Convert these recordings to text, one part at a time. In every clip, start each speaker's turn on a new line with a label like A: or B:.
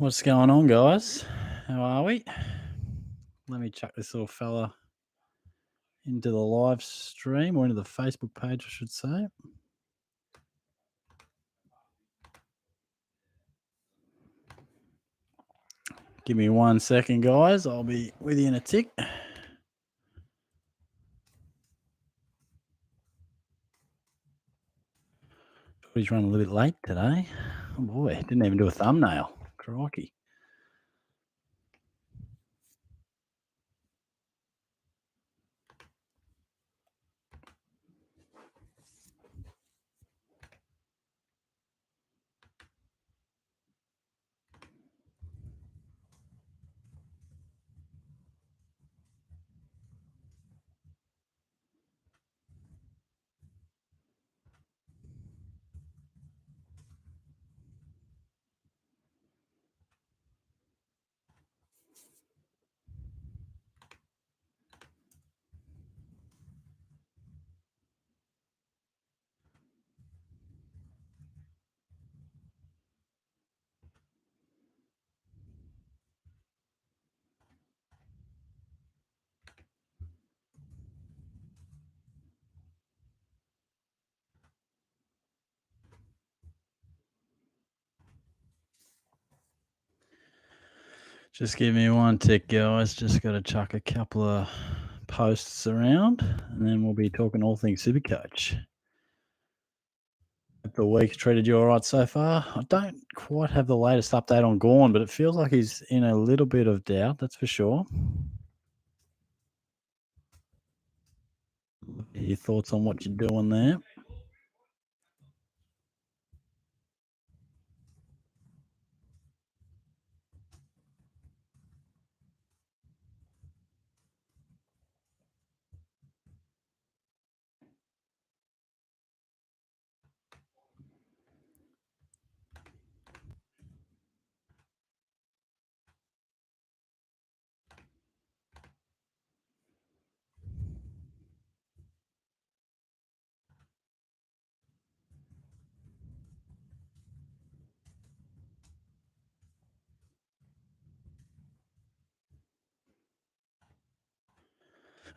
A: What's going on, guys? How are we? Let me chuck this little fella into the live stream or into the Facebook page, I should say. Give me 1 second, guys. I'll be with you in a tick. He's running a little bit late today. Oh boy, didn't even do a thumbnail. Crikey. Just give me 1 tick, guys. Just got to chuck a couple of posts around, and then we'll be talking all things SuperCoach. The week treated you all right so far? I don't quite have the latest update on Gorn, but it feels like he's in a little bit of doubt, that's for sure. Your thoughts on what you're doing there?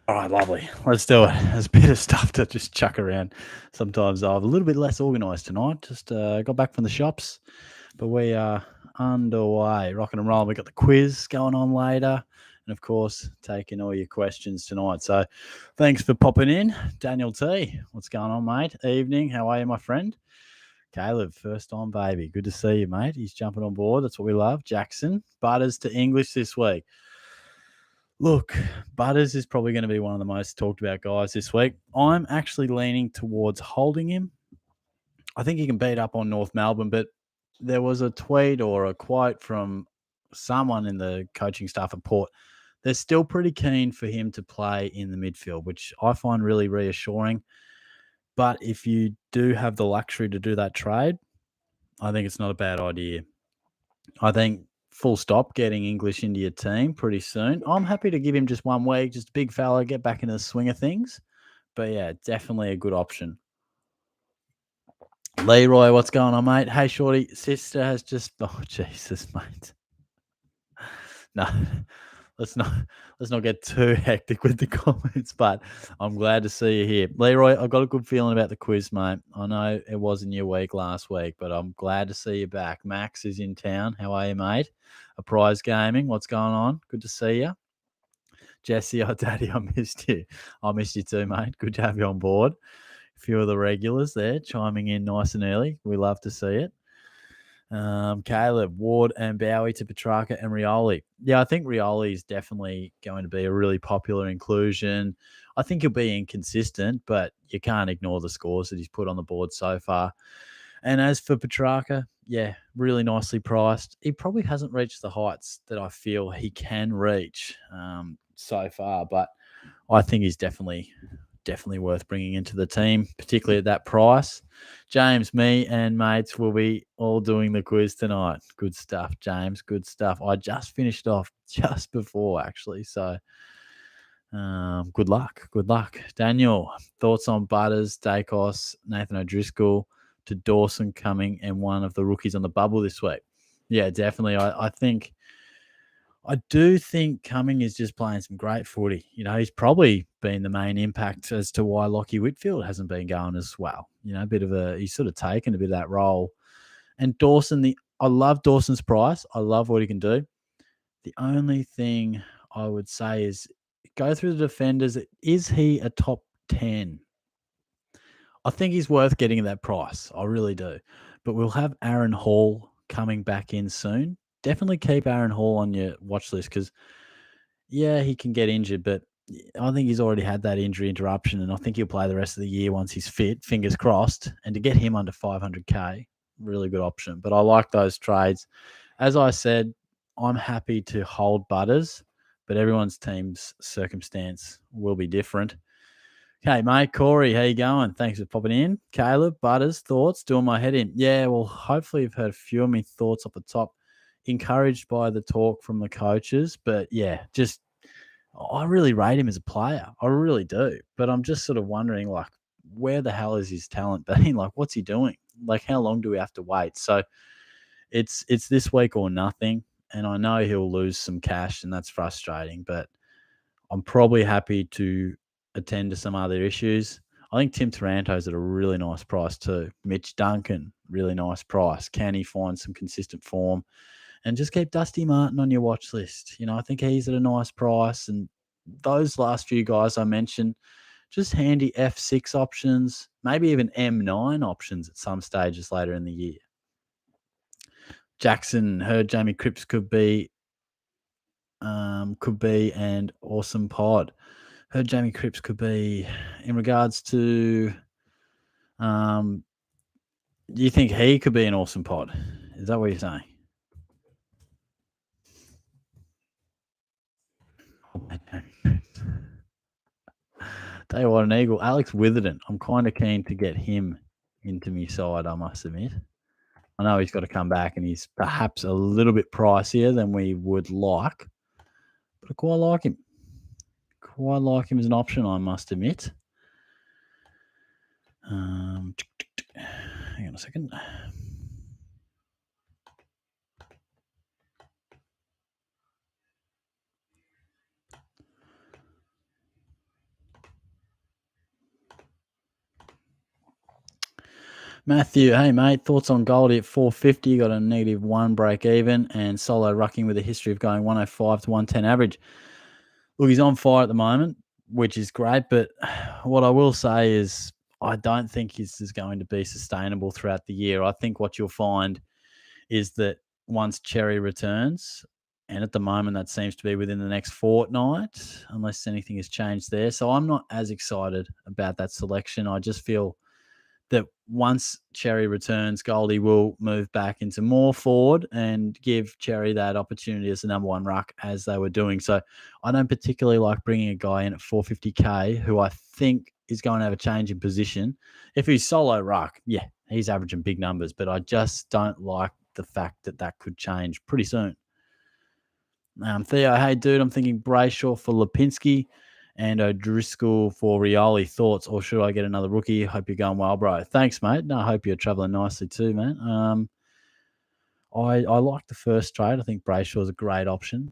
A: All right, lovely. Let's do it. There's a bit of stuff to just chuck around. Sometimes I'm a little bit less organised tonight. Just got back from the shops, but we are underway, rocking and rolling. We've got the quiz going on later, and of course, taking all your questions tonight. So thanks for popping in. Daniel T, what's going on, mate? Evening. How are you, my friend? Caleb, first time baby. Good to see you, mate. He's jumping on board. That's what we love. Jackson, Butters to English this week. Look, Butters is probably going to be one of the most talked about guys this week. I'm actually leaning towards holding him. I think he can beat up on North Melbourne, but there was a tweet or a quote from someone in the coaching staff at Port. They're still pretty keen for him to play in the midfield, which I find really reassuring. But if you do have the luxury to do that trade, I think it's not a bad idea. I think full stop, getting English into your team pretty soon. I'm happy to give him just 1 week, just a big fella, get back into the swing of things. But yeah, definitely a good option. Leroy, what's going on, mate? Hey, Shorty, sister has just... Oh, Jesus, mate. No, let's not get too hectic with the comments, but I'm glad to see you here. Leroy, I've got a good feeling about the quiz, mate. I know it wasn't your week last week, but I'm glad to see you back. Max is in town. How are you, mate? A Prize Gaming, what's going on? Good to see you. Jesse, oh, Daddy, I missed you. I missed you too, mate. Good to have you on board. A few of the regulars there chiming in nice and early. We love to see it. Caleb, Ward and Bowie to Petrarca and Rioli. Yeah, I think Rioli is definitely going to be a really popular inclusion. I think he'll be inconsistent, but you can't ignore the scores that he's put on the board so far. And as for Petrarca, yeah, really nicely priced. He probably hasn't reached the heights that I feel he can reach so far, but I think he's definitely worth bringing into the team, particularly at that price. James, me and mates will be all doing the quiz tonight. Good stuff, James. Good stuff. I just finished off just before, actually. So good luck. Good luck. Daniel, thoughts on Butters, Dacos, Nathan O'Driscoll to Dawson coming and one of the rookies on the bubble this week? Yeah, definitely. I do think Cumming is just playing some great footy. He's probably been the main impact as to why Lockie Whitfield hasn't been going as well. A bit of he's sort of taken a bit of that role. And Dawson, I love Dawson's price. I love what he can do. The only thing I would say is go through the defenders. Is he a top 10? I think he's worth getting at that price. I really do. But we'll have Aaron Hall coming back in soon. Definitely keep Aaron Hall on your watch list because, yeah, he can get injured, but I think he's already had that injury interruption, and I think he'll play the rest of the year once he's fit. Fingers crossed. And to get him under 500K, really good option. But I like those trades. As I said, I'm happy to hold Butters, but everyone's team's circumstance will be different. Okay, mate, Corey, how you going? Thanks for popping in. Caleb, Butters, thoughts? Doing my head in. Yeah, well, hopefully you've heard a few of my thoughts off the top. Encouraged by the talk from the coaches, but yeah, just I really rate him as a player. I really do. But I'm just sort of wondering, like, where the hell is his talent been? Like, what's he doing? Like, how long do we have to wait? So it's this week or nothing. And I know he'll lose some cash, and that's frustrating, but I'm probably happy to attend to some other issues. I think Tim Taranto's at a really nice price too. Mitch Duncan, really nice price. Can he find some consistent form? And just keep Dusty Martin on your watch list. I think he's at a nice price. And those last few guys I mentioned, just handy F6 options, maybe even M9 options at some stages later in the year. Jackson heard Jamie Cripps could be an awesome pod. Heard Jamie Cripps could be in regards to. Do you think he could be an awesome pod? Is that what you're saying? Tell you what, an Eagle, Alex Witherden. I'm kind of keen to get him into my side, I must admit. I know he's got to come back and he's perhaps a little bit pricier than we would like, but I quite like him. Quite like him as an option, I must admit. Hang on a second. Matthew, hey mate, thoughts on Goldie at 450? Got a -1 break even and solo rucking with a history of going 105 to 110 average. Look, he's on fire at the moment, which is great. But what I will say is, I don't think this is going to be sustainable throughout the year. I think what you'll find is that once Cherry returns, and at the moment that seems to be within the next fortnight, unless anything has changed there. So I'm not as excited about that selection. I just feel that once Cherry returns, Goldie will move back into more forward and give Cherry that opportunity as the number one ruck as they were doing. So I don't particularly like bringing a guy in at 450K who I think is going to have a change in position. If he's solo ruck, yeah, he's averaging big numbers, but I just don't like the fact that that could change pretty soon. Theo, hey dude, I'm thinking Brayshaw for Lipinski and O'Driscoll for Rioli. Thoughts, or should I get another rookie? Hope you're going well, bro. Thanks, mate. No, I hope you're traveling nicely too, man. I like the first trade. I think Brayshaw is a great option,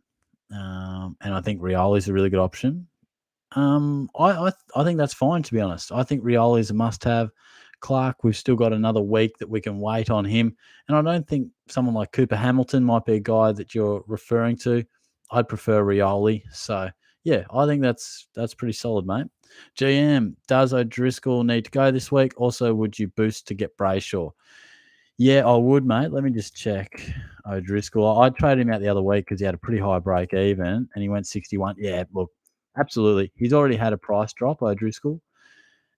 A: and I think Rioli is a really good option. I think that's fine, to be honest. I think Rioli is a must-have. Clark, we've still got another week that we can wait on him, and I don't think someone like Cooper Hamilton might be a guy that you're referring to. I'd prefer Rioli. So yeah, I think that's pretty solid, mate. GM, does O'Driscoll need to go this week? Also, would you boost to get Brayshaw? Yeah, I would, mate. Let me just check O'Driscoll. I traded him out the other week because he had a pretty high break even and he went 61. Yeah, look, absolutely. He's already had a price drop, O'Driscoll,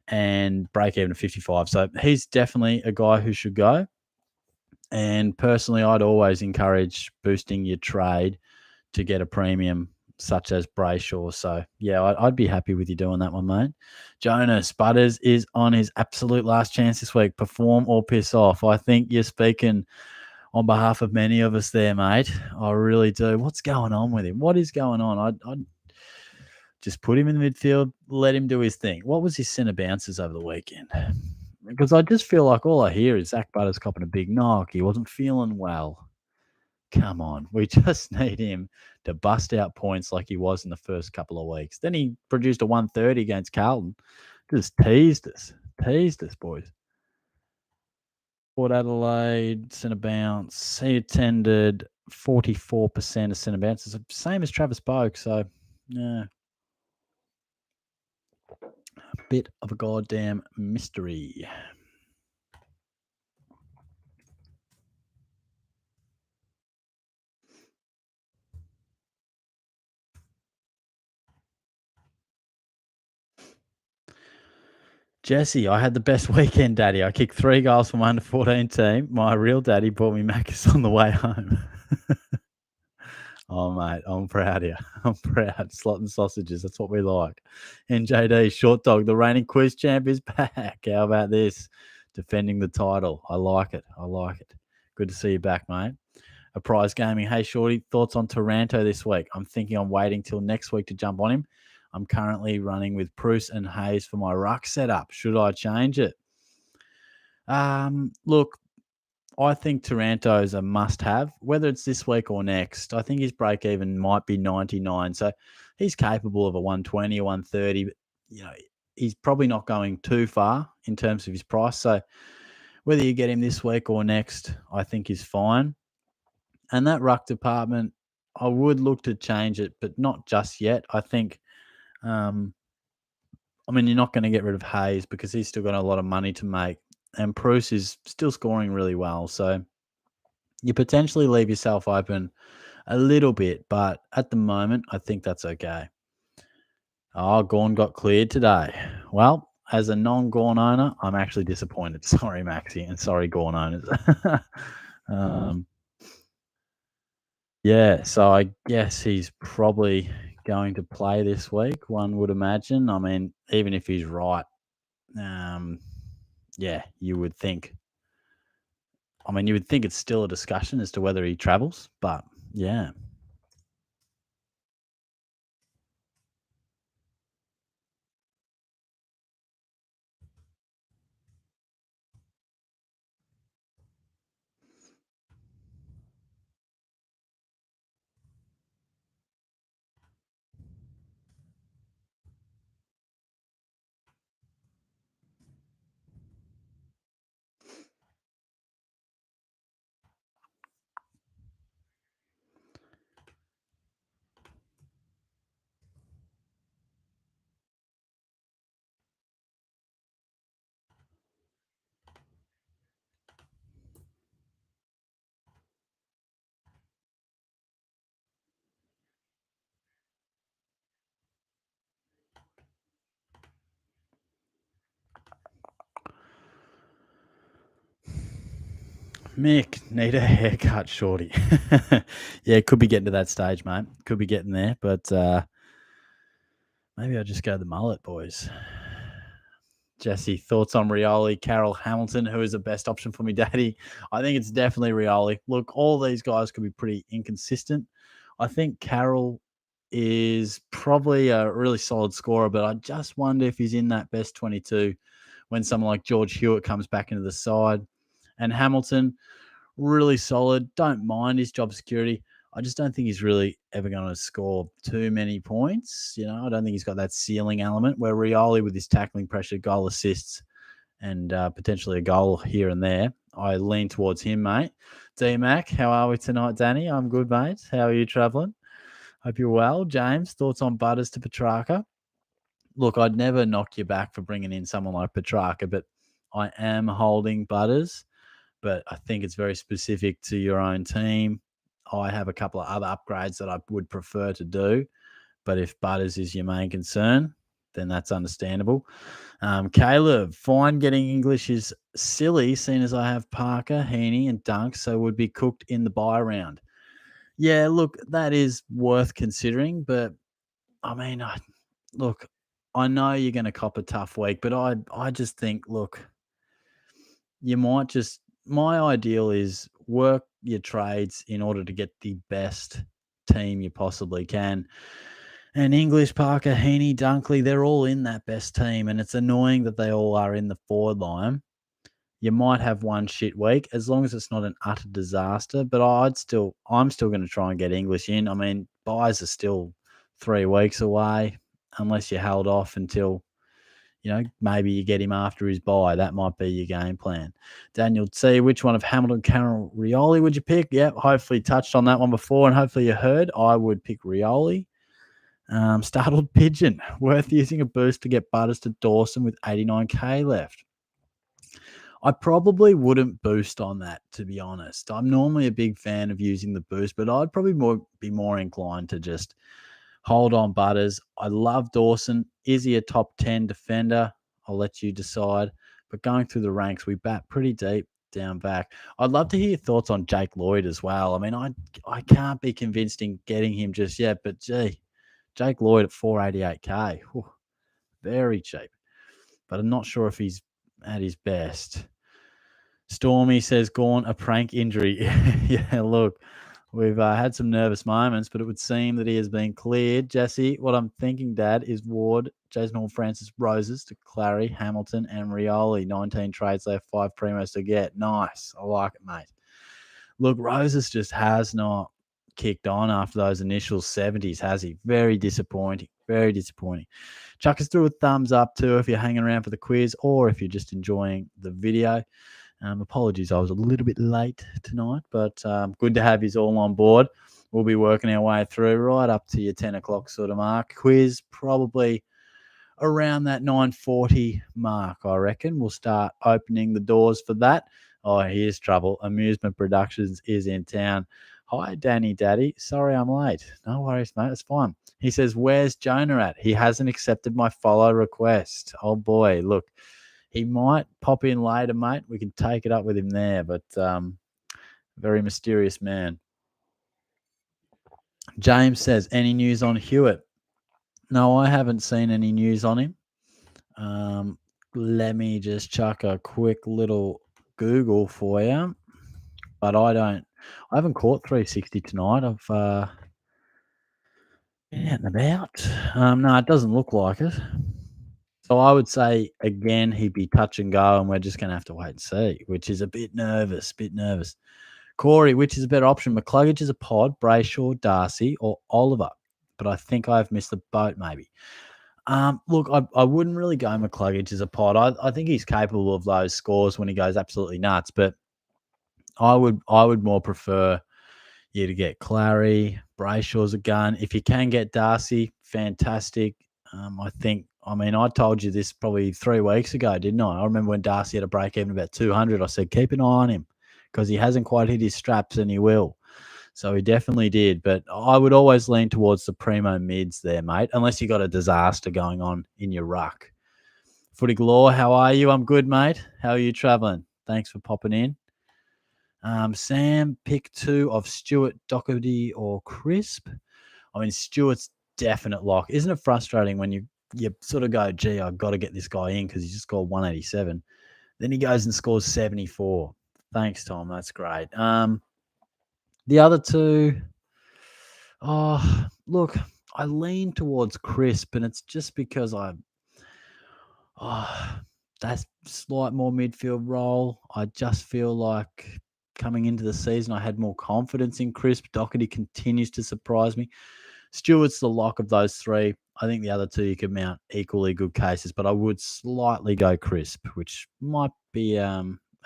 A: and break even of 55. So he's definitely a guy who should go. And personally, I'd always encourage boosting your trade to get a premium such as Brayshaw. So, yeah, I'd be happy with you doing that one, mate. Jonas Butters is on his absolute last chance this week. Perform or piss off. I think you're speaking on behalf of many of us there, mate. I really do. What's going on with him? What is going on? I'd just put him in the midfield, let him do his thing. What was his centre bounces over the weekend? Because I just feel like all I hear is Zach Butters copping a big knock. He wasn't feeling well. Come on. We just need him to bust out points like he was in the first couple of weeks. Then he produced a 130 against Carlton. Just teased us. Teased us, boys. Port Adelaide, centre bounce. He attended 44% of centre bounces, same as Travis Boak. So, yeah, a bit of a goddamn mystery. Jesse, I had the best weekend, Daddy. I kicked 3 goals for my under 14 team. My real daddy bought me Macca's on the way home. Oh, mate, I'm proud of you. I'm proud. Slot and sausages, that's what we like. NJD, Short Dog, the reigning quiz champ is back. How about this? Defending the title. I like it. I like it. Good to see you back, mate. A Prize Gaming. Hey, Shorty, thoughts on Taranto this week? I'm thinking I'm waiting till next week to jump on him. I'm currently running with Bruce and Hayes for my ruck setup. Should I change it? Look, I think Taranto's a must-have, whether it's this week or next. I think his break-even might be 99, so he's capable of a 120 or 130, but, he's probably not going too far in terms of his price. So whether you get him this week or next, I think is fine. And that ruck department, I would look to change it, but not just yet. I think, you're not going to get rid of Hayes because he's still got a lot of money to make, and Bruce is still scoring really well. So you potentially leave yourself open a little bit, but at the moment, I think that's okay. Oh, Gorn got cleared today. Well, as a non-Gorn owner, I'm actually disappointed. Sorry, Maxi, and sorry, Gorn owners. Yeah, so I guess he's probably going to play this week, one would imagine. Even if he's right, yeah, you would think. You would think it's still a discussion as to whether he travels, but yeah. Mick, need a haircut, shorty. Yeah, could be getting to that stage, mate. Could be getting there, but maybe I'll just go the mullet, boys. Jesse, thoughts on Rioli, Carroll, Hamilton? Who is the best option for me, Daddy? I think it's definitely Rioli. Look, all these guys could be pretty inconsistent. I think Carroll is probably a really solid scorer, but I just wonder if he's in that best 22 when someone like George Hewitt comes back into the side. And Hamilton, really solid. Don't mind his job security. I just don't think he's really ever going to score too many points. I don't think he's got that ceiling element where Rioli with his tackling pressure, goal assists, and potentially a goal here and there. I lean towards him, mate. D-Mac, how are we tonight, Danny? I'm good, mate. How are you traveling? Hope you're well. James, thoughts on Butters to Petrarca? Look, I'd never knock you back for bringing in someone like Petrarca, but I am holding Butters. But I think it's very specific to your own team. I have a couple of other upgrades that I would prefer to do. But if Butters is your main concern, then that's understandable. Caleb, fine getting English is silly, seeing as I have Parker, Heaney, and Dunk, so would be cooked in the buy round. Yeah, look, that is worth considering. But, look, I know you're going to cop a tough week, but I just think, look, you might just my ideal is work your trades in order to get the best team you possibly can. And English, Parker, Heaney, Dunkley, they're all in that best team. And it's annoying that they all are in the forward line. You might have one shit week as long as it's not an utter disaster. But I'm still going to try and get English in. I mean, buys are still 3 weeks away, unless you held off until maybe you get him after his bye. That might be your game plan. Daniel T, which one of Hamilton, Carroll, Rioli would you pick? Yep, hopefully touched on that one before, and hopefully you heard. I would pick Rioli. Startled Pigeon, worth using a boost to get Butters to Dawson with 89k left. I probably wouldn't boost on that, to be honest. I'm normally a big fan of using the boost, but I'd probably be more inclined to just hold on Butters. I love Dawson. Is he a top 10 defender? I'll let you decide. But going through the ranks, we bat pretty deep down back. I'd love to hear your thoughts on Jake Lloyd as well. I mean, I can't be convinced in getting him just yet, but gee, Jake Lloyd at 488k. Whew, very cheap. But I'm not sure if he's at his best. Stormy says, Gorn, a prank injury. Yeah, look, we've had some nervous moments, but it would seem that he has been cleared. Jesse, what I'm thinking, Dad, is Ward, Jason Hall, Francis, Roses to Clary, Hamilton, and Rioli. 19 trades left, 5 primos to get. Nice. I like it, mate. Look, Roses just has not kicked on after those initial 70s, has he? Very disappointing. Very disappointing. Chuck us through a thumbs up too if you're hanging around for the quiz or if you're just enjoying the video. Apologies, I was a little bit late tonight, but good to have you all on board. We'll be working our way through right up to your 10 o'clock sort of mark. Quiz probably around that 9:40 mark, I reckon. We'll start opening the doors for that. Oh, here's trouble. Amusement Productions is in town. Hi, Danny Daddy. Sorry I'm late. No worries, mate. It's fine. He says, where's Jonah at? He hasn't accepted my follow request. Oh, boy. Look, he might pop in later, mate. We can take it up with him there, but very mysterious man. James says, any news on Hewitt? No, I haven't seen any news on him. Let me just chuck a quick little Google for you. But I haven't caught 360 tonight. I've been out and about. No, it doesn't look like it. So I would say, again, he'd be touch and go, and we're just going to have to wait and see, which is a bit nervous. Corey, which is a better option? McCluggage is a pod, Brayshaw, Darcy, or Oliver. But I think I've missed the boat, maybe. Look, I wouldn't really go McCluggage as a pod. I think he's capable of those scores when he goes absolutely nuts, but I would more prefer you to get Clary. Brayshaw's a gun. If you can get Darcy, fantastic. I told you this probably 3 weeks ago, didn't I? I remember when Darcy had a break even about 200. I said, keep an eye on him because he hasn't quite hit his straps and he will. So he definitely did. But I would always lean towards the primo mids there, mate, unless you got a disaster going on in your ruck. Footy Galore, how are you? I'm good, mate. How are you traveling? Thanks for popping in. Sam, pick 2 of Stewart, Doherty, or Crisp. I mean, Stewart's definite lock. Isn't it frustrating when you sort of go, gee, I've got to get this guy in because he just scored 187. Then he goes and scores 74. Thanks, Tom. That's great. The other 2, look, I lean towards Crisp, and it's just because that's slight more midfield role. I just feel like coming into the season, I had more confidence in Crisp. Doherty continues to surprise me. Stewart's the lock of those 3. I think the other 2 you could mount equally good cases, but I would slightly go Crisp, which might be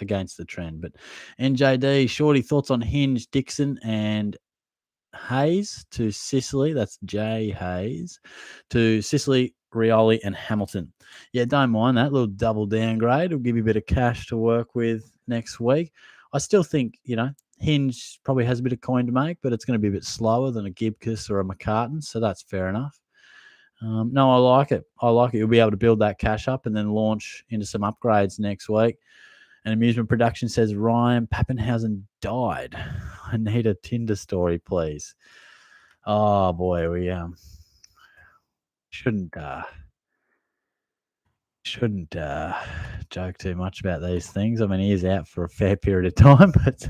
A: against the trend. But NJD, Shorty, thoughts on Hinge, Dixon, and Hayes to Sicily. That's J Hayes to Sicily, Rioli, and Hamilton. Yeah, don't mind that little double downgrade. It'll give you a bit of cash to work with next week. I still think, Hinge probably has a bit of coin to make, but it's going to be a bit slower than a Gibcus or a McCartan, so that's fair enough. No, I like it. You'll be able to build that cash up and then launch into some upgrades next week. And Amusement Production says, Ryan Pappenhausen died. I need a Tinder story, please. Oh, boy, we shouldn't joke too much about these things. I mean, he is out for a fair period of time, but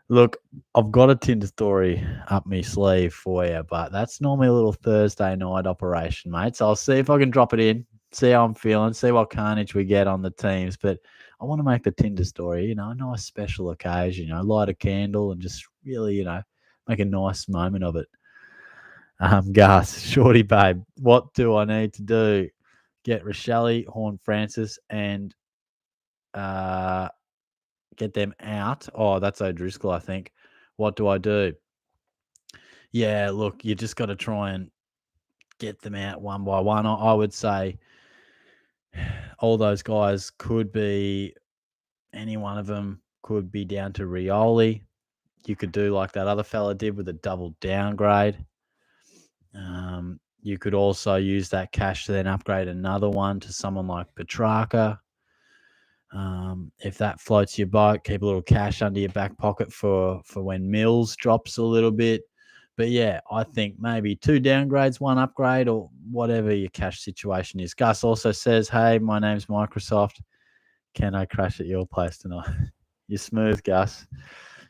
A: look, I've got a Tinder story up my sleeve for you, but that's normally a little Thursday night operation, mate. So I'll see if I can drop it in. See how I'm feeling. See what carnage we get on the teams. But I want to make the Tinder story, a nice special occasion. Light a candle and just really, make a nice moment of it. Gus, Shorty babe, what do I need to do? Get Rochelle, Horn Francis, and uh, get them out. Oh, that's O'Driscoll, I think. What do I do? Yeah, look, you just got to try and get them out one by one. I would say all those guys could be, any one of them could be down to Rioli. You could do like that other fella did with a double downgrade. You could also use that cash to then upgrade another one to someone like Petrarca. If that floats your boat, keep a little cash under your back pocket for when Mills drops a little bit. But yeah, I think maybe 2 downgrades, 1 upgrade, or whatever your cash situation is. Gus also says, "Hey, my name's Microsoft. Can I crash at your place tonight?" You're smooth, Gus.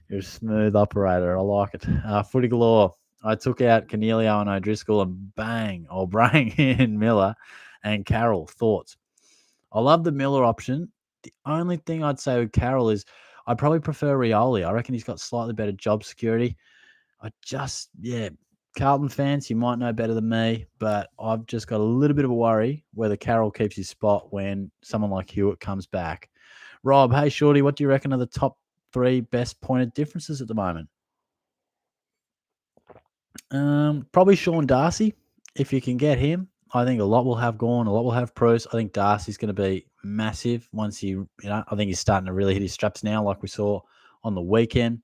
A: You're a smooth operator. I like it. Footy galore. I took out Cornelio and O'Driscoll and bang, or bring in Miller and Carroll. Thoughts? I love the Miller option. The only thing I'd say with Carroll is I probably prefer Rioli. I reckon he's got slightly better job security. Carlton fans, you might know better than me, but I've just got a little bit of a worry whether Carroll keeps his spot when someone like Hewitt comes back. Rob, hey, Shorty, what do you reckon are the top 3 best pointed differences at the moment? Probably Sean Darcy, if you can get him. I think a lot will have Gawn, a lot will have Bruce. I think Darcy's going to be massive once I think he's starting to really hit his straps now, like we saw on the weekend.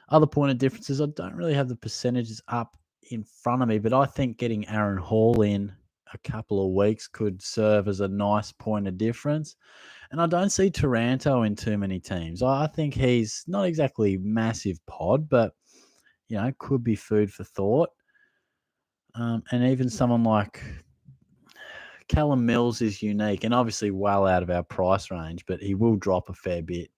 A: Other point of differences, I don't really have the percentages up in front of me, but I think getting Aaron Hall in a couple of weeks could serve as a nice point of difference. And I don't see Taranto in too many teams. I think he's not exactly massive pod, but could be food for thought. And even someone like Callum Mills is unique and obviously well out of our price range, but he will drop a fair bit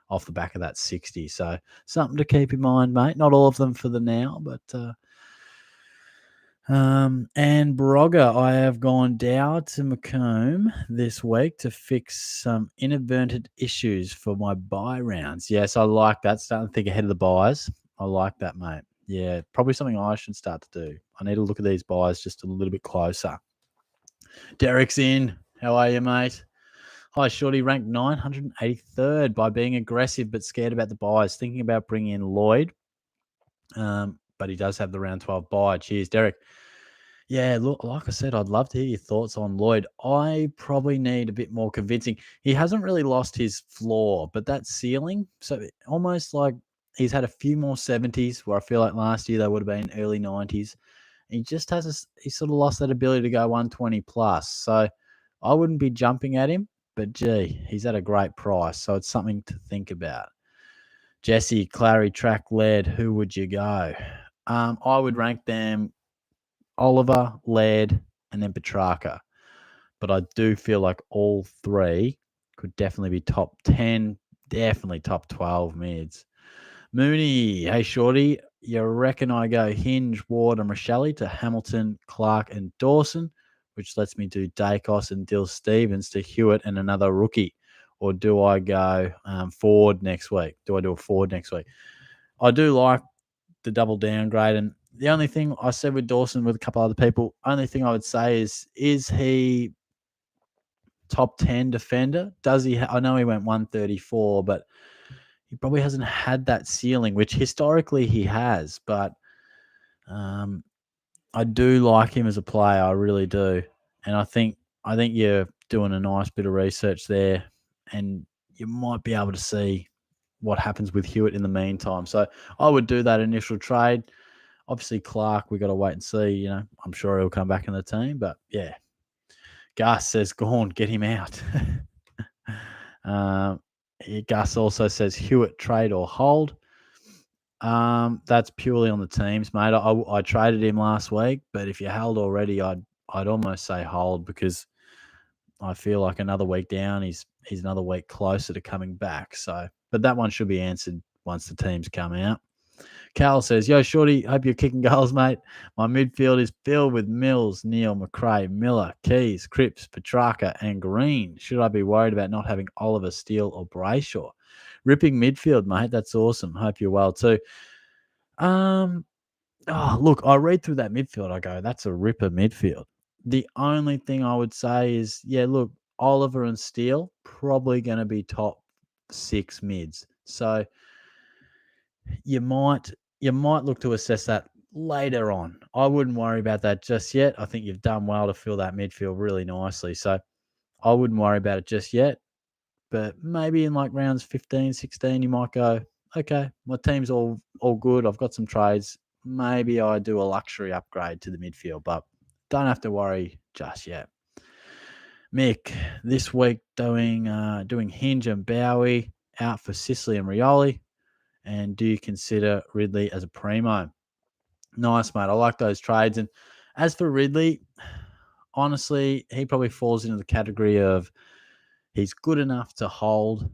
A: off the back of that 60. So something to keep in mind, mate. Not all of them for the now, but and Brogger, I have gone down to Macomb this week to fix some inadvertent issues for my buy rounds. Yes, I like that. Starting to think ahead of the buys. I like that, mate. Yeah, probably something I should start to do. I need to look at these buys just a little bit closer. Derek's in. How are you, mate? Hi, Shorty. Ranked 983rd by being aggressive but scared about the buys. Thinking about bringing in Lloyd, but he does have the round 12 buy. Cheers, Derek. Yeah, look, like I said, I'd love to hear your thoughts on Lloyd. I probably need a bit more convincing. He hasn't really lost his floor, but that ceiling, so almost like he's had a few more 70s where I feel like last year they would have been early 90s. He just he sort of lost that ability to go 120 plus. So I wouldn't be jumping at him, but gee, he's at a great price. So it's something to think about. Jesse, Clary, Track, Led, who would you go? I would rank them Oliver, Laird, and then Petrarca. But I do feel like all 3 could definitely be top 10, definitely top 12 mids. Mooney, hey, Shorty, you reckon I go Hinge, Ward, and Rochelle to Hamilton, Clark, and Dawson, which lets me do Dacos and Dill Stevens to Hewitt and another rookie? Or do I go Ford next week? Do I do a Ford next week? I do like the double downgrade. And the only thing I said with Dawson, with a couple other people, only thing I would say is he top 10 defender? Does he? I know he went 134, but he probably hasn't had that ceiling, which historically he has. But I do like him as a player. I really do. And I think you're doing a nice bit of research there, and you might be able to see what happens with Hewitt in the meantime. So I would do that initial trade. Obviously, Clark, we got to wait and see. I'm sure he'll come back in the team. But yeah, Gus says, "Gone, get him out." Gus also says Hewitt trade or hold. That's purely on the teams, mate. I traded him last week, but if you held already, I'd almost say hold, because I feel like another week down, he's another week closer to coming back. So, but that one should be answered once the teams come out. Cal says, "Yo, Shorty, hope you're kicking goals, mate. My midfield is filled with Mills, Neal, McRae, Miller, Keys, Cripps, Petrarca, and Green. Should I be worried about not having Oliver, Steele, or Brayshaw? Ripping midfield, mate. That's awesome. Hope you're well too. Um, look, I read through that midfield. I go, that's a ripper midfield. The only thing I would say is, yeah, look, Oliver and Steele probably going to be top 6 mids. So you might look to assess that later on. I wouldn't worry about that just yet. I think you've done well to fill that midfield really nicely. So I wouldn't worry about it just yet. But maybe in like rounds 15, 16, you might go, okay, my team's all good. I've got some trades. Maybe I do a luxury upgrade to the midfield, but don't have to worry just yet. Mick, this week doing Hinge and Bowie out for Sicily and Rioli. And do you consider Ridley as a primo? Nice, mate. I like those trades. And as for Ridley, honestly, he probably falls into the category of he's good enough to hold,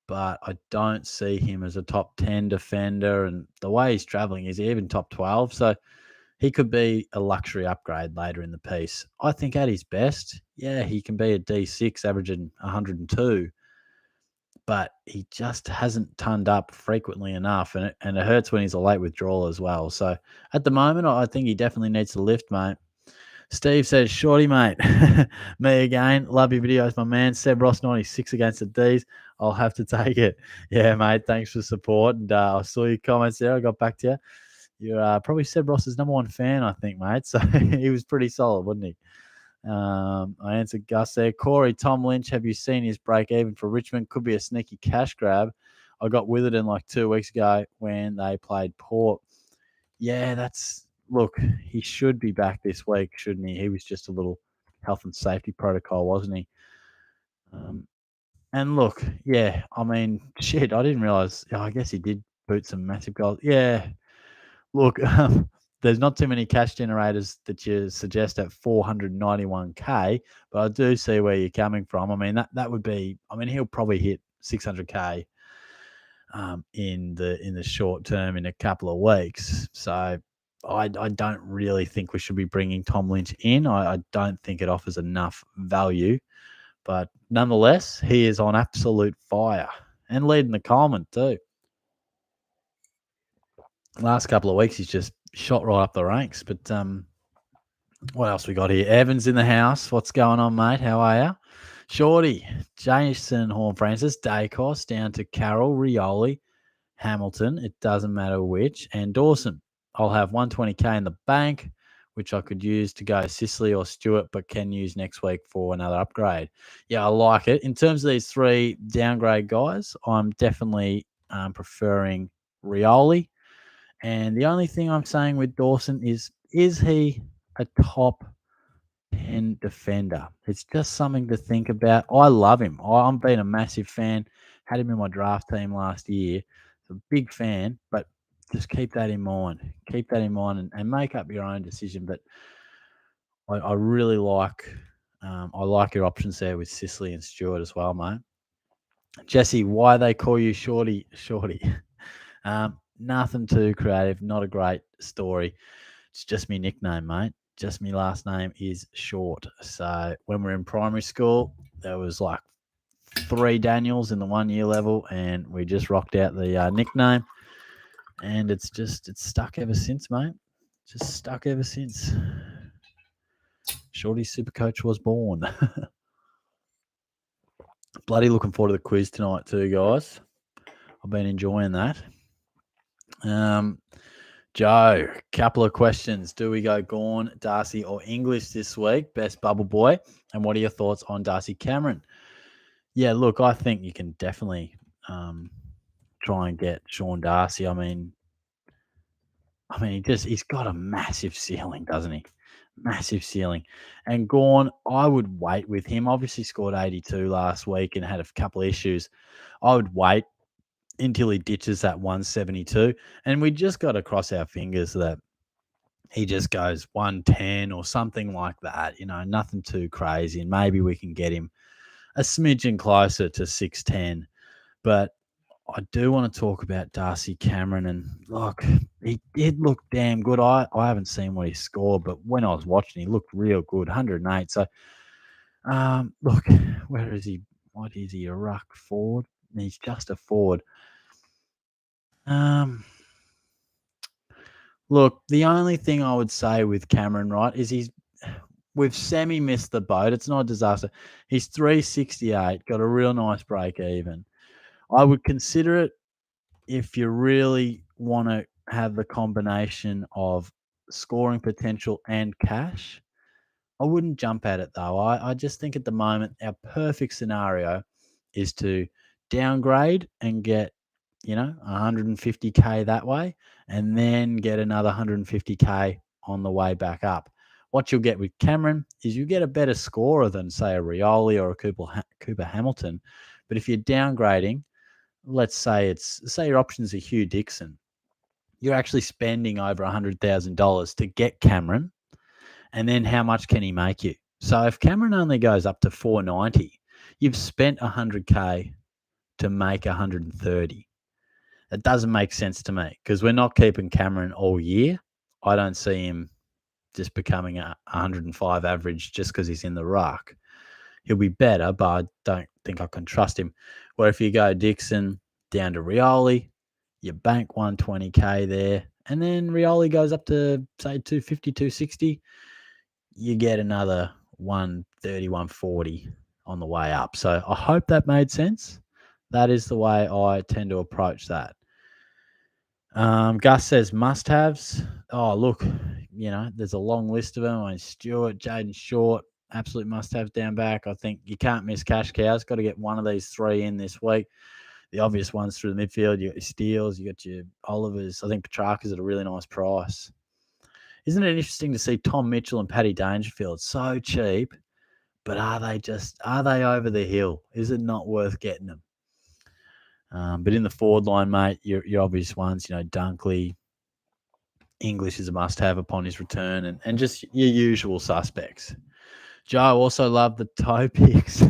A: but I don't see him as a top 10 defender. And the way he's traveling, he's even top 12. So he could be a luxury upgrade later in the piece. I think at his best, yeah, he can be a D6 averaging 102, but he just hasn't turned up frequently enough. And it hurts when he's a late withdrawal as well. So at the moment, I think he definitely needs to lift, mate. Steve says, Shorty, mate. Me again. Love your videos, my man. Seb Ross 96 against the D's. I'll have to take it. Yeah, mate. Thanks for the support. And I saw your comments there. I got back to you. You're probably Seb Ross's number 1 fan, I think, mate. So he was pretty solid, wasn't he? I answered Gus there. Corey, Tom Lynch, have you seen his break even for Richmond? Could be a sneaky cash grab. I got Witherden like 2 weeks ago when they played Port. Yeah, look, he should be back this week, shouldn't he? He was just a little health and safety protocol, wasn't he? And look, yeah, I mean, shit, I didn't realize. I guess he did boot some massive goals. Yeah, look, there's not too many cash generators that you suggest at 491k, but I do see where you're coming from. I mean, that would be. I mean, he'll probably hit 600k in the short term in a couple of weeks. So I don't really think we should be bringing Tom Lynch in. I don't think it offers enough value. But nonetheless, he is on absolute fire and leading the Coleman too. Last couple of weeks, he's just shot right up the ranks. But what else we got here? Evans in the house. What's going on, mate? How are you? Shorty, Jason Horn-Francis, Dacos, down to Carroll, Rioli, Hamilton. It doesn't matter which. And Dawson. I'll have 120k in the bank, which I could use to go Sicily or Stewart, but can use next week for another upgrade. Yeah, I like it. In terms of these 3 downgrade guys, I'm definitely preferring Rioli. And the only thing I'm saying with Dawson is he a top 10 defender? It's just something to think about. I love him. I'm being a massive fan. Had him in my draft team last year. A big fan, but just keep that in mind. Keep that in mind and make up your own decision. But I really like your options there with Sicily and Stewart as well, mate. Jesse, why they call you Shorty? Nothing too creative. Not a great story. It's just my nickname, mate. Just my last name is Short. So when we're in primary school, there was like 3 Daniels in the 1 year level, and we just rocked out the nickname. And it's stuck ever since, mate. Just stuck ever since. Shorty SuperCoach was born. Bloody looking forward to the quiz tonight too, guys. I've been enjoying that. Joe, couple of questions. Do we go Gawn, Darcy, or English this week? Best bubble boy. And what are your thoughts on Darcy Cameron? Yeah, look, I think you can definitely try and get Sean Darcy. I mean, he's got a massive ceiling, doesn't he? Massive ceiling. And Gawn, I would wait with him. Obviously scored 82 last week and had a couple of issues. I would wait until he ditches that 172. And we just got to cross our fingers that he just goes 110 or something like that. Nothing too crazy. And maybe we can get him a smidgen closer to 610. But I do want to talk about Darcy Cameron, and look, he did look damn good. I haven't seen what he scored, but when I was watching, he looked real good, 108. So, look, where is he? What is he? A ruck forward? He's just a forward. Um, Look, the only thing I would say with Cameron, right, is we've semi missed the boat. It's not a disaster. He's 368, got a real nice break even. I would consider it if you really want to have the combination of scoring potential and cash. I wouldn't jump at it though. I just think at the moment our perfect scenario is to downgrade and get, 150K that way, and then get another 150K on the way back up. What you'll get with Cameron is you get a better scorer than, say, a Rioli or a Cooper Hamilton. But if you're downgrading, let's say your options are Hugh Dixon, you're actually spending over $100,000 to get Cameron, and then how much can he make you? So if Cameron only goes up to 490, you've spent 100K to make 130. That doesn't make sense to me because we're not keeping Cameron all year. I don't see him just becoming a 105 average just because he's in the ruck. He'll be better, but I don't think I can trust him. Where if you go Dixon down to Rioli, you bank 120K there, and then Rioli goes up to, say, 250, 260, you get another 130, 140 on the way up. So I hope that made sense. That is the way I tend to approach that. Gus says must-haves. Oh, look, there's a long list of them. I mean, Stewart, Jaden Short, absolute must-haves down back. I think you can't miss cash cows. Got to get one of these three in this week. The obvious ones through the midfield, you got your Steels, you got your Olivers. I think Petrarca's at a really nice price. Isn't it interesting to see Tom Mitchell and Paddy Dangerfield so cheap, but are they over the hill? Is it not worth getting them? But in the forward line, mate, your obvious ones, Dunkley, English is a must-have upon his return, and just your usual suspects. Joe also loved the toe picks.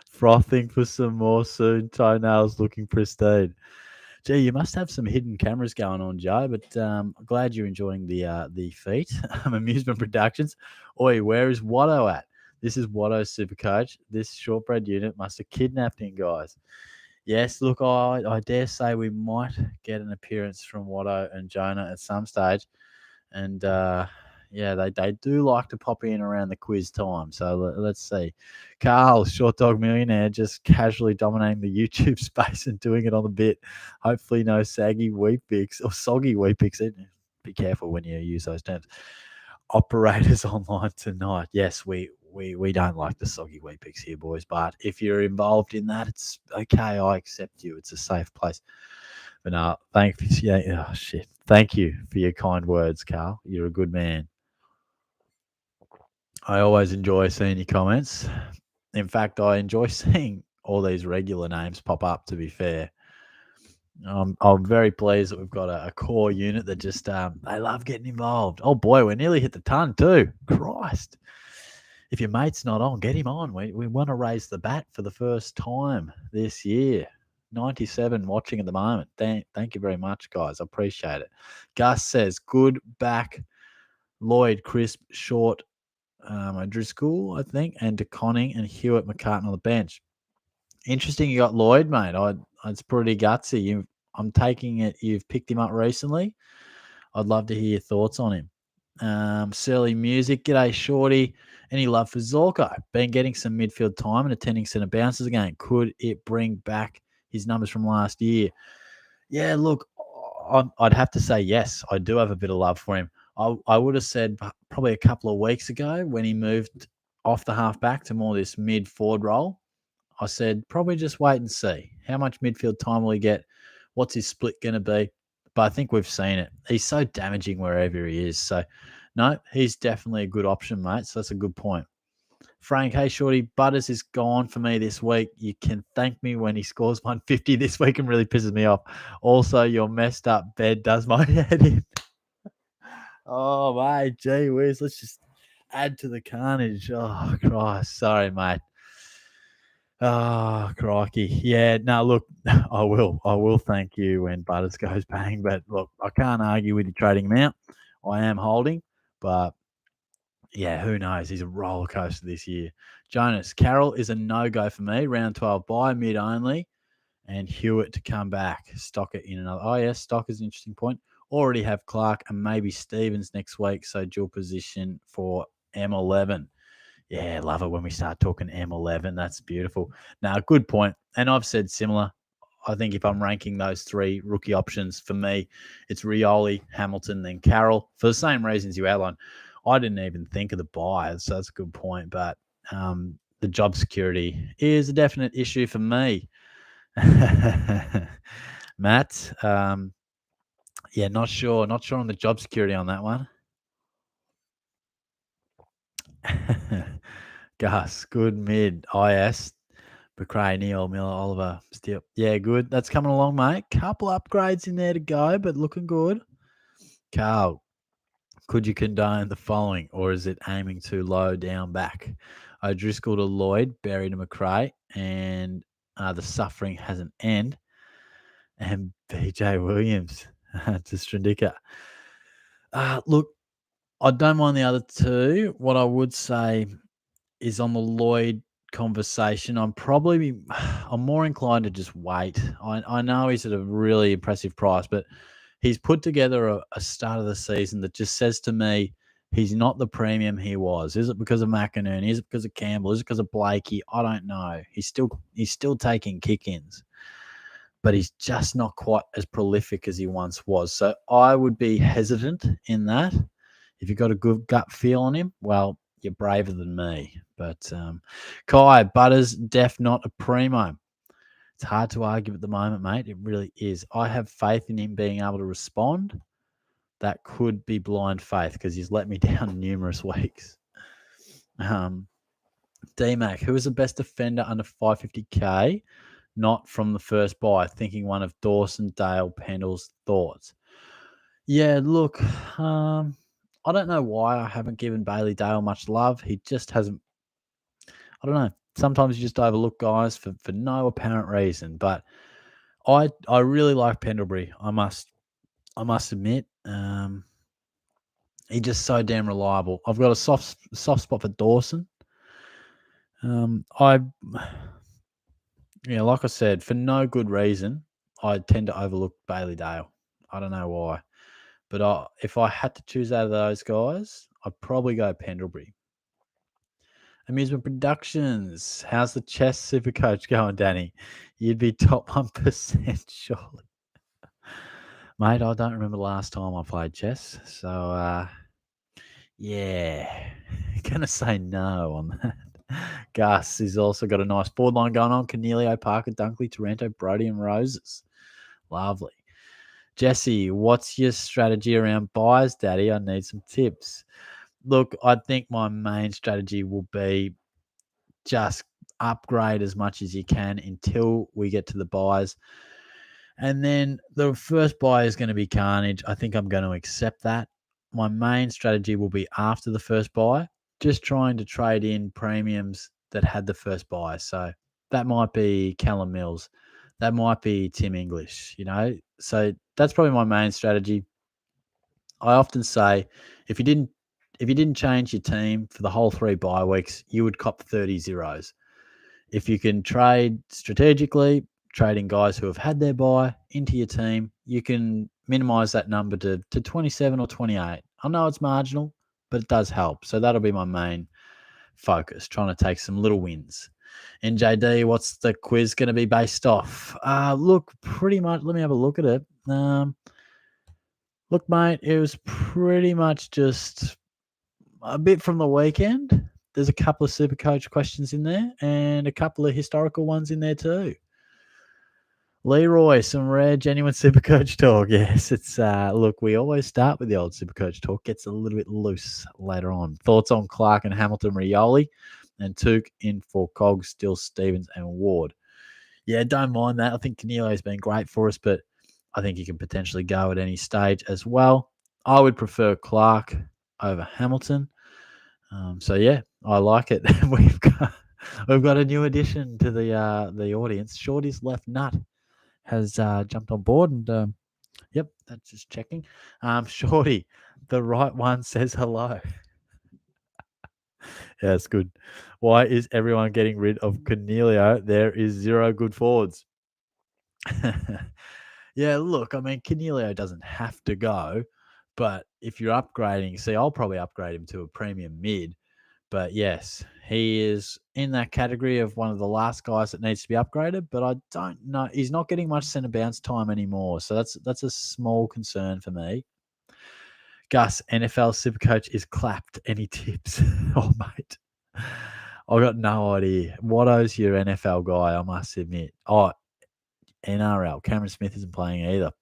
A: Frothing for some more soon. Toenails looking pristine. Gee, you must have some hidden cameras going on, Joe. But glad you're enjoying the feat. Amusement Productions. Oi, where is Watto at? This is Watto's SuperCoach. This shortbread unit must have kidnapped him, guys. Yes, look, I dare say we might get an appearance from Watto and Jonah at some stage. And yeah, they do like to pop in around the quiz time. So let's see. Carl, Short Dog Millionaire, just casually dominating the YouTube space and doing it on the bit. Hopefully, no saggy Weet-Bix or soggy Weet-Bix. Be careful when you use those terms. Operators online tonight. Yes, we don't like the soggy Weet-Bix here, boys. But if you're involved in that, it's okay. I accept you. It's a safe place. But no, thanks. Yeah, oh shit. Thank you for your kind words, Carl. You're a good man. I always enjoy seeing your comments. In fact, I enjoy seeing all these regular names pop up. To be fair, I'm very pleased that we've got a core unit that just they love getting involved. Oh boy, we nearly hit the ton too. Christ. If your mate's not on, get him on. We want to raise the bat for the first time this year. 97 watching at the moment. Thank you very much, guys. I appreciate it. Gus says, good back. Lloyd, Crisp, Short, Driscoll, I think, and DeConning and Hewitt McCartan on the bench. Interesting you got Lloyd, mate. It's pretty gutsy. I'm taking it you've picked him up recently. I'd love to hear your thoughts on him. Surly Music, g'day Shorty. Any love for Zorko? Been getting some midfield time and attending centre bounces again. Could it bring back his numbers from last year? Yeah, look, I'd have to say yes. I do have a bit of love for him. I would have said probably a couple of weeks ago when he moved off the half back to more this mid forward role. I said probably just wait and see. How much midfield time will he get? What's his split going to be? But I think we've seen it. He's so damaging wherever he is. So, no, he's definitely a good option, mate. So that's a good point. Frank, hey, Shorty, Butters is gone for me this week. You can thank me when he scores 150 this week and really pisses me off. Also, your messed up bed does my head in. Oh, mate, gee whiz. Let's just add to the carnage. Oh, Christ. Sorry, mate. Oh, crikey. Yeah, no, look, I will thank you when Butters goes bang, but look, I can't argue with you trading him out. I am holding, but yeah, who knows? He's a roller coaster this year. Jonas, Carroll is a no-go for me. Round 12 buy, mid only, and Hewitt to come back. Stock it in another. Oh, yes, Stock is an interesting point. Already have Clark and maybe Stevens next week, so dual position for M11. Yeah, love it when we start talking M11. That's beautiful. Now, good point. And I've said similar. I think if I'm ranking those three rookie options, for me, it's Rioli, Hamilton, then Carroll for the same reasons you outlined. I didn't even think of the buyers, so that's a good point. But the job security is a definite issue for me. Matt, yeah, not sure. Not sure on the job security on that one. Gus, good mid. IS. McRae, Neil, Miller, Oliver, Steele. Yeah, good. That's coming along, mate. Couple upgrades in there to go, but looking good. Carl, could you condone the following, or is it aiming too low down back? O'Driscoll to Lloyd, Barry to McRae, and the suffering has an end. And BJ Williams to Strandika. Look, I don't mind the other two. What I would say is on the Lloyd conversation, I'm more inclined to just wait. I know he's at a really impressive price, but he's put together a start of the season that just says to me he's not the premium he was. Is it because of McInerney? Is it because of Campbell? Is it because of Blakey? I don't know. He's still taking kick-ins, but he's just not quite as prolific as he once was. So I would be hesitant in that. If you've got a good gut feel on him, well, you're braver than me. But Kai, Butters, def not a primo. It's hard to argue at the moment, mate. It really is. I have faith in him being able to respond. That could be blind faith because he's let me down numerous weeks. DMAC, who is the best defender under 550k? Not from the first buy. Thinking one of Dawson, Dale, Pendle's thoughts. Yeah, look, I don't know why I haven't given Bailey Dale much love. He just hasn't. I don't know. Sometimes you just overlook guys for no apparent reason. But I really like Pendlebury. I must admit. He's just so damn reliable. I've got a soft spot for Dawson. I like I said, for no good reason, I tend to overlook Bailey Dale. I don't know why. But if I had to choose out of those guys, I'd probably go Pendlebury. Amusement Productions. How's the chess super coach going, Danny? You'd be top 1%, surely. Mate, I don't remember the last time I played chess. So, yeah. Gonna say no on that. Gus has also got a nice board line going on. Cornelio, Parker, Dunkley, Taranto, Brody, and Roses. Lovely. Jesse, what's your strategy around buys, Daddy? I need some tips. Look, I think my main strategy will be just upgrade as much as you can until we get to the buys. And then the first buy is going to be carnage. I think I'm going to accept that. My main strategy will be after the first buy, just trying to trade in premiums that had the first buy. So that might be Callum Mills. That might be Tim English, So that's probably my main strategy. I often say if you didn't change your team for the whole 3 bye weeks, you would cop 30 zeros. If you can trade strategically, trading guys who have had their buy into your team, you can minimize that number to 27 or 28. I know it's marginal, but it does help. So that'll be my main focus, trying to take some little wins. NJD, what's the quiz going to be based off? Look, pretty much, let me have a look at it. Look, mate, it was pretty much just a bit from the weekend. There's a couple of SuperCoach questions in there and a couple of historical ones in there too. Leroy, some rare, genuine SuperCoach talk. Yes, it's look, we always start with the old SuperCoach talk. Gets a little bit loose later on. Thoughts on Clark and Hamilton, Rioli, and Took in for Cogs, Still, Stevens, and Ward. Yeah, don't mind that. I think Canelio's been great for us, but I think he can potentially go at any stage as well. I would prefer Clark over Hamilton. So yeah, I like it. We've got a new addition to the audience. Shorty's left nut has jumped on board, and yep, that's just checking. Shorty, the right one says hello. Yeah, that's good. Why is everyone getting rid of Cornelio? There is 0 good forwards. Yeah, look, I mean, Cornelio doesn't have to go, but if you're upgrading, see, I'll probably upgrade him to a premium mid. But yes, he is in that category of one of the last guys that needs to be upgraded. But I don't know, he's not getting much centre bounce time anymore, so that's a small concern for me. Gus, NFL Supercoach is clapped. Any tips? Oh, mate. I got no idea. Watto's your NFL guy, I must admit. Oh, NRL. Cameron Smith isn't playing either.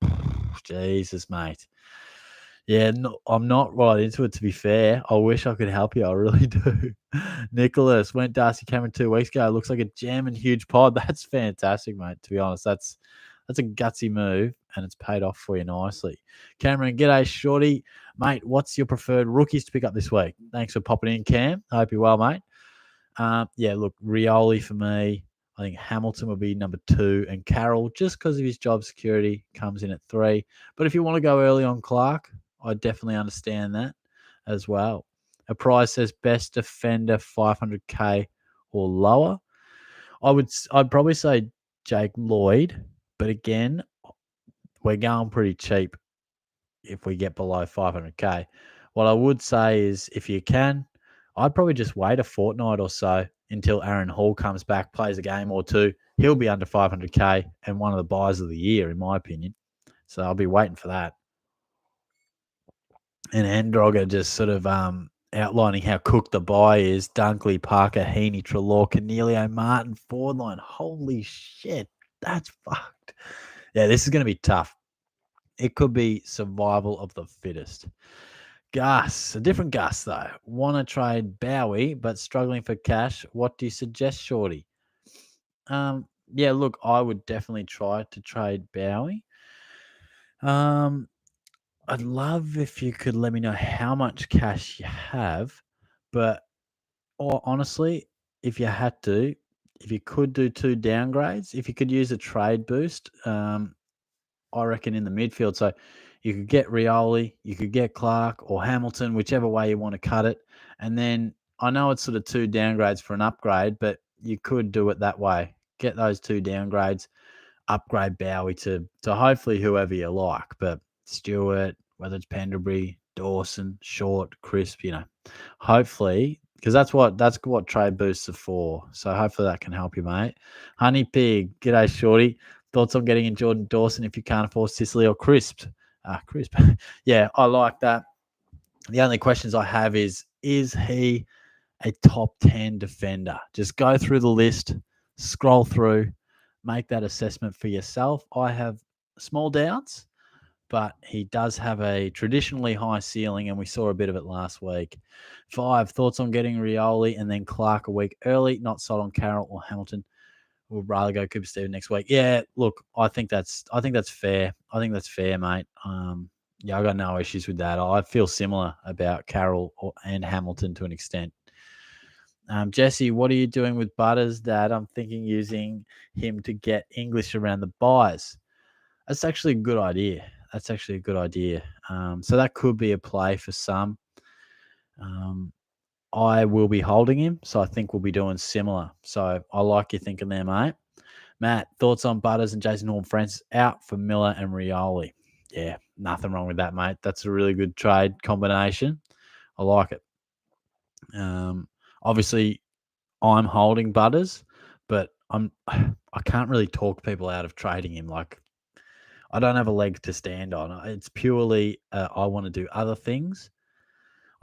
A: Jesus, mate. Yeah, no, I'm not right into it, to be fair. I wish I could help you. I really do. Nicholas went Darcy Cameron 2 weeks ago. Looks like a jam and huge pod. That's fantastic, mate. To be honest, that's a gutsy move, and it's paid off for you nicely. Cameron, g'day, shorty. Mate, what's your preferred rookies to pick up this week? Thanks for popping in, Cam. I hope you're well, mate. Yeah, look, Rioli for me. I think Hamilton will be number 2, and Carroll, just because of his job security, comes in at 3. But if you want to go early on Clark, I definitely understand that as well. A prize says best defender 500k or lower. I'd probably say Jake Lloyd, but again, we're going pretty cheap if we get below 500k. What I would say is if you can, I'd probably just wait a fortnight or so until Aaron Hall comes back, plays a game or two. He'll be under 500k and one of the buys of the year, in my opinion. So I'll be waiting for that. And Androgger just sort of outlining how cooked the buy is. Dunkley, Parker, Heaney, Trelaw, Cornelio, Martin, forward line. Holy shit, that's fucked. Yeah, this is going to be tough. It could be survival of the fittest. Gus, a different Gus though. Want to trade Bowie, but struggling for cash. What do you suggest, Shorty? Yeah, look, I would definitely try to trade Bowie. I'd love if you could let me know how much cash you have, but honestly, if you had to, if you could do 2 downgrades, if you could use a trade boost, I reckon in the midfield. So you could get Rioli, you could get Clark or Hamilton, whichever way you want to cut it. And then I know it's sort of 2 downgrades for an upgrade, but you could do it that way. Get those 2 downgrades, upgrade Bowie to hopefully whoever you like. But Stewart, whether it's Pendlebury, Dawson, Short, Crisp, hopefully, because that's what trade boosts are for. So hopefully that can help you, mate. Honey Pig, g'day, Shorty. Thoughts on getting in Jordan Dawson if you can't afford Sicily or Crisp? Crisp. Yeah, I like that. The only questions I have is he a top 10 defender? Just go through the list, scroll through, make that assessment for yourself. I have small doubts, but he does have a traditionally high ceiling, and we saw a bit of it last week. 5, thoughts on getting Rioli and then Clark a week early, not sold on Carroll or Hamilton. We'll rather go Cooper Steven next week. Yeah, look, I think that's fair. I think that's fair, mate. Yeah, I got no issues with that. I feel similar about Carroll and Hamilton to an extent. Jesse, what are you doing with Butters, Dad? I'm thinking using him to get English around the buys. That's actually a good idea. So that could be a play for some. I will be holding him, so I think we'll be doing similar. So I like your thinking there, mate. Matt, thoughts on Butters and Jason Horn-Francis out for Miller and Rioli? Yeah, nothing wrong with that, mate. That's a really good trade combination. I like it. Obviously, I'm holding Butters, but I can't really talk people out of trading him. Like, I don't have a leg to stand on. It's purely I want to do other things.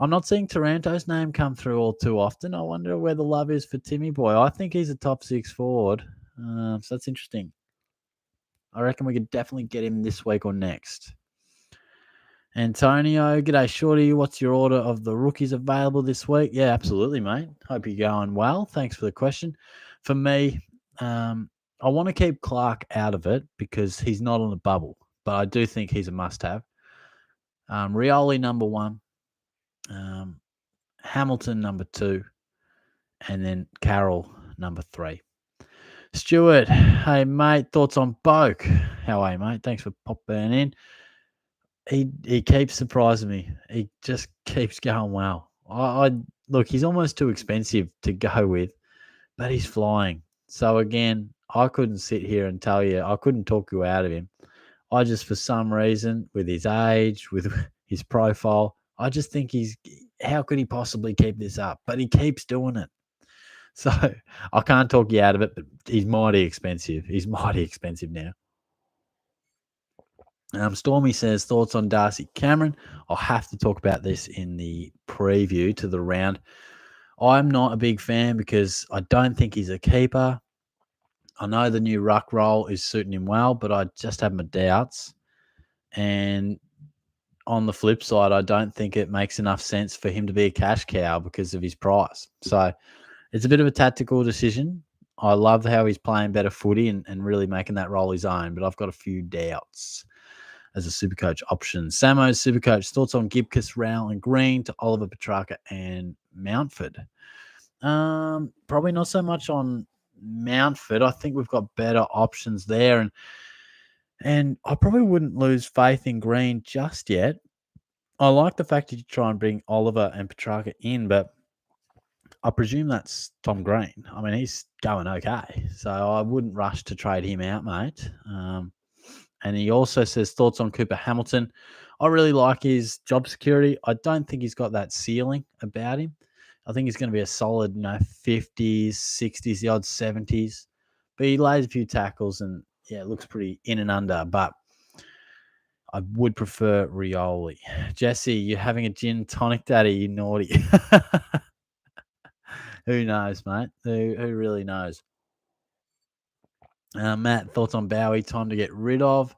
A: I'm not seeing Taranto's name come through all too often. I wonder where the love is for Timmy Boy. I think he's a top 6 forward. So that's interesting. I reckon we could definitely get him this week or next. Antonio, g'day, Shorty. What's your order of the rookies available this week? Yeah, absolutely, mate. Hope you're going well. Thanks for the question. For me, I want to keep Clark out of it because he's not on the bubble, but I do think he's a must-have. Rioli, number 1. Hamilton, number 2. And then Carroll, number 3. Stuart, hey mate, thoughts on Boke? How are you, mate? Thanks for popping in. He keeps surprising me. He just keeps going well. I look, he's almost too expensive to go with, but he's flying. So again, I couldn't sit here and tell you, I couldn't talk you out of him. I just, for some reason, with his age, with his profile, I just think how could he possibly keep this up? But he keeps doing it. So I can't talk you out of it, but he's mighty expensive. He's mighty expensive now. Stormy says, thoughts on Darcy Cameron? I'll have to talk about this in the preview to the round. I'm not a big fan because I don't think he's a keeper. I know the new ruck role is suiting him well, but I just have my doubts. And on the flip side, I don't think it makes enough sense for him to be a cash cow because of his price. So it's a bit of a tactical decision. I love how he's playing better footy and really making that role his own, but I've got a few doubts as a SuperCoach option. Samo's SuperCoach, thoughts on Gibcus, Rowell and Green to Oliver, Petrarca and Mountford? Probably not so much on Mountford. I think we've got better options there, and I probably wouldn't lose faith in Green just yet. I like the fact that you try and bring Oliver and Petrarca in, but I presume that's Tom Green. I mean, he's going okay, so I wouldn't rush to trade him out, mate. And he also says thoughts on Cooper Hamilton. I really like his job security. I don't think he's got that ceiling about him. I think he's going to be a solid, 50s, 60s, the odd 70s. But he lays a few tackles and, yeah, it looks pretty in and under. But I would prefer Rioli. Jesse, you're having a gin tonic, daddy, you naughty. Who knows, mate? Who really knows? Matt, thoughts on Bowie? Time to get rid of.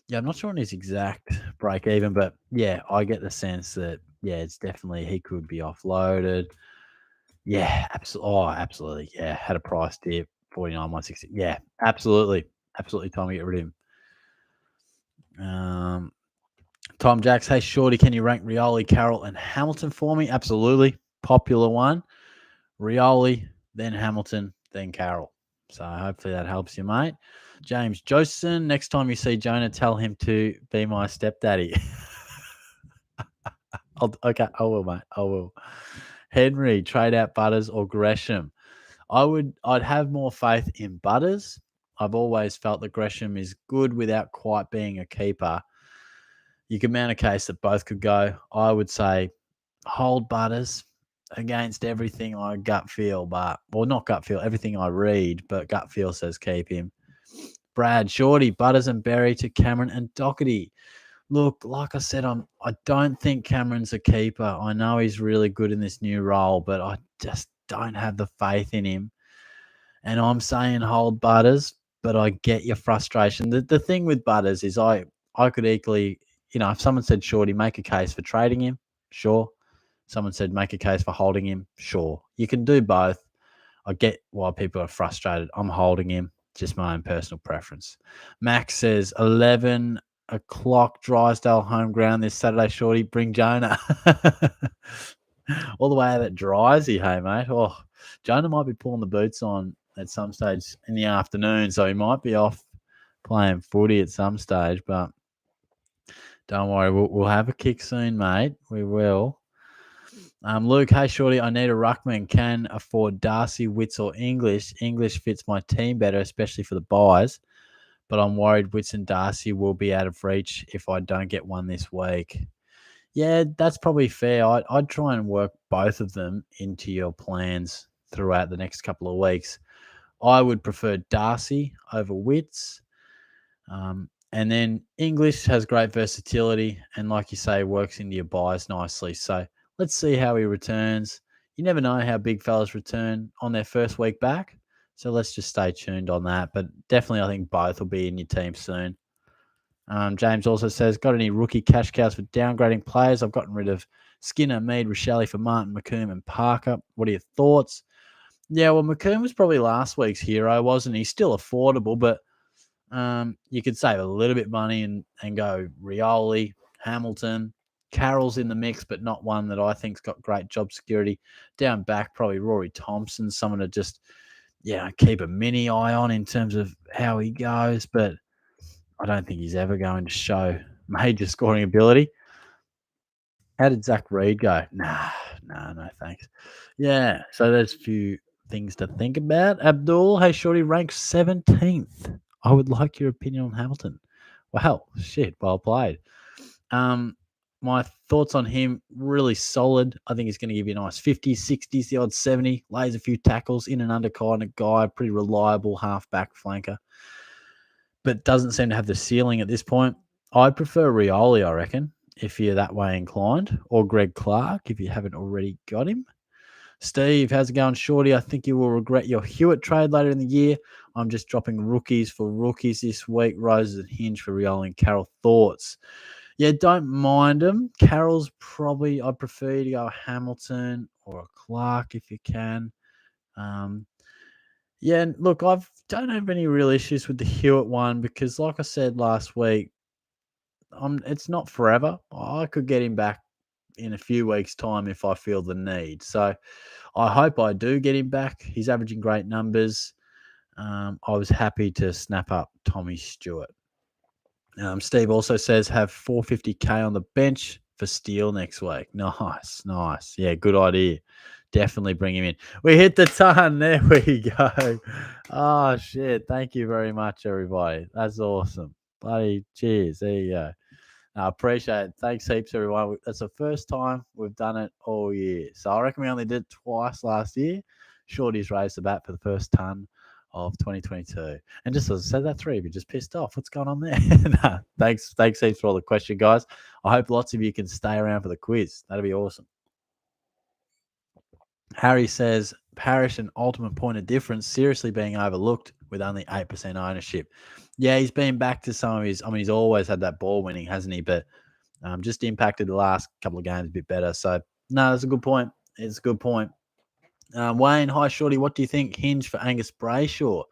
A: Yeah, I'm not sure on his exact break even, but yeah, I get the sense that, yeah, it's definitely he could be offloaded. Yeah, absolutely. Oh, absolutely. Yeah, had a price dip, 49, 160. Yeah, absolutely. Absolutely time to get rid of him. Tom Jacks, hey, Shorty, can you rank Rioli, Carroll, and Hamilton for me? Absolutely. Popular one. Rioli, then Hamilton, then Carroll. So hopefully that helps you, mate. James Josephson, next time you see Jonah, tell him to be my stepdaddy. Okay, I will, mate. I will. Henry, trade out Butters or Gresham. I'd have more faith in Butters. I've always felt that Gresham is good without quite being a keeper. You can mount a case that both could go. I would say hold Butters against everything I gut feel, not gut feel, everything I read, but gut feel says keep him. Brad, Shorty, Butters and Berry to Cameron and Doherty. Look, like I said, I don't think Cameron's a keeper. I know he's really good in this new role, but I just don't have the faith in him. And I'm saying hold Butters, but I get your frustration. The thing with Butters is I could equally, if someone said Shorty, make a case for trading him, sure. Someone said make a case for holding him, sure. You can do both. I get why people are frustrated. I'm holding him, just my own personal preference. Max says 11 o'clock Drysdale home ground this Saturday, Shorty. Bring Jonah. All the way out at Drysy, hey, mate. Oh, Jonah might be pulling the boots on at some stage in the afternoon, so he might be off playing footy at some stage, but don't worry, we'll have a kick soon, mate. We will. Luke, hey, Shorty, I need a ruckman. Can afford Darcy, Witts, or English. English fits my team better, especially for the buys, but I'm worried Witts and Darcy will be out of reach if I don't get one this week. Yeah, that's probably fair. I'd try and work both of them into your plans throughout the next couple of weeks. I would prefer Darcy over Witts. And then English has great versatility and, like you say, works into your buys nicely. So let's see how he returns. You never know how big fellas return on their first week back. So let's just stay tuned on that. But definitely, I think both will be in your team soon. James also says, got any rookie cash cows for downgrading players? I've gotten rid of Skinner, Mead, Rochelle for Martin, McComb, and Parker. What are your thoughts? Yeah, well, McComb was probably last week's hero, wasn't he? Still affordable, but you could save a little bit of money and go Rioli, Hamilton. Carroll's in the mix, but not one that I think's got great job security. Down back, probably Rory Thompson, someone to just keep a mini eye on in terms of how he goes, but I don't think he's ever going to show major scoring ability. How did Zach Reed go? Nah, no, thanks. Yeah, so there's a few things to think about. Abdul, hey, Shorty, ranked 17th. I would like your opinion on Hamilton. Wow, shit, well played. Um, my thoughts on him, really solid. I think he's going to give you a nice 50s, 60s, the odd 70, lays a few tackles, in and under kind of guy, pretty reliable half-back flanker, but doesn't seem to have the ceiling at this point. I'd prefer Rioli, I reckon, if you're that way inclined, or Greg Clark if you haven't already got him. Steve, how's it going, Shorty? I think you will regret your Hewitt trade later in the year. I'm just dropping rookies for rookies this week. Roses and Hinge for Rioli and Carroll. Thoughts? Yeah, don't mind them. Carroll's probably, I'd prefer you to go Hamilton or a Clark if you can. Um, yeah, look, I don't have any real issues with the Hewitt one because, like I said last week, it's not forever. I could get him back in a few weeks' time if I feel the need. So I hope I do get him back. He's averaging great numbers. I was happy to snap up Tommy Stewart. Steve also says have 450k on the bench for Steele next week. Nice. Yeah, good idea. Definitely bring him in. We hit the ton. There we go. Oh shit! Thank you very much, everybody. That's awesome. Bloody cheers. There you go. I appreciate it. Thanks heaps, everyone. That's the first time we've done it all year. So I reckon we only did it twice last year. Shorty's raised the bat for the first ton of 2022. And just as I said, that three of you just pissed off. What's going on there? Nah, thanks heaps for all the question, guys. I hope lots of you can stay around for the quiz. That'd be awesome. Harry says, Parrish and ultimate point of difference seriously being overlooked with only 8% ownership. Yeah, he's been back to some of his, he's always had that ball winning, hasn't he? But just impacted the last couple of games a bit better. So, no, that's a good point. It's a good point. Wayne, hi, Shorty. What do you think? Hinge for Angus Brayshaw.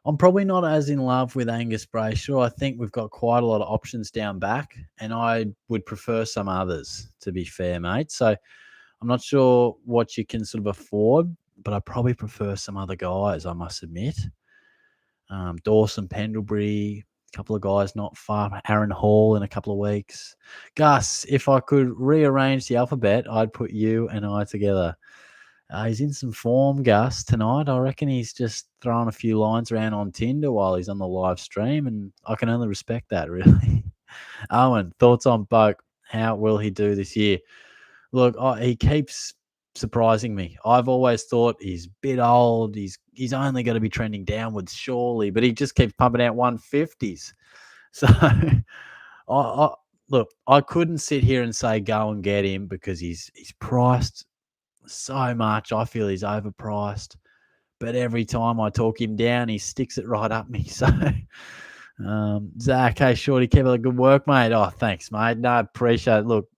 A: I'm probably not as in love with Angus Brayshaw. I think we've got quite a lot of options down back, and I would prefer some others, to be fair, mate. So I'm not sure what you can sort of afford, but I probably prefer some other guys, I must admit. Dawson Pendlebury, a couple of guys not far. Aaron Hall in a couple of weeks. Gus, if I could rearrange the alphabet, I'd put you and I together. He's in some form, Gus, tonight. I reckon he's just throwing a few lines around on Tinder while he's on the live stream, and I can only respect that, really. Owen, thoughts on Boak? How will he do this year? Look, he keeps surprising me. I've always thought he's a bit old. He's only going to be trending downwards, surely, but he just keeps pumping out 150s. So, look, I couldn't sit here and say go and get him because he's priced so much. I feel he's overpriced, but every time I talk him down, he sticks it right up me. So, Zach, hey, Shorty, keep up the good work, mate. Oh, thanks, mate. No, I appreciate it. Look,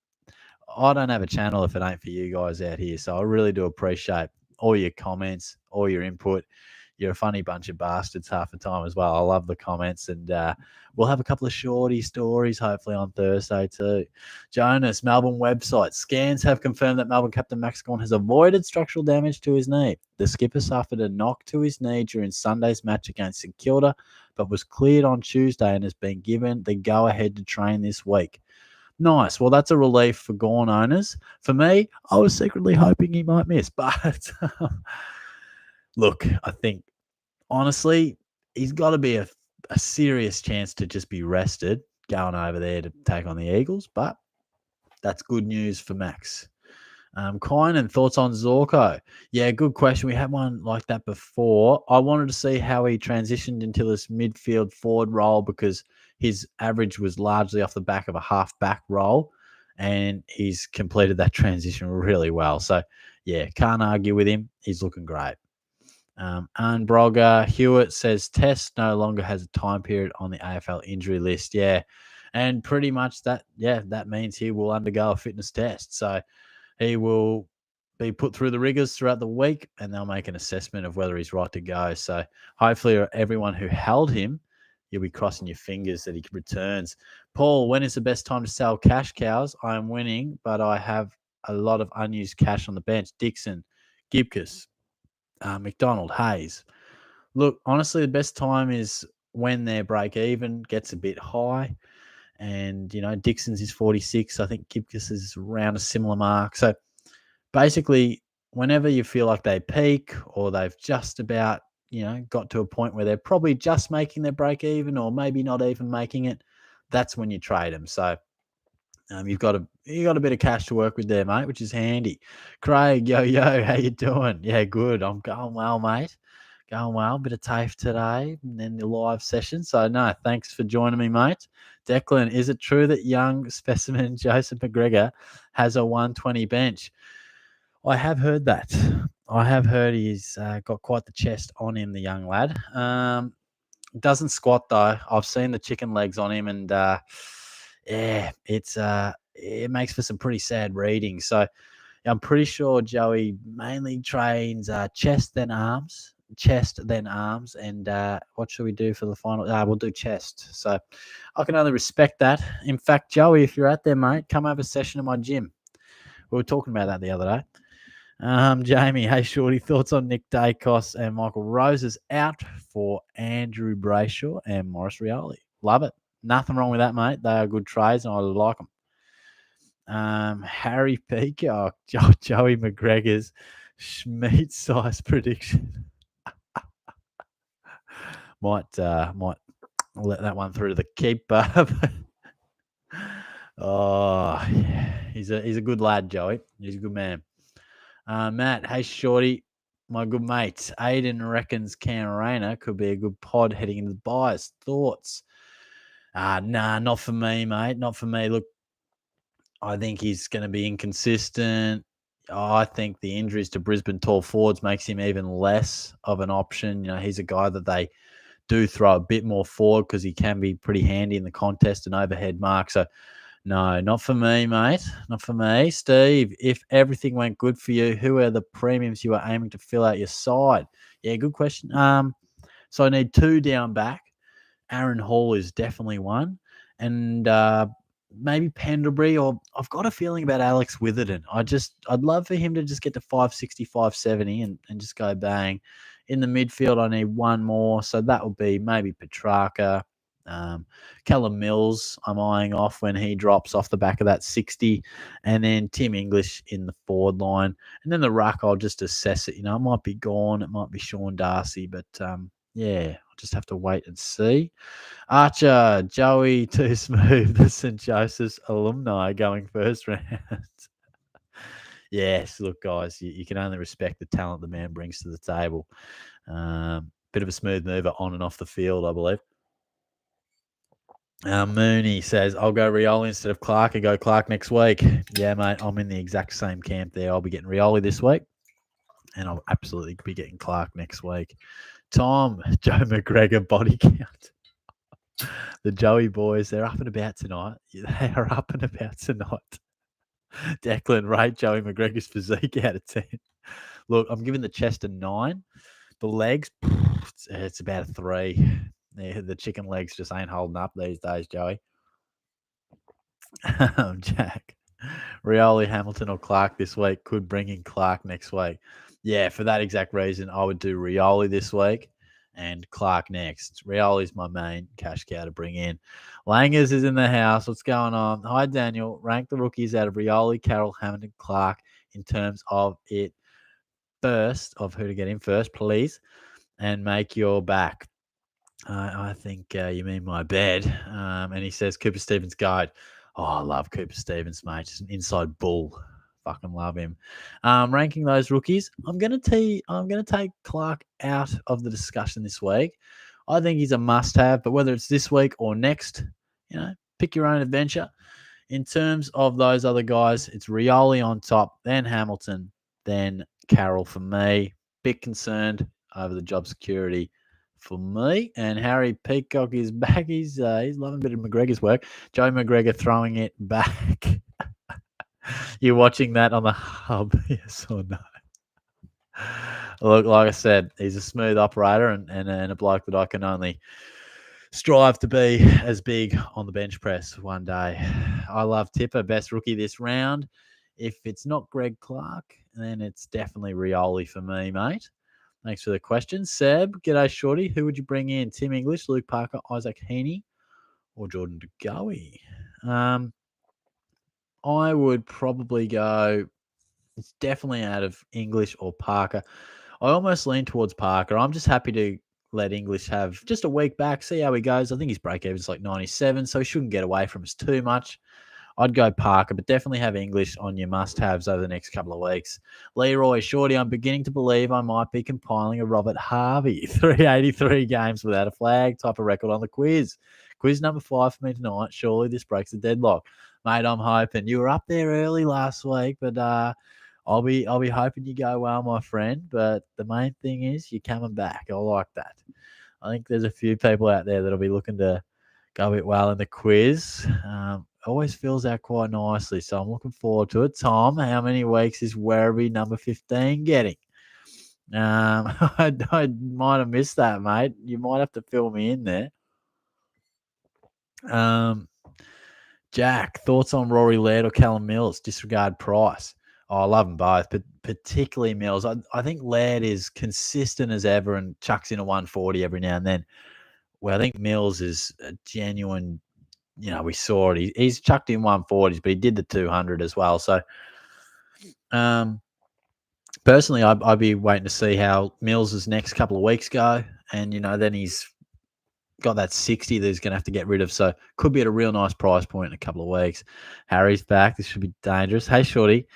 A: I don't have a channel if it ain't for you guys out here. So I really do appreciate all your comments, all your input. You're a funny bunch of bastards half the time as well. I love the comments, and we'll have a couple of shorty stories hopefully on Thursday too. Jonas, Melbourne website. Scans have confirmed that Melbourne captain Max Gawn has avoided structural damage to his knee. The skipper suffered a knock to his knee during Sunday's match against St Kilda, but was cleared on Tuesday and has been given the go-ahead to train this week. Nice. Well, that's a relief for Gawn owners. For me, I was secretly hoping he might miss. But look, I think, honestly, he's got to be a serious chance to just be rested going over there to take on the Eagles. But that's good news for Max. Kynan, thoughts on Zorko? Yeah, good question. We had one like that before. I wanted to see how he transitioned into this midfield forward role because his average was largely off the back of a half-back role, and he's completed that transition really well. So, yeah, can't argue with him. He's looking great. And Brogger Hewitt says Test no longer has a time period on the AFL injury list. Yeah, and pretty much that means he will undergo a fitness test. So he will be put through the rigors throughout the week, and they'll make an assessment of whether he's right to go. So hopefully everyone who held him, you'll be crossing your fingers that he returns. Paul, when is the best time to sell cash cows? I am winning, but I have a lot of unused cash on the bench. Dixon, Gibcus. McDonald, Hayes. Look, honestly, the best time is when their break even gets a bit high. And, Dixon's is 46. I think Kipkus is around a similar mark. So basically, whenever you feel like they peak or they've just about, got to a point where they're probably just making their break even or maybe not even making it, that's when you trade them. So you got a bit of cash to work with there, mate, which is handy. Craig, yo, how you doing? Yeah, good. I'm going well, mate. Going well. Bit of TAFE today, and then the live session. So no, thanks for joining me, mate. Declan, is it true that young specimen Joseph McGregor has a 120 bench? I have heard that. I have heard he's got quite the chest on him, the young lad. Doesn't squat though. I've seen the chicken legs on him, and yeah, it makes for some pretty sad reading. So I'm pretty sure Joey mainly trains chest then arms, and what should we do for the final? We'll do chest. So I can only respect that. In fact, Joey, if you're out there, mate, come have a session at my gym. We were talking about that the other day. Jamie, hey Shorty, thoughts on Nick Dacos and Michael Roses out for Andrew Brayshaw and Maurice Rioli? Love it. Nothing wrong with that, mate. They are good trades and I like them. Harry Peacock, Joey McGregor's Schmeat size prediction. might let that one through to the keeper. Oh, yeah. He's a good lad, Joey. He's a good man. Matt, hey Shorty, my good mates. Aiden reckons Cam Rayner could be a good pod heading into the buyers. Thoughts? Nah, not for me, mate. Not for me. Look, I think he's going to be inconsistent. I think the injuries to Brisbane tall forwards makes him even less of an option. He's a guy that they do throw a bit more forward because he can be pretty handy in the contest and overhead mark. So no, not for me, mate. Not for me. Steve, if everything went good for you, who are the premiums you are aiming to fill out your side? Yeah, good question. So I need 2 down back. Aaron Hall is definitely one. And maybe Pendlebury, or I've got a feeling about Alex Witherden. I'd love for him to just get to 560, 570 and just go bang. In the midfield, I need one more. So that would be maybe Petrarca. Callum Mills, I'm eyeing off when he drops off the back of that 60. And then Tim English in the forward line. And then the ruck, I'll just assess it. It might be Gawn. It might be Sean Darcy. But yeah, I'll just have to wait and see. Archer, Joey, too smooth. The St. Joseph's alumni going first round. Yes, look, guys, you can only respect the talent the man brings to the table. Bit of a smooth mover on and off the field, I believe. Mooney says, I'll go Rioli instead of Clark and go Clark next week. Yeah, mate, I'm in the exact same camp there. I'll be getting Rioli this week, and I'll absolutely be getting Clark next week. Tom, Joe McGregor body count. The Joey boys, they're up and about tonight. They are up and about tonight. Declan, rate Joey McGregor's physique out of 10. Look, I'm giving the chest a 9. The legs, it's about a 3. The chicken legs just ain't holding up these days, Joey. Jack, Rioli, Hamilton, or Clark this week. Could bring in Clark next week. Yeah, for that exact reason, I would do Rioli this week and Clark next. Rioli's my main cash cow to bring in. Langers is in the house. What's going on? Hi, Daniel. Rank the rookies out of Rioli, Carroll, Hamilton, Clark in terms of it first, of who to get in first, please, and make your back. I think you mean my bed. And he says Cooper Stevens guide. Oh, I love Cooper Stevens, mate. Just an inside bull. Fucking love him. Ranking those rookies, I'm gonna take Clark out of the discussion this week. I think he's a must-have, but whether it's this week or next, pick your own adventure. In terms of those other guys, it's Rioli on top, then Hamilton, then Carroll for me. Bit concerned over the job security for me. And Harry Peacock is back. He's loving a bit of McGregor's work. Joe McGregor throwing it back. You're watching that on the hub, yes or no? Look, like I said, he's a smooth operator and a bloke that I can only strive to be as big on the bench press one day. I love Tipper, best rookie this round. If it's not Greg Clark, then it's definitely Rioli for me, mate. Thanks for the question. Seb, g'day, shorty. Who would you bring in? Tim English, Luke Parker, Isaac Heaney, or Jordan DeGoey? I would probably go. It's definitely out of English or Parker. I almost lean towards Parker. I'm just happy to let English have just a week back, see how he goes. I think his break even's like 97, so he shouldn't get away from us too much. I'd go Parker, but definitely have English on your must-haves over the next couple of weeks. Leroy, shorty, I'm beginning to believe I might be compiling a Robert Harvey 383 games without a flag type of record on the quiz. Quiz number 5 for me tonight. Surely this breaks the deadlock. Mate, I'm hoping. You were up there early last week, but I'll be hoping you go well, my friend. But the main thing is you're coming back. I like that. I think there's a few people out there that'll be looking to go a bit well in the quiz. Always fills out quite nicely, so I'm looking forward to it. Tom, how many weeks is Werribee number 15 getting? I might have missed that, mate. You might have to fill me in there. Jack, thoughts on Rory Laird or Callum Mills? Disregard Price. Oh, I love them both, but particularly Mills. I think Laird is consistent as ever and chucks in a 140 every now and then. Well, I think Mills is a genuine, we saw it. He's chucked in 140s, but he did the 200 as well. So, personally, I'd be waiting to see how Mills' next couple of weeks go. And, then he's got that 60 that he's going to have to get rid of. So, could be at a real nice price point in a couple of weeks. Harry's back. This should be dangerous. Hey, Shorty,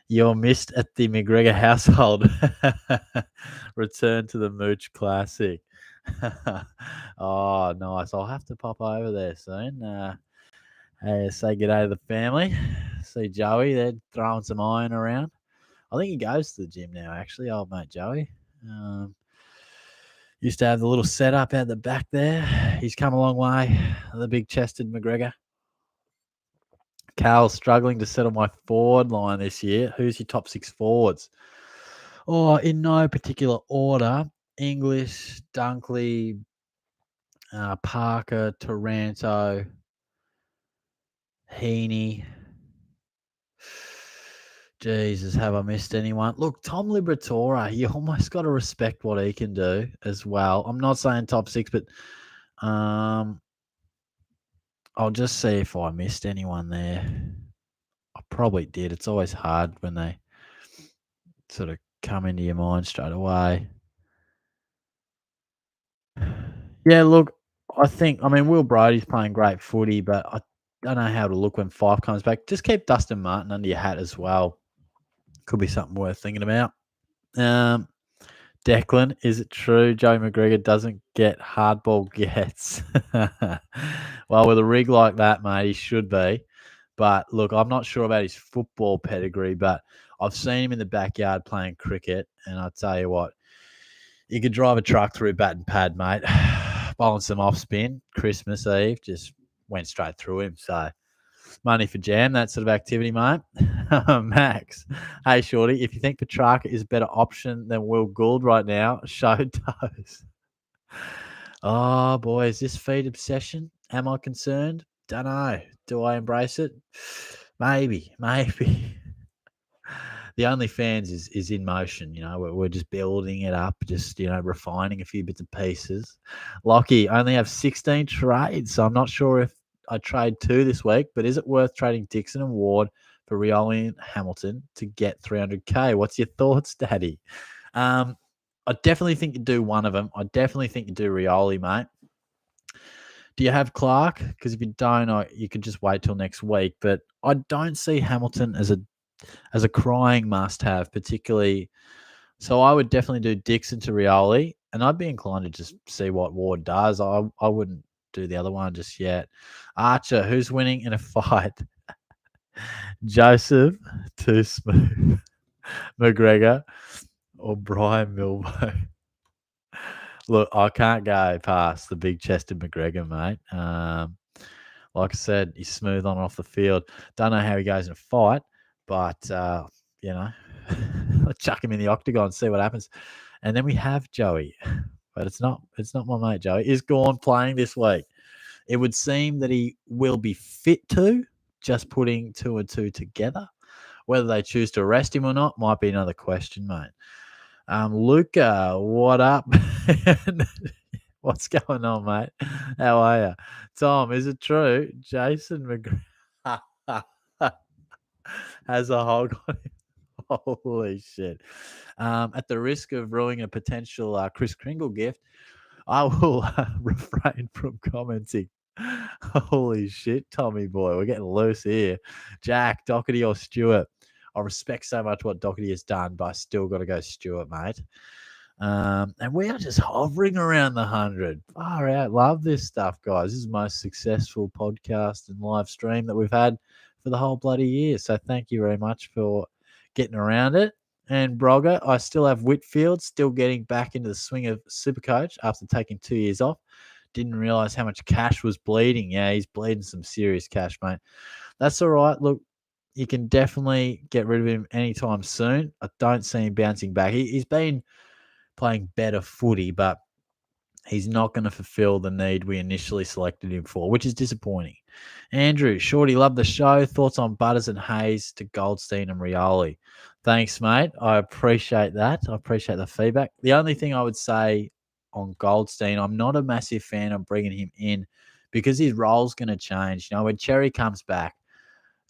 A: you're missed at the McGregor household. Return to the Mooch Classic. Oh, nice. I'll have to pop over there soon. Hey, say good day to the family. See Joey, they're throwing some iron around. I think he goes to the gym now, actually, old mate Joey. Used to have the little setup out the back there. He's come a long way, the big-chested McGregor. Carl's struggling to settle my forward line this year. Who's your top 6 forwards? Oh, in no particular order. English, Dunkley, Parker, Taranto, Heaney. Jesus, have I missed anyone? Look, Tom Liberatore, you almost got to respect what he can do as well. I'm not saying top 6, but I'll just see if I missed anyone there. I probably did. It's always hard when they sort of come into your mind straight away. Yeah, look, Will Brodie's playing great footy, but I don't know how to look when Fife comes back. Just keep Dustin Martin under your hat as well. Could be something worth thinking about. Declan, is it true Joey McGregor doesn't get hardball gets? Well, with a rig like that, mate, he should be. But look, I'm not sure about his football pedigree, but I've seen him in the backyard playing cricket, and I tell you what, you could drive a truck through bat and pad, mate. Bowling some off spin, Christmas Eve, just went straight through him. So, money for jam, that sort of activity, mate. Max, hey, Shorty, if you think Petrarca is a better option than Will Gould right now, show toes. Oh, boy, is this feed obsession? Am I concerned? Don't know. Do I embrace it? Maybe. The OnlyFans is in motion. We're just building it up, just refining a few bits and pieces. Lockie, only have 16 trades, so I'm not sure if I trade 2 this week. But is it worth trading Dixon and Ward for Rioli and Hamilton to get 300k? What's your thoughts, Daddy? I definitely think you do one of them. I definitely think you do Rioli, mate. Do you have Clark? Because if you don't, you could just wait till next week. But I don't see Hamilton as a crying must-have, particularly. So I would definitely do Dixon to Rioli, and I'd be inclined to just see what Ward does. I wouldn't do the other one just yet. Archer, who's winning in a fight? Joseph, too smooth. McGregor or Brian Milbo? Look, I can't go past the big-chested McGregor, mate. Like I said, he's smooth on and off the field. Don't know how he goes in a fight, but I'll chuck him in the octagon, see what happens. And then we have Joey, but it's not my mate Joey. Is Gawn playing this week? It would seem that he will be fit to. Just putting 2 and 2 together. Whether they choose to arrest him or not might be another question, mate. Luca, what up? What's going on, mate? How are you? Tom, is it true? Jason McGregor has a hog on him. Holy shit. At the risk of ruining a potential Chris Kringle gift, I will refrain from commenting. Holy shit, Tommy boy, we're getting loose here. Jack, Doherty or Stewart? I respect so much what Doherty has done, but I still got to go Stewart, mate. And we are just hovering around the 100. Far out. Love this stuff, guys. This is the most successful podcast and live stream that we've had for the whole bloody year. So thank you very much for getting around it. And Brogger, I still have Whitfield still getting back into the swing of SuperCoach after taking 2 years off. Didn't realize how much cash was bleeding. Yeah, he's bleeding some serious cash, mate. That's all right. Look, you can definitely get rid of him anytime soon. I don't see him bouncing back. He's been playing better footy, but he's not going to fulfill the need we initially selected him for, which is disappointing. Andrew, Shorty, love the show. Thoughts on Butters and Hayes to Goldstein and Rioli? Thanks, mate. I appreciate that. I appreciate the feedback. The only thing I would say on Goldstein, I'm not a massive fan of bringing him in because his role's going to change. You know, when Cherry comes back,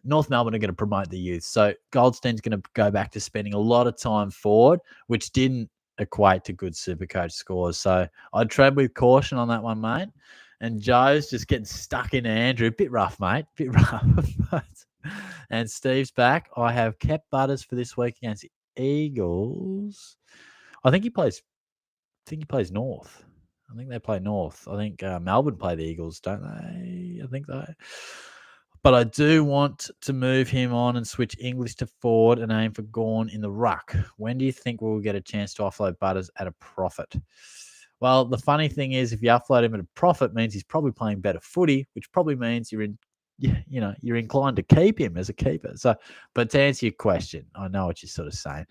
A: North Melbourne are going to promote the youth. So Goldstein's going to go back to spending a lot of time forward, which didn't equate to good Supercoach scores. So I'd tread with caution on that one, mate. And Joe's just getting stuck in Andrew. Bit rough, mate. Bit rough. And Steve's back. I have kept Butters for this week against the Eagles. I think he plays North. I think they play North. I think Melbourne play the Eagles, don't they? I think they. But I do want to move him on and switch English to forward and aim for Gawn in the ruck. When do you think we'll get a chance to offload Butters at a profit? Well, the funny thing is, if you offload him at a profit, means he's probably playing better footy, which probably means you're inclined to keep him as a keeper. So, but to answer your question, I know what you're sort of saying.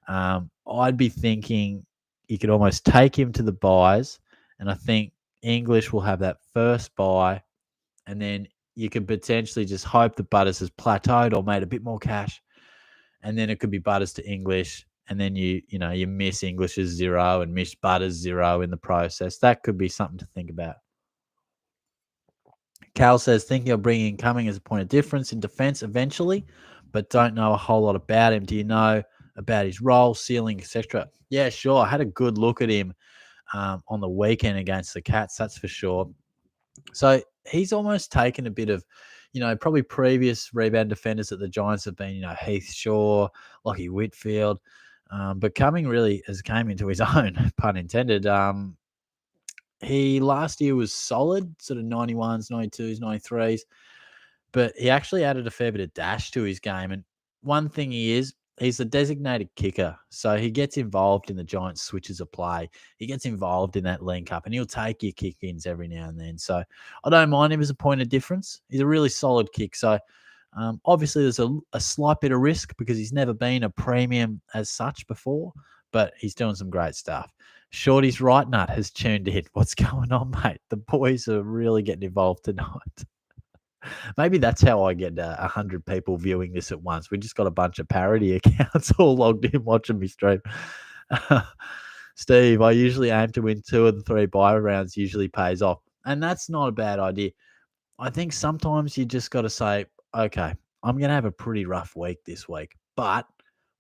A: I'd be thinking you could almost take him to the buys, and I think English will have that first buy, and then you could potentially just hope that Butters has plateaued or made a bit more cash, and then it could be Butters to English, and then you miss English's 0 and miss Butters 0 in the process. That could be something to think about. Cal says, thinking of bringing Cumming as a point of difference in defence eventually, but don't know a whole lot about him. Do you know about his role, ceiling, etc.? Yeah, sure. I had a good look at him on the weekend against the Cats, that's for sure. So he's almost taken a bit of, probably previous rebound defenders that the Giants have been, Heath Shaw, Lockie Whitfield, but Cumming really has came into his own, pun intended. He last year was solid, sort of 91s, 92s, 93s, but he actually added a fair bit of dash to his game. And one thing he's a designated kicker. So he gets involved in the Giants switches of play. He gets involved in that link up, and he'll take your kick-ins every now and then. So I don't mind him as a point of difference. He's a really solid kick. So obviously there's a slight bit of risk because he's never been a premium as such before, but he's doing some great stuff. Shorty's right nut has tuned in. What's going on, mate? The boys are really getting involved tonight. Maybe that's how I get 100 people viewing this at once. We just got a bunch of parody accounts all logged in watching me stream. Steve, I usually aim to win 2 of the 3 buy rounds, usually pays off. And that's not a bad idea. I think sometimes you just got to say, okay, I'm going to have a pretty rough week this week, but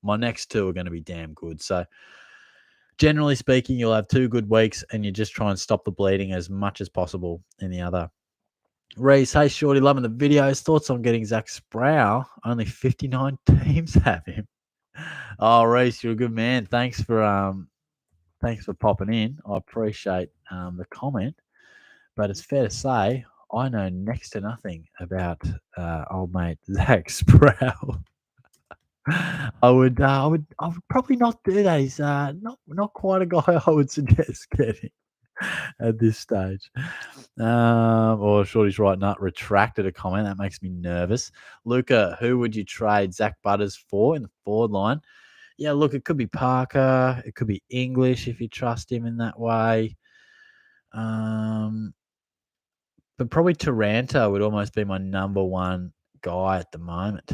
A: my next 2 are going to be damn good. So generally speaking, you'll have 2 good weeks and you just try and stop the bleeding as much as possible in the other. Reese, hey Shorty, loving the videos. Thoughts on getting Zach Sproul? Only 59 teams have him. Oh, Reese, you're a good man. Thanks for popping in. I appreciate the comment, but it's fair to say I know next to nothing about old mate Zach Sproul. I would probably not do that. He's not quite a guy I would suggest getting at this stage. Or Shorty's right nut retracted a comment. That makes me nervous. Luca, who would you trade Zach Butters for in the forward line? Yeah, look, it could be Parker. It could be English if you trust him in that way. But probably Taranto would almost be my number one guy at the moment.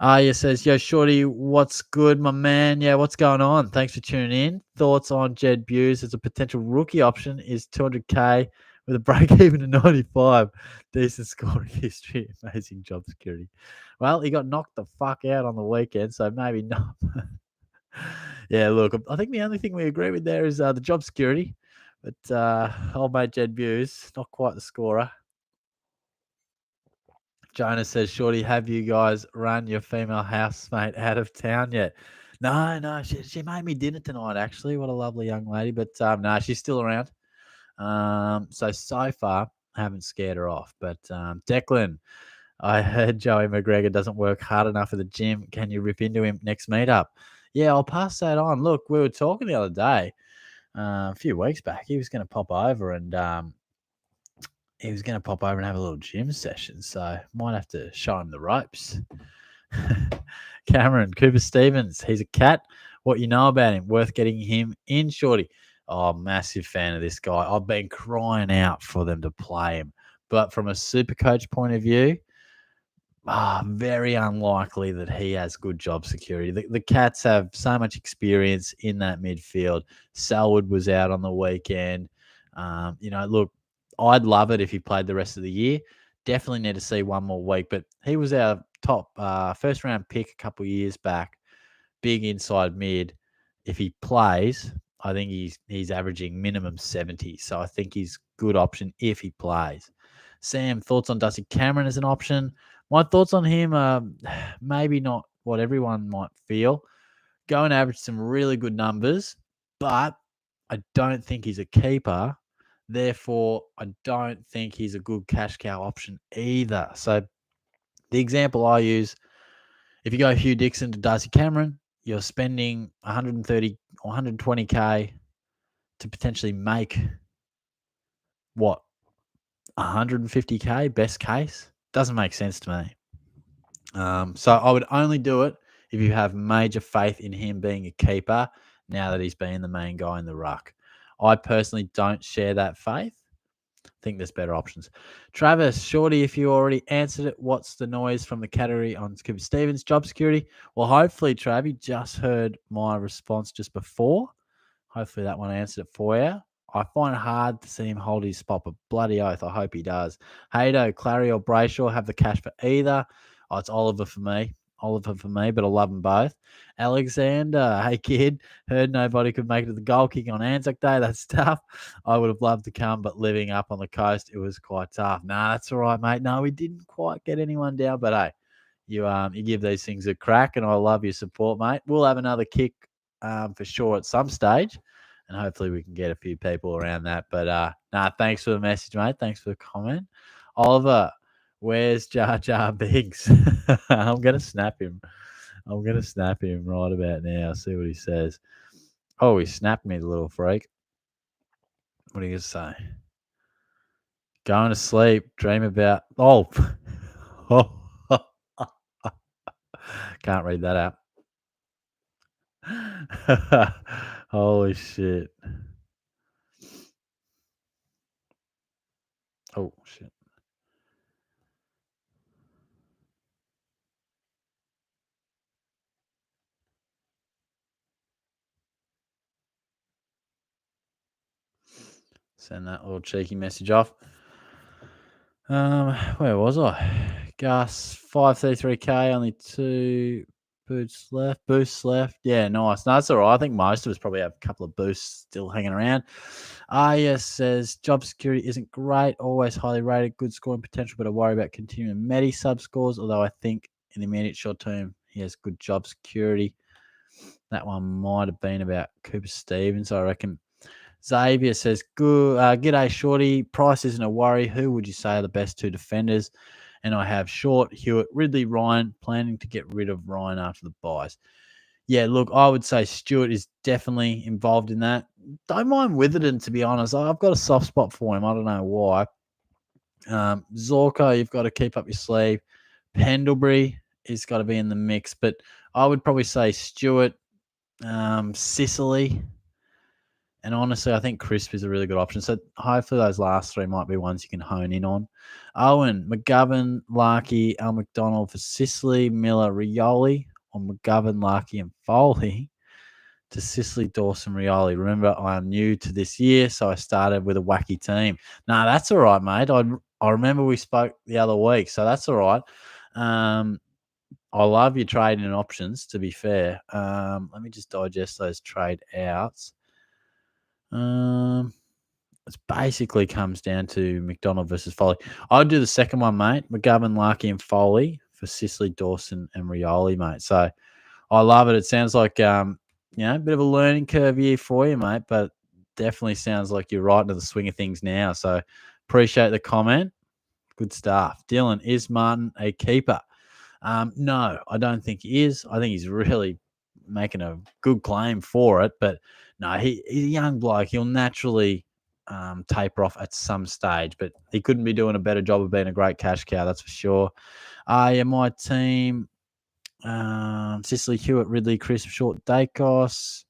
A: Aya says, "Yo, Shorty, what's good, my man? Yeah, what's going on? Thanks for tuning in. Thoughts on Jed Buse as a potential rookie option is 200K with a break even to 95. Decent scoring history, amazing job security. Well, he got knocked the fuck out on the weekend, so maybe not." Yeah, look, I think the only thing we agree with there is the job security. But old mate Jed Buse, not quite the scorer. Jonah says, "Shorty, have you guys run your female housemate out of town yet?" No, no, she made me dinner tonight, actually. What a lovely young lady. But no, she's still around. So far, I haven't scared her off. But Declan, I heard Joey McGregor doesn't work hard enough at the gym. Can you rip into him next meetup? Yeah, I'll pass that on. Look, we were talking the other day, a few weeks back. He was going to pop over and have a little gym session. So might have to show him the ropes. Cameron Cooper Stevens, he's a cat. What you know about him? Worth getting him in, Shorty. Oh, massive fan of this guy. I've been crying out for them to play him, but from a super coach point of view, very unlikely that he has good job security. The Cats have so much experience in that midfield. Selwood was out on the weekend. Look, I'd love it if he played the rest of the year. Definitely need to see one more week, but he was our top first round pick a couple of years back. Big inside mid. If he plays, I think he's averaging minimum 70. So I think he's good option if he plays. Sam, thoughts on Dusty Cameron as an option? My thoughts on him are maybe not what everyone might feel. Go and average some really good numbers, but I don't think he's a keeper. Therefore, I don't think he's a good cash cow option either. So the example I use, if you go Hugh Dixon to Darcy Cameron, you're spending 130 or 120K to potentially make what, 150K best case? Doesn't make sense to me. So I would only do it if you have major faith in him being a keeper now that he's been the main guy in the ruck. I personally don't share that faith. I think there's better options. Travis, Shorty, if you already answered it, what's the noise from the category on Cooper Stevens job security? Well, hopefully, Trav, you just heard my response just before. Hopefully that one answered it for you. I find it hard to see him hold his spot, but bloody oath, I hope he does. Haydo, Clary, or Brayshaw have the cash for either. Oh, it's Oliver for me. Oliver for me, but I love them both. Alexander, hey kid, heard nobody could make it to the goal kick on Anzac Day. That's tough. I would have loved to come, but living up on the coast, it was quite tough. Nah, that's all right, mate. No, we didn't quite get anyone down, but hey, you give these things a crack, and I love your support, mate. We'll have another kick for sure at some stage, and hopefully we can get a few people around that. But thanks for the message, mate. Thanks for the comment. Oliver, where's Jar Jar Binks? I'm gonna snap him. I'm gonna snap him right about now. See what he says. Oh, he snapped me, the little freak. What are you gonna say? Going to sleep, dream about. Oh, can't read that out. Holy shit. Oh, shit. Send that little cheeky message off. Where was I? Gus, 533K, only two boosts left. Yeah, nice. No, that's all right. I think most of us probably have a couple of boosts still hanging around. Yes says job security isn't great, always highly rated, good scoring potential, but I worry about continuing Medi sub scores, although I think in the immediate short term he has good job security. That one might have been about Cooper Stevens, I reckon. Xavier says, "Good, g'day, Shorty. Price isn't a worry. Who would you say are the best two defenders?" And I have Short, Hewitt, Ridley, Ryan. Planning to get rid of Ryan after the buys. Yeah, look, I would say Stewart is definitely involved in that. Don't mind Witherden, to be honest. I've got a soft spot for him. I don't know why. Zorko, you've got to keep up your sleeve. Pendlebury has got to be in the mix, but I would probably say Stewart, Sicily, And honestly, I think Crisp is a really good option. So hopefully those last three might be ones you can hone in on. Owen, McGovern, Larkey, Al McDonald for Sicily, Miller, Rioli, or McGovern, Larkey, and Foley to Sicily, Dawson, Rioli. Remember, I am new to this year, so I started with a wacky team. Nah, that's all right, mate. I remember we spoke the other week, so that's all right. I love your trading and options, to be fair. Let me just digest those trade outs. It basically comes down to McDonald versus Foley. I'd do the second one, mate. McGovern, Larkey, and Foley for Sicily, Dawson, and Rioli, mate. So I love it. It sounds like a bit of a learning curve here for you, mate, but definitely sounds like you're right into the swing of things now. So appreciate the comment. Good stuff. Dylan, is Martin a keeper? No, I don't think he is. I think he's really making a good claim for it, but no, he's a young bloke. He'll naturally taper off at some stage, but he couldn't be doing a better job of being a great cash cow, that's for sure. My team, Sicily, Hewitt, Ridley, Crisp, Short, Dacos.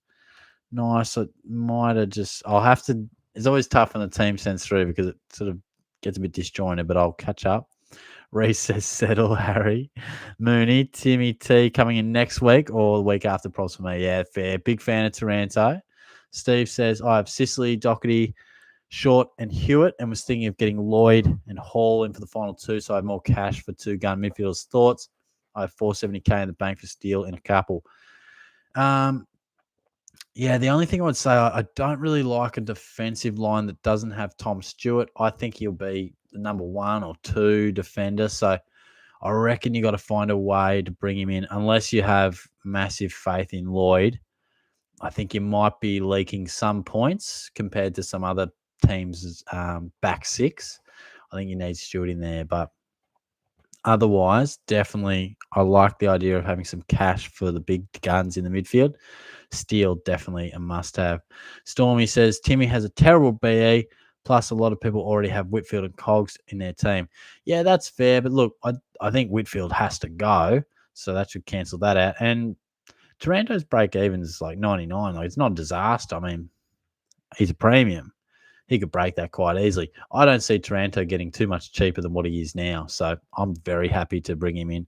A: Nice. I'll have to, it's always tough when the team sends through because it sort of gets a bit disjointed, but I'll catch up. Reese says settle, Harry. Mooney, Timmy T coming in next week or the week after, props for me. Yeah, fair. Big fan of Taranto. Steve says, I have Sicily, Doherty, Short, and Hewitt, and was thinking of getting Lloyd and Hall in for the final two, so I have more cash for two gun midfielders. Thoughts? I have $470K in the bank for Steele and a couple. The only thing I would say, I don't really like a defensive line that doesn't have Tom Stewart. I think he'll be the number 1 or 2 defender. So I reckon you got to find a way to bring him in, unless you have massive faith in Lloyd. I think you might be leaking some points compared to some other teams' back six. I think you need Stewart in there, but otherwise, definitely, I like the idea of having some cash for the big guns in the midfield. Steele, definitely a must-have. Stormy says, Timmy has a terrible BE, plus a lot of people already have Whitfield and Cogs in their team. Yeah, that's fair, but look, I think Whitfield has to go, so that should cancel that out. And Taranto's break-even is like 99. Like, it's not a disaster. I mean, he's a premium. He could break that quite easily. I don't see Taranto getting too much cheaper than what he is now, so I'm very happy to bring him in.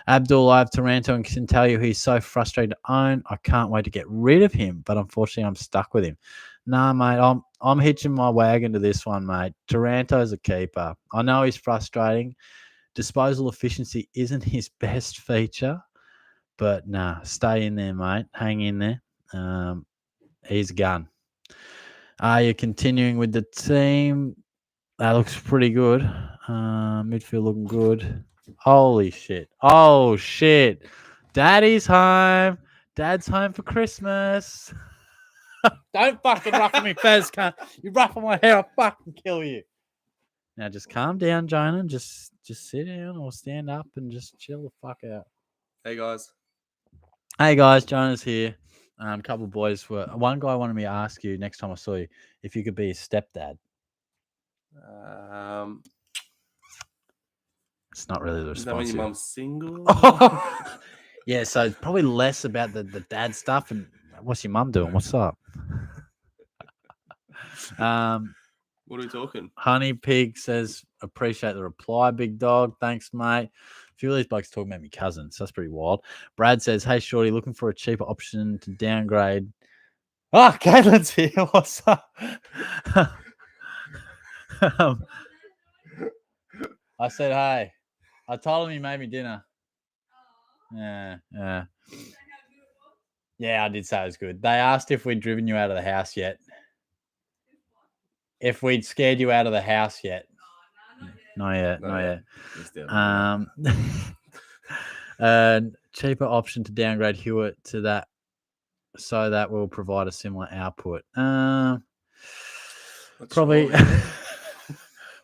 A: Abdul, I have Taranto and can tell you he's so frustrating to own. I can't wait to get rid of him, but unfortunately I'm stuck with him. Nah, mate, I'm hitching my wagon to this one, mate. Taranto's a keeper. I know he's frustrating. Disposal efficiency isn't his best feature, but nah, stay in there, mate. Hang in there. He's a gun. You're continuing with the team. That looks pretty good. Midfield looking good. Holy shit. Oh, shit. Daddy's home. Dad's home for Christmas. Don't fucking ruffle me, Fez. You ruffle my hair, I'll fucking kill you. Now just calm down, Jonah. Just sit down or stand up and just chill the fuck out.
B: Hey, guys.
A: Hey, guys. Jonah's here. A couple of boys were... One guy wanted me to ask you next time I saw you if you could be his stepdad. It's not really the response.
B: Does that mean your mum's single?
A: Yeah, so it's probably less about the dad stuff and what's your mum doing? What's up?
B: What are we talking?
A: Honey Pig says, appreciate the reply, big dog. Thanks, mate. A few of these blokes talking about my cousins. So that's pretty wild. Brad says, hey, Shorty, looking for a cheaper option to downgrade. Ah, Caitlin's here. What's up? I said, hey. I told him he made me dinner. Yeah. Yeah, I did say it was good. They asked if we'd driven you out of the house yet. If we'd scared you out of the house yet. Not yet. Cheaper option to downgrade Hewitt to that, so that will provide a similar output. Probably...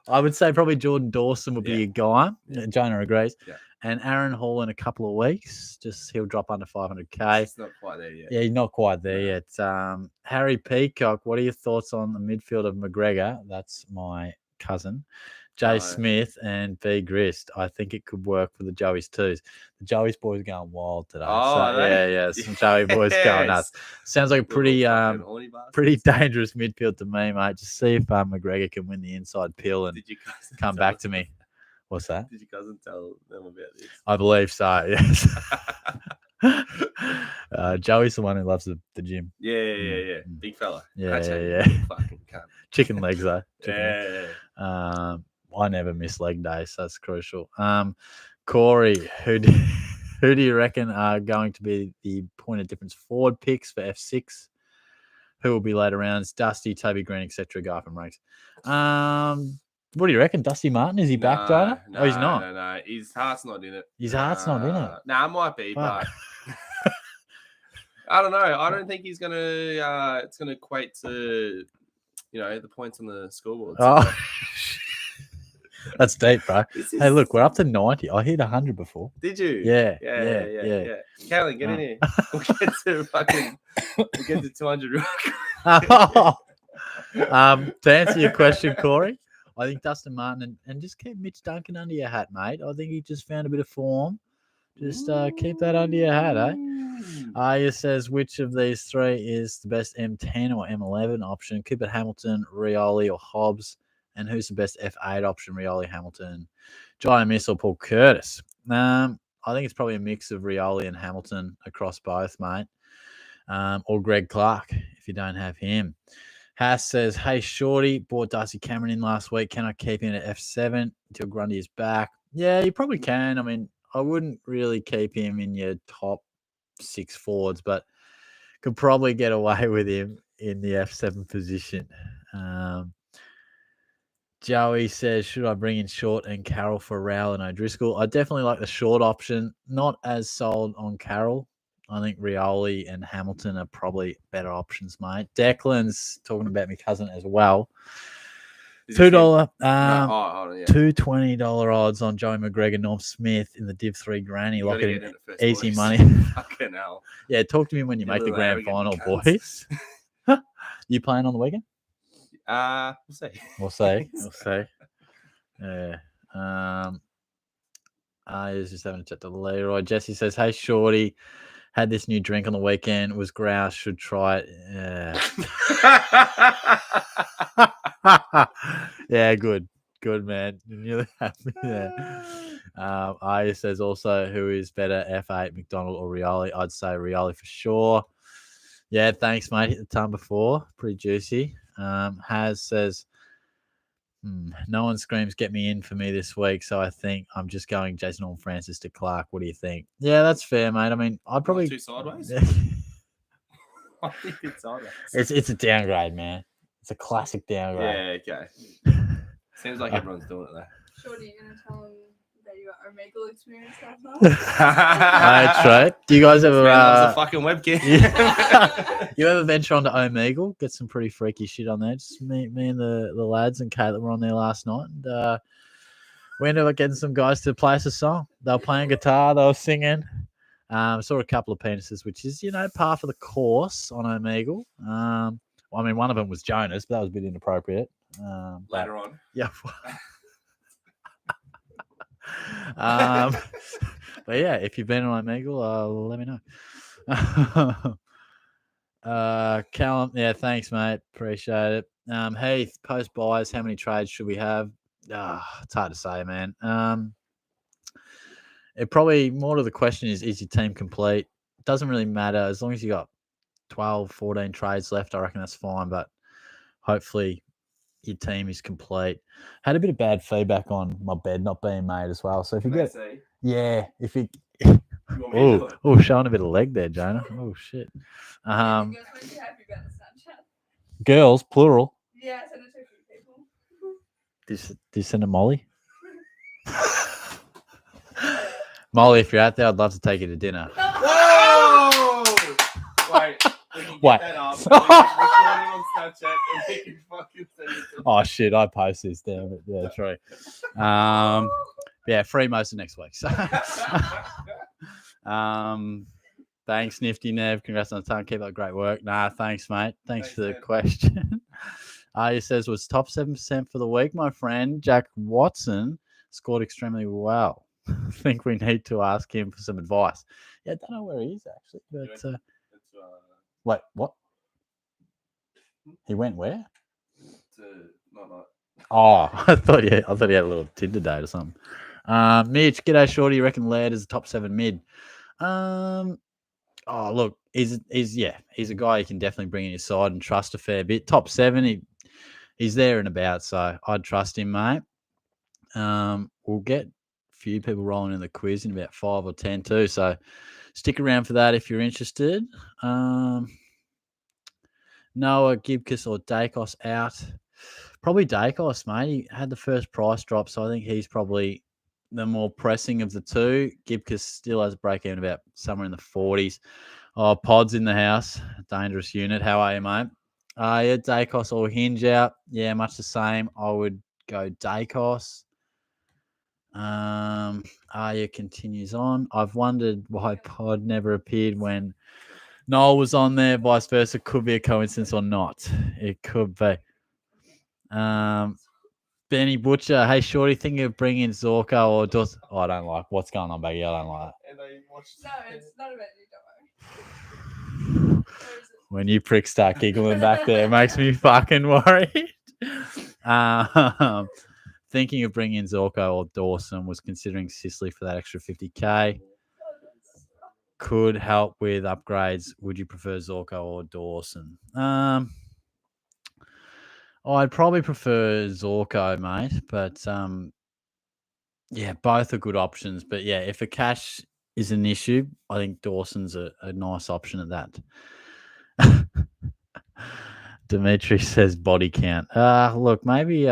A: I would say probably Jordan Dawson would be a guy. Yeah. Jonah agrees. Yeah. And Aaron Hall in a couple of weeks. He'll drop under 500K.
B: It's not quite there yet.
A: Yeah, he's not quite there yet. Harry Peacock, what are your thoughts on the midfield of McGregor? That's my cousin. Jay
B: No.
A: Smith and B Grist. I think it could work for the Joey's twos. The Joey's boys are going wild today.
B: Oh,
A: so,
B: are they?
A: yeah, some Joey boys going nuts. Sounds like a pretty dangerous midfield to me, mate. Just see if McGregor can win the inside pill and
B: Did you
A: come back to me. What's that?
B: Did your cousin tell them about this?
A: I believe so, yes. Joey's the one who loves the gym.
B: Yeah. Big fella.
A: Yeah.
B: Fucking cunt.
A: Chicken legs, though.
B: Yeah.
A: I never miss leg days, so that's crucial. Corey, who do you reckon are going to be the point of difference forward picks for F6? Who will be later rounds? Dusty, Toby Green, etc. Guy from Ranks. What do you reckon? Dusty Martin? Is he back, Jonah?
B: No,
A: he's not.
B: No. His heart's not in it.
A: His heart's not in it.
B: Nah, it might be,
A: Fuck.
B: but I don't know. I don't think he's gonna. It's gonna equate to, the points on the scoreboard. So.
A: Oh, that's deep, bro. Hey, look, we're up to 90. I hit 100 before.
B: Did you?
A: Yeah.
B: Callan, get in here. We'll get to 200.
A: To answer your question, Corey, I think Dustin Martin and just keep Mitch Duncan under your hat, mate. I think he just found a bit of form. Just keep that under your hat, eh? Aya says, which of these three is the best M10 or M11 option? Cooper Hamilton, Rioli, or Hobbs? And who's the best F8 option? Rioli, Hamilton, Giant Miss, or Paul Curtis? I think it's probably a mix of Rioli and Hamilton across both, mate. Or Greg Clark, if you don't have him. Haas says, hey, Shorty, bought Darcy Cameron in last week. Can I keep him at F7 until Grundy is back? Yeah, you probably can. I mean, I wouldn't really keep him in your top 6 forwards, but could probably get away with him in the F7 position. Joey says, should I bring in Short and Carroll for Rowell and O'Driscoll? I definitely like the Short option. Not as sold on Carroll. I think Rioli and Hamilton are probably better options, mate. Declan's talking about my cousin as well. $2, two $20 odds on Joey McGregor, Norm Smith in the Div 3 Granny. Lock it in. Easy money.
B: Fucking hell.
A: Yeah, talk to me when you make the grand final, boys. You playing on the weekend?
B: We'll see.
A: Yeah. He's just having a chat to Leroy. Jesse says, hey, Shorty. Had this new drink on the weekend. Was grouse. Should try it. Yeah, good, man. You're really happy there. Aya says also, who is better, F8, McDonald or Rioli? I'd say Rioli for sure. Yeah, thanks, mate. Hit the time before. Pretty juicy. Haz says, no one screams get me in for me this week, so I think I'm just going Jason Orme Francis to Clark. What do you think? Yeah, that's fair, mate. I mean, I'd probably...
B: Two sideways? I think it's sideways.
A: It's a downgrade, man. It's a classic downgrade.
B: Yeah, okay. Seems like everyone's doing it there.
C: Shorty, you're going to tell him that you got Omegle experience last night?
A: That's right. Do you guys ever...
B: that was a fucking webcam.
A: You ever venture onto Omegle? Get some pretty freaky shit on there. Just me and the lads and Kate that were on there last night. And we ended up getting some guys to play us a song. They were playing guitar. They were singing. Saw a couple of penises, which is, par for the course on Omegle. I mean, one of them was Jonas, but that was a bit inappropriate.
B: Later on.
A: Yeah. But yeah, if you've been on Omegle, let me know. Callum, yeah, thanks, mate. Appreciate it. Heath, post buys, how many trades should we have? It's hard to say, man. It probably more to the question is your team complete? Doesn't really matter as long as you got 12, 14 trades left. I reckon that's fine, but hopefully your team is complete. Had a bit of bad feedback on my bed not being made as well. So if you get, if you, showing a bit of leg there, Jonah. Oh shit. Girls, plural.
C: Yeah, I sent it to a few people.
A: Did you send a Molly? Molly, if you're out there, I'd love to take you to dinner.
B: Whoa! Wait.
A: What?
B: Oh
A: shit! I post this down, but yeah, true. Free most of next week. So, thanks, Nifty Nev. Congrats on the time. Keep up great work. Thanks, mate. Thanks for the question. He says was top 7% for the week, my friend. Jack Watson scored extremely well. I think we need to ask him for some advice. Yeah, I don't know where he is actually. But wait, what? He went where?
B: Not.
A: Oh, I thought he had a little Tinder date or something. Mitch, g'day, shorty. You reckon Laird is a top 7 mid? Oh, look, he's a guy you can definitely bring in your side and trust a fair bit. Top 7, he's there and about, so I'd trust him, mate. We'll get a few people rolling in the quiz in about 5 or 10 too, so stick around for that if you're interested. Noah, Gibcus or Dacos out? Probably Dacos, mate. He had the first price drop, so I think he's probably the more pressing of the two. Gibcus still has a break even about somewhere in the 40s. Oh, Pod's in the house. Dangerous unit. How are you, mate? Yeah, Dacos or Hinge out. Yeah, much the same. I would go Dacos. Arya continues on. I've wondered why Pod never appeared when Noel was on there. Vice versa. Could be a coincidence or not. It could be. Benny Butcher. Hey, Shorty, thinking of bringing Zorko or Dos? Oh, I don't like what's going on, Baggy. I don't like
C: No, it's not about you, don't
A: that. When you pricks start giggling back there, it makes me fucking worried. Thinking of bringing in Zorko or Dawson, was considering Sicily for that extra 50k. Could help with upgrades. Would you prefer Zorko or Dawson? I'd probably prefer Zorko, mate. But yeah, both are good options. But yeah, if a cash is an issue, I think Dawson's a nice option at that. Dimitri says body count. Look, maybe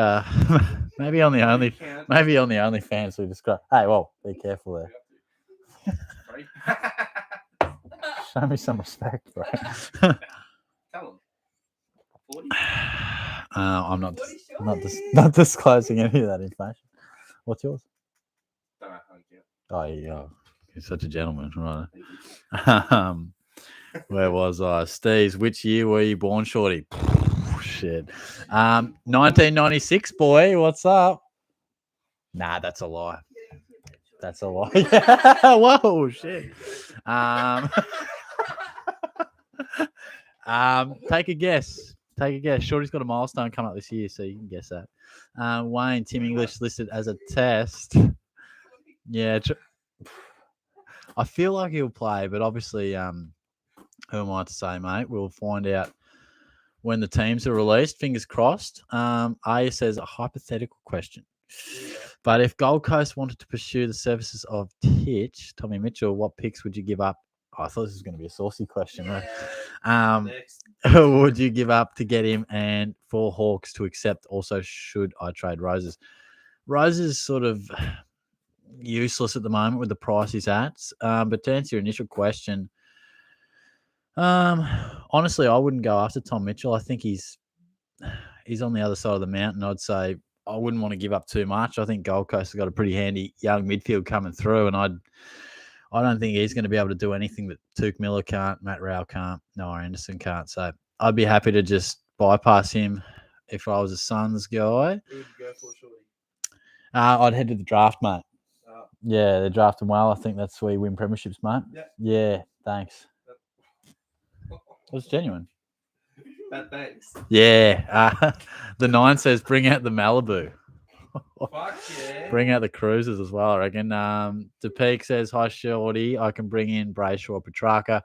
A: maybe on the OnlyFans we describe. Hey, well, be careful there. Show me some respect, bro.
B: Tell him. 40?
A: I'm not disclosing any of that information. What's yours? Oh, yeah. You're such a gentleman, right? Where was I? Steve's, which year were you born, Shorty? Shit. 1996, boy. What's up? Nah, that's a lie. That's a lie. Whoa, shit. Take a guess. Shorty's got a milestone coming up this year, so you can guess that. Wayne, Tim English listed as a test. Yeah. I feel like he'll play, but obviously, who am I to say, mate? We'll find out when the teams are released. Fingers crossed. Aya says a hypothetical question. But if Gold Coast wanted to pursue the services of Tommy Mitchell, what picks would you give up? Oh, I thought this was going to be a saucy question, right? Would you give up to get him, and for Hawks to accept? Also, should I trade Roses? Roses is sort of useless at the moment with the price he's at. But to answer your initial question, honestly, I wouldn't go after Tom Mitchell. I think he's on the other side of the mountain. I'd say I wouldn't want to give up too much. I think Gold Coast has got a pretty handy young midfield coming through, and I don't think he's going to be able to do anything that Tuke Miller can't, Matt Rowell can't, Noah Anderson can't. So I'd be happy to just bypass him if I was a Suns guy.
B: Who would you go for, Shorty?
A: I'd head to the draft, mate. Yeah, they're drafting well. I think that's where you win premierships, mate. Yeah, thanks. It was genuine.
B: Thanks.
A: Yeah. The 9 says bring out the Malibu.
B: Fuck yeah.
A: Bring out the cruisers as well, I reckon. DePeak says, hi, Shorty. I can bring in Brayshaw or Petrarca.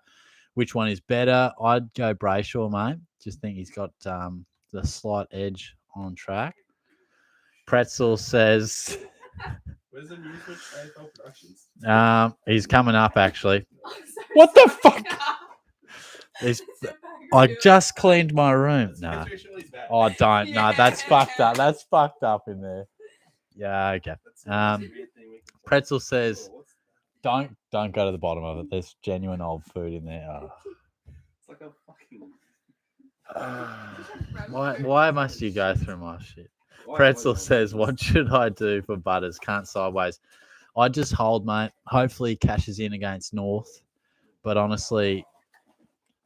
A: Which one is better? I'd go Brayshaw, mate. Just think he's got the slight edge on track. Pretzel says...
B: Where's the news with AFL Productions?
A: He's coming up, actually. What the fuck? I just cleaned my room. Nah. Oh, don't. No, that's fucked up. That's fucked up in there. Yeah, okay. Pretzel says, don't go to the bottom of it. There's genuine old food in there. Oh.
B: It's like a fucking...
A: Why must you go through my shit? Pretzel says, what should I do for Butters? Can't sideways. I just hold, mate. Hopefully he cashes in against North. But honestly,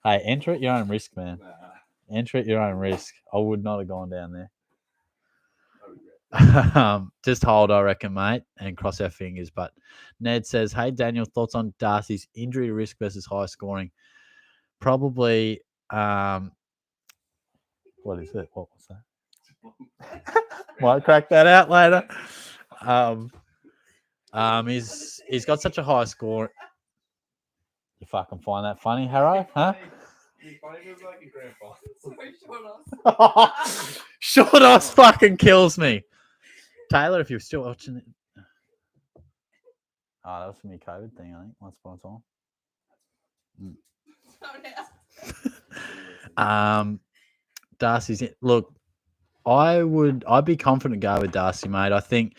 A: hey, enter at your own risk, man. Enter at your own risk. I would not have gone down there.
B: I regret.
A: Just hold, I reckon, mate, and cross our fingers. But Ned says, "Hey, Daniel, thoughts on Darcy's injury risk versus high scoring? Probably. What is it? What was that? Might crack that out later. He's got such a high score. You fucking find that funny, Harrow? Huh?
B: You find him like a grandpa.
C: Sorry, Short
A: Short ass fucking kills me. Taylor, if you're still watching it. Oh, that was from your COVID thing, I think, once upon a time. Darcy's in. Look, I'd be confident to go with Darcy, mate. I think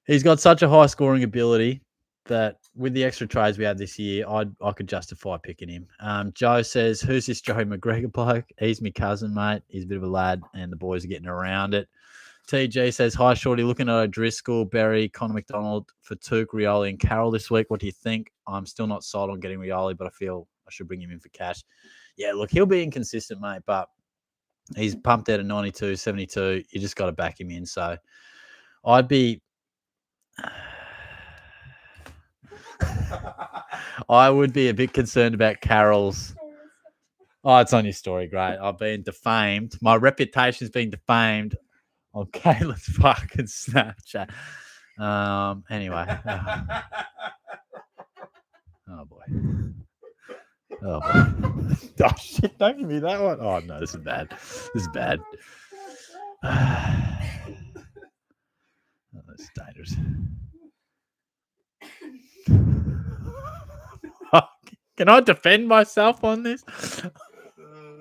A: he's got such a high scoring ability that with the extra trades we had this year, I could justify picking him. Joe says, "Who's this Joey McGregor bloke?" He's my cousin, mate. He's a bit of a lad, and the boys are getting around it. TG says, "Hi, Shorty. Looking at O'Driscoll, Berry, Connor McDonald for Tuke, Rioli, and Carroll this week. What do you think?" I'm still not sold on getting Rioli, but I feel I should bring him in for cash. Yeah, look, he'll be inconsistent, mate, but he's pumped out at 92, 72. You just got to back him in. So I'd be... I would be a bit concerned about Carroll's... Oh, it's on your story. Great. I've been defamed. My reputation's been defamed on Caitlin's fucking Snapchat. Anyway. Oh, boy. Oh, boy. Oh, shit. Don't give me that one. Oh, no. This is bad. This is bad. Oh, that's dangerous. Can I defend myself on this?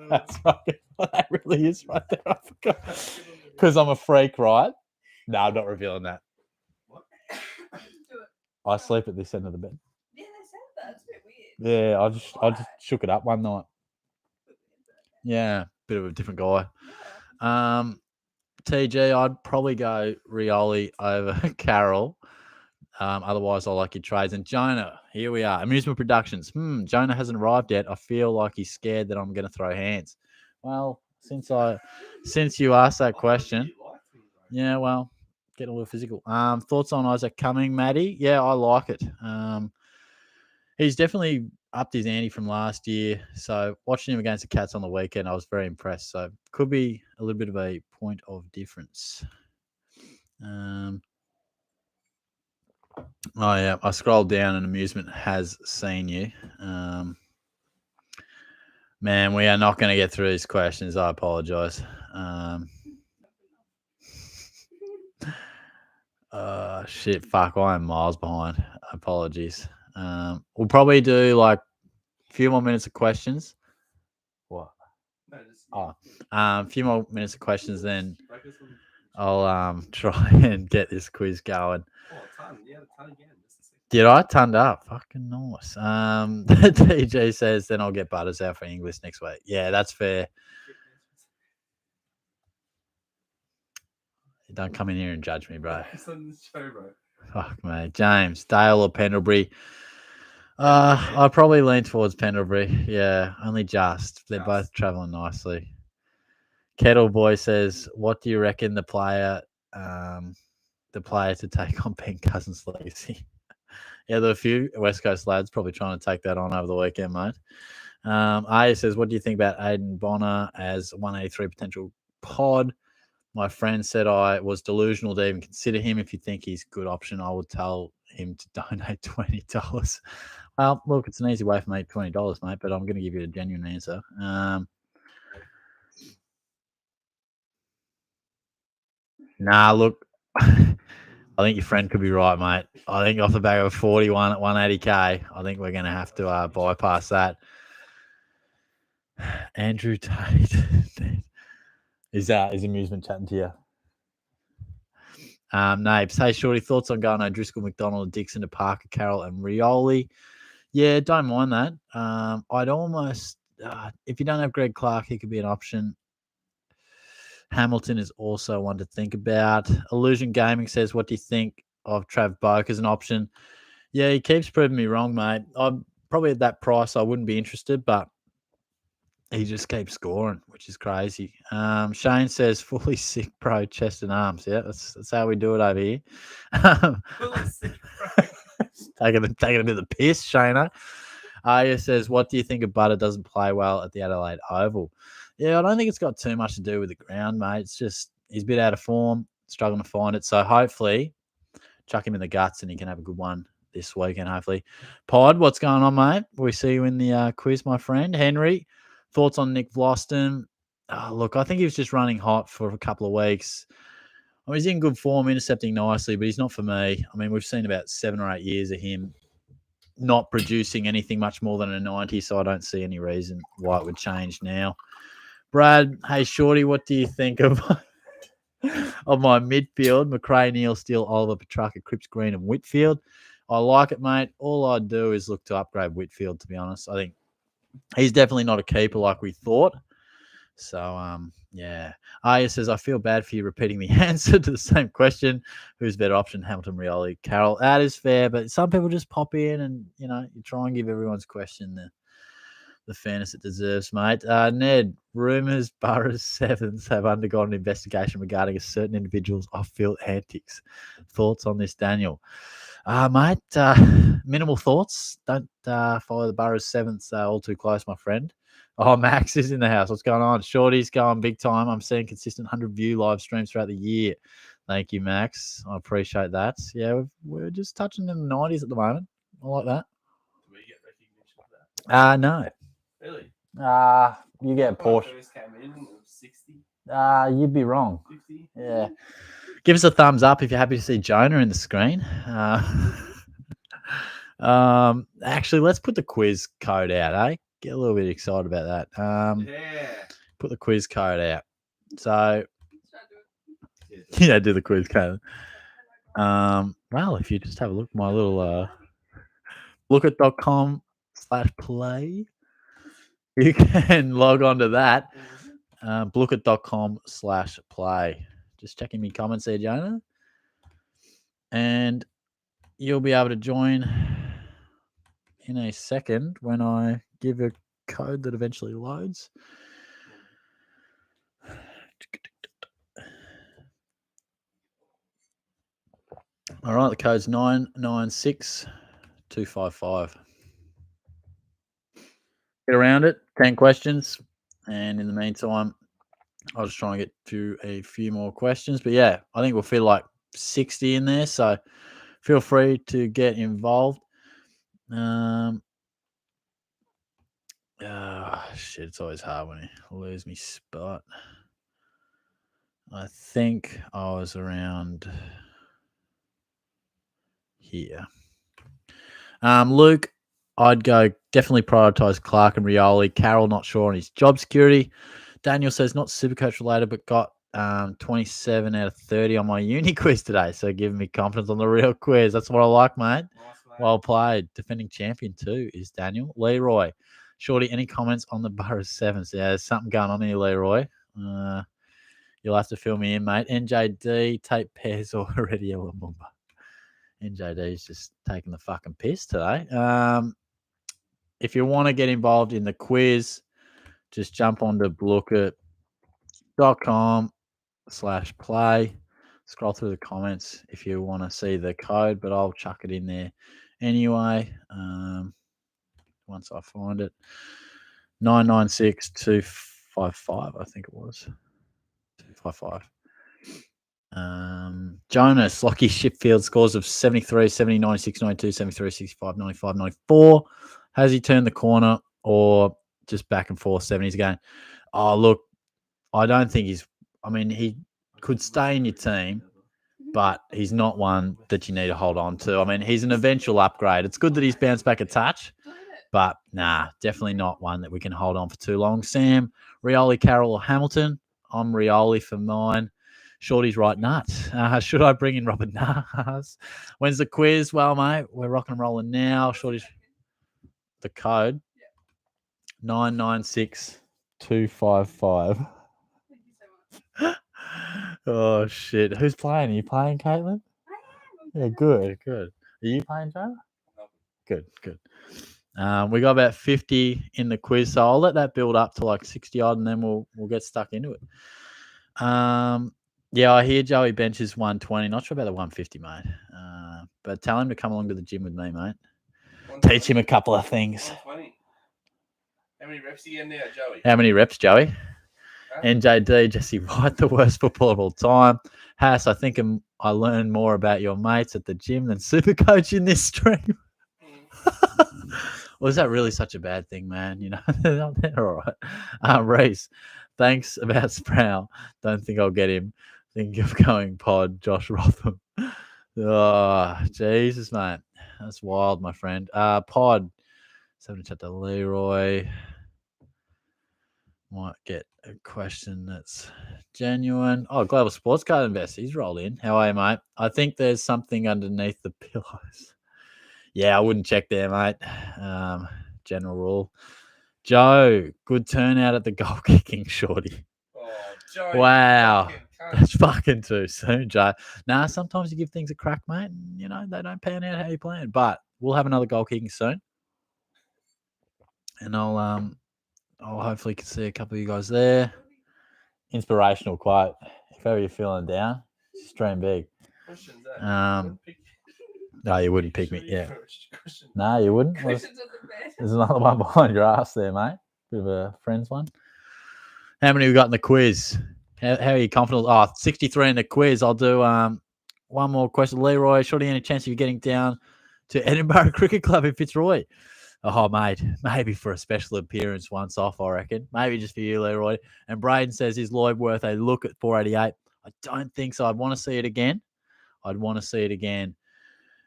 A: That's fucking... That really is right there. I forgot. Because I'm a freak, right? No, I'm not revealing that.
C: Do it.
A: I sleep at this end of the bed.
C: Yeah, they said that. It's a bit weird.
A: Yeah, I just shook it up one night. Yeah, bit of a different guy.
C: Yeah.
A: TG, I'd probably go Rioli over Carroll. Otherwise, I like your trades. And Jonah, here we are. Amusement Productions. Jonah hasn't arrived yet. I feel like he's scared that I'm going to throw hands. Well, since you asked that question, yeah, well, getting a little physical. Thoughts on Isaac Cumming, Maddie? Yeah, I like it. He's definitely upped his ante from last year. So watching him against the Cats on the weekend, I was very impressed. So could be a little bit of a point of difference. Oh, yeah. I scrolled down and Amusement has seen you. Man, we are not going to get through these questions. I apologize. Shit, fuck. I am miles behind. Apologies. We'll probably do like a few more minutes of questions. What?
B: No, just,
A: a few more minutes of questions, then I'll try and get this quiz going.
B: Oh, a ton. Yeah, a ton again.
A: Did I? Turned up. Fucking nice. TJ says, then I'll get Butters out for English next week. Yeah, that's fair. Don't come in here and judge me, bro.
B: It's on the show, bro.
A: Fuck, mate. James, Dale or Pendlebury? I'd probably lean towards Pendlebury. Yeah, only just. They're both traveling nicely. Kettle Boy says, what do you reckon the player to take on Ben Cousins' legacy? Yeah, there are a few West Coast lads probably trying to take that on over the weekend, mate. Aya says, what do you think about Aiden Bonner as 183 potential pod? My friend said I was delusional to even consider him. If you think he's a good option, I would tell him to donate $20. Well, look, it's an easy way for me, $20, mate, but I'm going to give you a genuine answer. Nah, look, I think your friend could be right, mate. I think off the back of a 41 at 180K, I think we're going to have to bypass that. Andrew Tate. Is Amusement chatting to you? Nabes. Hey, Shorty, thoughts on going O'Driscoll, McDonald, Dixon to Parker, Carroll, and Rioli? Yeah, don't mind that. I'd almost, if you don't have Greg Clark, he could be an option. Hamilton is also one to think about. Illusion Gaming says, what do you think of Trav Boak as an option? Yeah, he keeps proving me wrong, mate. I'm probably at that price. I wouldn't be interested, but he just keeps scoring, which is crazy. Shane says fully sick, bro, chest and arms. Yeah, that's how we do it over here.
B: Fully sick, bro.
A: taking a bit of the piss, Shana. Aya says, what do you think of Butter doesn't play well at the Adelaide Oval? Yeah, I don't think it's got too much to do with the ground, mate. It's just he's a bit out of form, struggling to find it. So hopefully, chuck him in the guts and he can have a good one this weekend, hopefully. Pod, what's going on, mate? We see you in the quiz, my friend. Henry, thoughts on Nick Vlaston? Oh, look, I think he was just running hot for a couple of weeks. I mean, he's in good form, intercepting nicely, but he's not for me. I mean, we've seen about 7 or 8 years of him not producing anything much more than a 90, so I don't see any reason why it would change now. Brad, hey, Shorty, what do you think of of my midfield? McRae, Neal, Steele, Oliver, Petrarca, Cripps, Green, and Whitfield. I like it, mate. All I'd do is look to upgrade Whitfield, to be honest. I think he's definitely not a keeper like we thought. So, yeah. Aya says, I feel bad for you repeating the answer to the same question. Who's better option, Hamilton, Rioli, Carroll? That is fair, but some people just pop in and, you try and give everyone's question the fairness it deserves, mate. Ned, rumours Burroughs Sevens have undergone an investigation regarding a certain individual's off-field antics. Thoughts on this, Daniel? Mate, minimal thoughts. Don't follow the Burroughs Sevens all too close, my friend. Oh, Max is in the house. What's going on? Shorty's going big time. I'm seeing consistent 100 view live streams throughout the year. Thank you, Max. I appreciate that. Yeah, we're just touching in the 90s at the moment. I like that.
B: Do we get recognition for that?
A: No.
B: Really?
A: You get a
B: When I
A: Porsche.
B: first came in, it was 60,
A: You'd be wrong.
B: 50.
A: Yeah. Give us a thumbs up if you're happy to see Jonah in the screen. Actually, let's put the quiz code out, eh? Get a little bit excited about that.
B: Yeah.
A: Put the quiz code out. So,
C: Should I do it?
A: yeah, do the quiz code. Well, if you just have a look, my little blooket.com/play, you can log on to that. Blooket.com/play. Just checking my comments there, Jonah. And you'll be able to join in a second when I give a code that eventually loads. All right, the code's 996255. Get around it, 10 questions. And in the meantime, I'll just try and get through a few more questions. But yeah, I think we'll feel like 60 in there. So feel free to get involved. Shit, it's always hard when you lose me spot. I think I was around here. Luke, I'd go definitely prioritize Clark and Rioli. Carroll, not sure on his job security. Daniel says not SuperCoach related, but got 27 out of 30 on my uni quiz today. So giving me confidence on the real quiz. That's what I like, mate.
B: Nice, mate.
A: Well played. Defending champion too is Daniel. Leroy, Shorty, any comments on the Burroughs Sevens? Yeah, there's something going on here, Leroy. You'll have to fill me in, mate. NJD, tape pairs already. NJD's just taking the fucking piss today. If you want to get involved in the quiz, just jump onto blooket.com/play. Scroll through the comments if you want to see the code, but I'll chuck it in there anyway. Once I find it. 996255, I think it was. 255. Jonas, Lockie Shipfield scores of 73, 70, 96, 92, 73, 65, 95, 94. Has he turned the corner or just back and forth 70s again? Oh, look, I don't think he could stay in your team, but he's not one that you need to hold on to. I mean, he's an eventual upgrade. It's good that he's bounced back a touch, but nah, definitely not one that we can hold on for too long. Sam, Rioli, Carroll, or Hamilton? I'm Rioli for mine. Shorty's right nuts. Should I bring in Robert Nars? When's the quiz? Well, mate, we're rocking and rolling now. Shorty's the code 996255.
C: Thank you so much.
A: Oh shit! Who's playing? Are you playing, Caitlin?
C: I am.
A: Yeah, good. Are you playing, Joe?
B: No.
A: Good. We got about 50 in the quiz, so I'll let that build up to like 60 odd, and then we'll get stuck into it. Yeah, I hear Joey benches 120. Not sure about the 150, mate. But tell him to come along to the gym with me, mate. Teach him a couple of things.
B: 120. How many reps are you getting now, Joey?
A: How many reps, Joey?
B: Huh?
A: NJD, Jesse Wright, the worst footballer of all time. Haas, I think I learned more about your mates at the gym than SuperCoach in this stream. Or is that really such a bad thing, man? You know, they're all right. Reese, thanks about Sproul. Don't think I'll get him. Think of going pod, Josh Rotham. Oh, Jesus, mate. That's wild, my friend. Pod. Let's have a chat to Leroy. Might get a question that's genuine. Oh, Global Sports Card Investor. He's rolled in. How are you, mate? I think there's something underneath the pillows. Yeah, I wouldn't check there, mate. General rule. Joe, good turnout at the goal kicking, shorty.
B: Oh, Joey.
A: Wow.
B: Fucking cunt.
A: That's fucking too soon, Joe. Nah, sometimes you give things a crack, mate. And, you know, they don't pan out how you plan. But we'll have another goal kicking soon. And I'll hopefully can see a couple of you guys there. Inspirational quote. If ever you're feeling down, just dream big.
B: Question's that?
A: No, you wouldn't pick me. Yeah.
B: Question.
A: No, you wouldn't. Well,
C: Cushions at the bed.
A: there's another one behind your ass there, mate. Bit of a friends one. How many we got in the quiz? How are you confident? Oh, 63 in the quiz. I'll do one more question. Leroy, shorty, any chance of you getting down to Edinburgh Cricket Club in Fitzroy? Oh, mate, maybe for a special appearance once off, I reckon. Maybe just for you, Leroy. And Braden says, is Lloyd worth a look at 488? I don't think so. I'd want to see it again.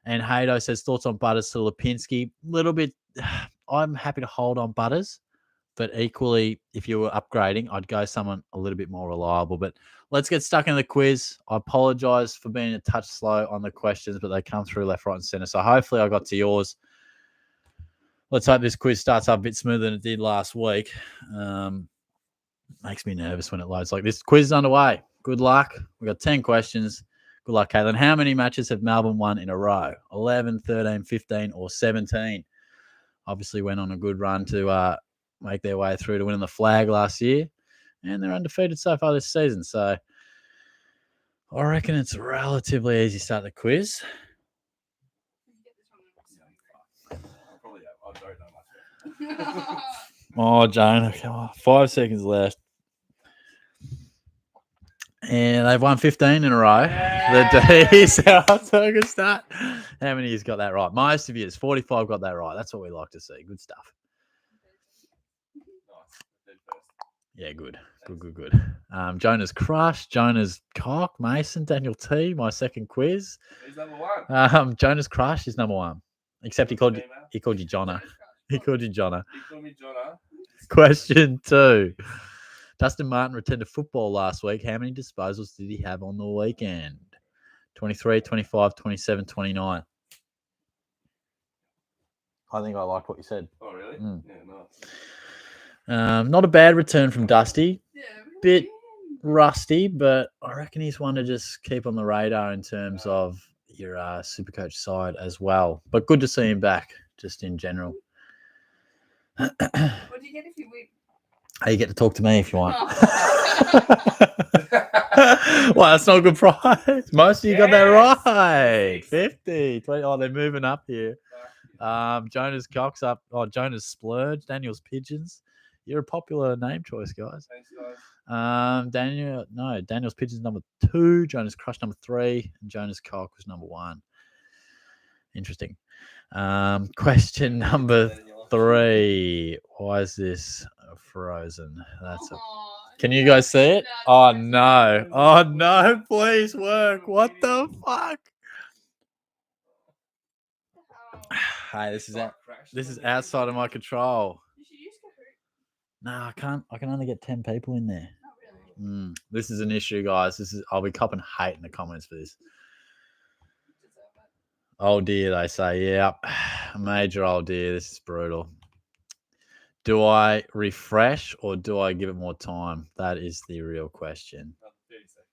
A: And Haydo says, thoughts on Butters to Lipinski? Little bit, I'm happy to hold on Butters. But equally, if you were upgrading, I'd go someone a little bit more reliable. But let's get stuck in the quiz. I apologize for being a touch slow on the questions, but they come through left, right, and center. So hopefully I got to yours. Let's hope this quiz starts up a bit smoother than it did last week. Makes me nervous when it loads like this. Quiz is underway. Good luck. We've got 10 questions. Good luck, Caitlin. How many matches have Melbourne won in a row? 11, 13, 15, or 17? Obviously went on a good run to make their way through to winning the flag last year. And they're undefeated so far this season. So I reckon it's a relatively easy start the quiz.
B: Probably I don't know much.
A: Oh, Joan, come on. 5 seconds left. And they've won 15 in a row. The D's. That's a good start. How many of you got that right? Most of you, 45 got that right. That's what we like to see. Good stuff. Yeah, good. Jonah's Crush, Jonah's Cock, Mason, Daniel T, my second quiz.
B: He's number one.
A: Jonah's Crush is number one. Except he called you Jonna. He called you Jonna.
B: He called me Jonna.
A: Question 2. Dustin Martin returned to football last week. How many disposals did he have on the weekend? 23, 25, 27, 29. I think I like what you said.
B: Oh, really?
A: Mm.
B: Yeah, nice.
A: Not a bad return from Dusty.
C: Yeah,
A: Bit rusty, but I reckon he's one to just keep on the radar in terms of your SuperCoach side as well. But good to see him back, just in general.
C: What do you get if you win?
A: You get to talk to me if you want. Well, that's not a good prize. Most of you got that right. 50, 20. Oh, they're moving up here. Jonah's Cock's up. Oh, Jonah's Splurge. Daniel's Pigeons. You're a popular name choice, guys.
B: Thanks, guys.
A: Daniel's Pigeons number 2. Jonah's Crush number 3. And Jonah's Cock was number 1. Interesting. Question number 3. Why is this frozen? That's Can you guys see it? Oh no. Oh no, please work. What the fuck? Hey, this is outside of my control.
C: You should use Kahoot.
A: No, I can't. I can only get 10 people in there.
C: Not really.
A: This is an issue, guys. I'll be copping hate in the comments for this.
C: Deserve it.
A: Oh dear, they say. Yep. Major old dear. This is brutal. Do I refresh or do I give it more time? That is the real question.
B: 30 seconds.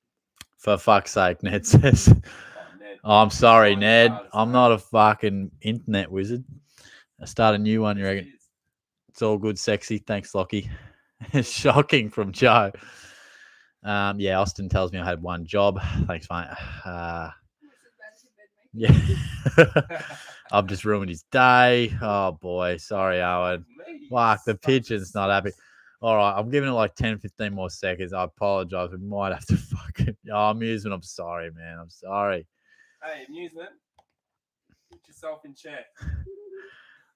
A: For fuck's sake, Ned says.
B: Oh, Ned.
A: Oh, I'm sorry,
B: Fine,
A: Ned.
B: hard,
A: I'm
B: sorry.
A: not a fucking internet wizard. Start a new one, you reckon? It's all good, sexy. Thanks, Lockie. Shocking from Joe. Yeah, Austin tells me I had one job. Thanks, mate. Yeah. I've just ruined his day. Oh, boy. Sorry, Owen. Fuck, the pigeon's not happy. All right, I'm giving it like 10, 15 more seconds. I apologize. We might have to fucking... Oh, Amusement, I'm sorry, man. I'm sorry.
B: Hey, Amusement. Put yourself in check.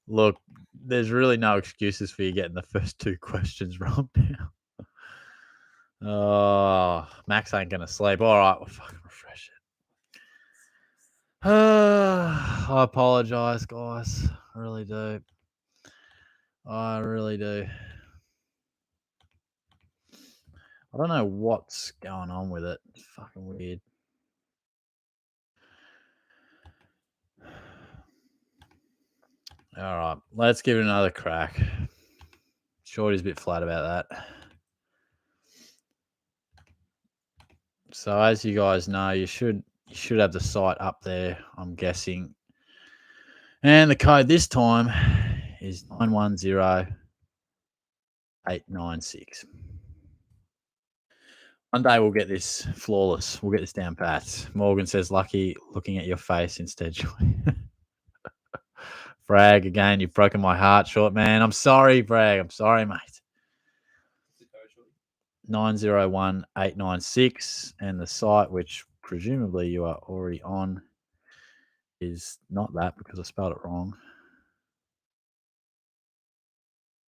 A: Look, there's really no excuses for you getting the first two questions wrong now. Oh, Max ain't going to sleep. All right, we'll fucking refresh it. I apologize, guys. I really do. I really do. I don't know what's going on with it. It's fucking weird. All right, let's give it another crack. Shorty's a bit flat about that. So as you guys know, you should have the site up there, I'm guessing. And the code this time is 910896. One day we'll get this flawless. We'll get this down pat. Morgan says, lucky looking at your face instead. Bragg, again, you've broken my heart, short man. I'm sorry, Bragg. I'm sorry, mate. 901896. And the site, which presumably you are already on, is not that because I spelled it wrong.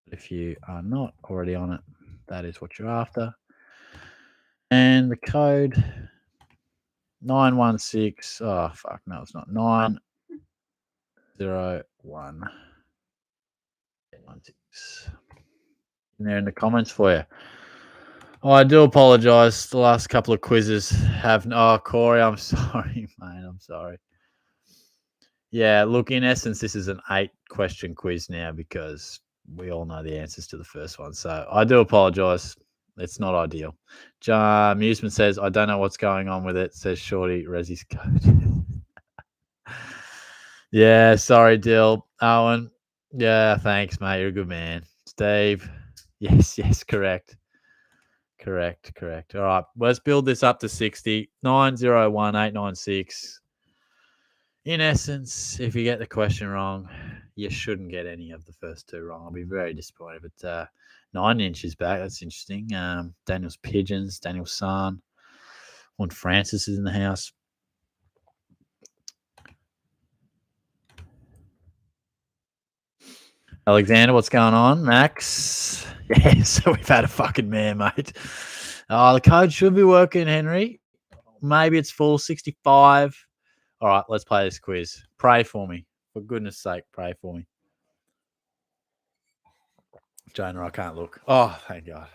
A: If you are not already on it, that is what you're after. And the code 916. Oh, fuck. No, it's not. 90196. In there in the comments for you. Oh, I do apologize. The last couple of quizzes have. Oh, Corey, I'm sorry, mate. I'm sorry. Yeah, look, in essence, this is an 8-question quiz now because we all know the answers to the first one. So I do apologize. It's not ideal. Amusement says, I don't know what's going on with it, says Shorty Rezzy's code. Yeah, sorry, Dill. Owen. Yeah, thanks, mate. You're a good man. Steve. Yes, correct. Correct. All right, let's build this up to 60. 901896. In essence, if you get the question wrong, you shouldn't get any of the first two wrong. I'll be very disappointed. But 9 inches back, that's interesting. Daniel's Pigeons, Daniel San. One Francis is in the house. Alexander, what's going on? Max. Yeah, so we've had a fucking mare, mate. Oh, the code should be working, Henry. Maybe it's full 65. All right, let's play this quiz. Pray for me. For goodness sake, pray for me. Jonah, I can't look. Oh, thank God.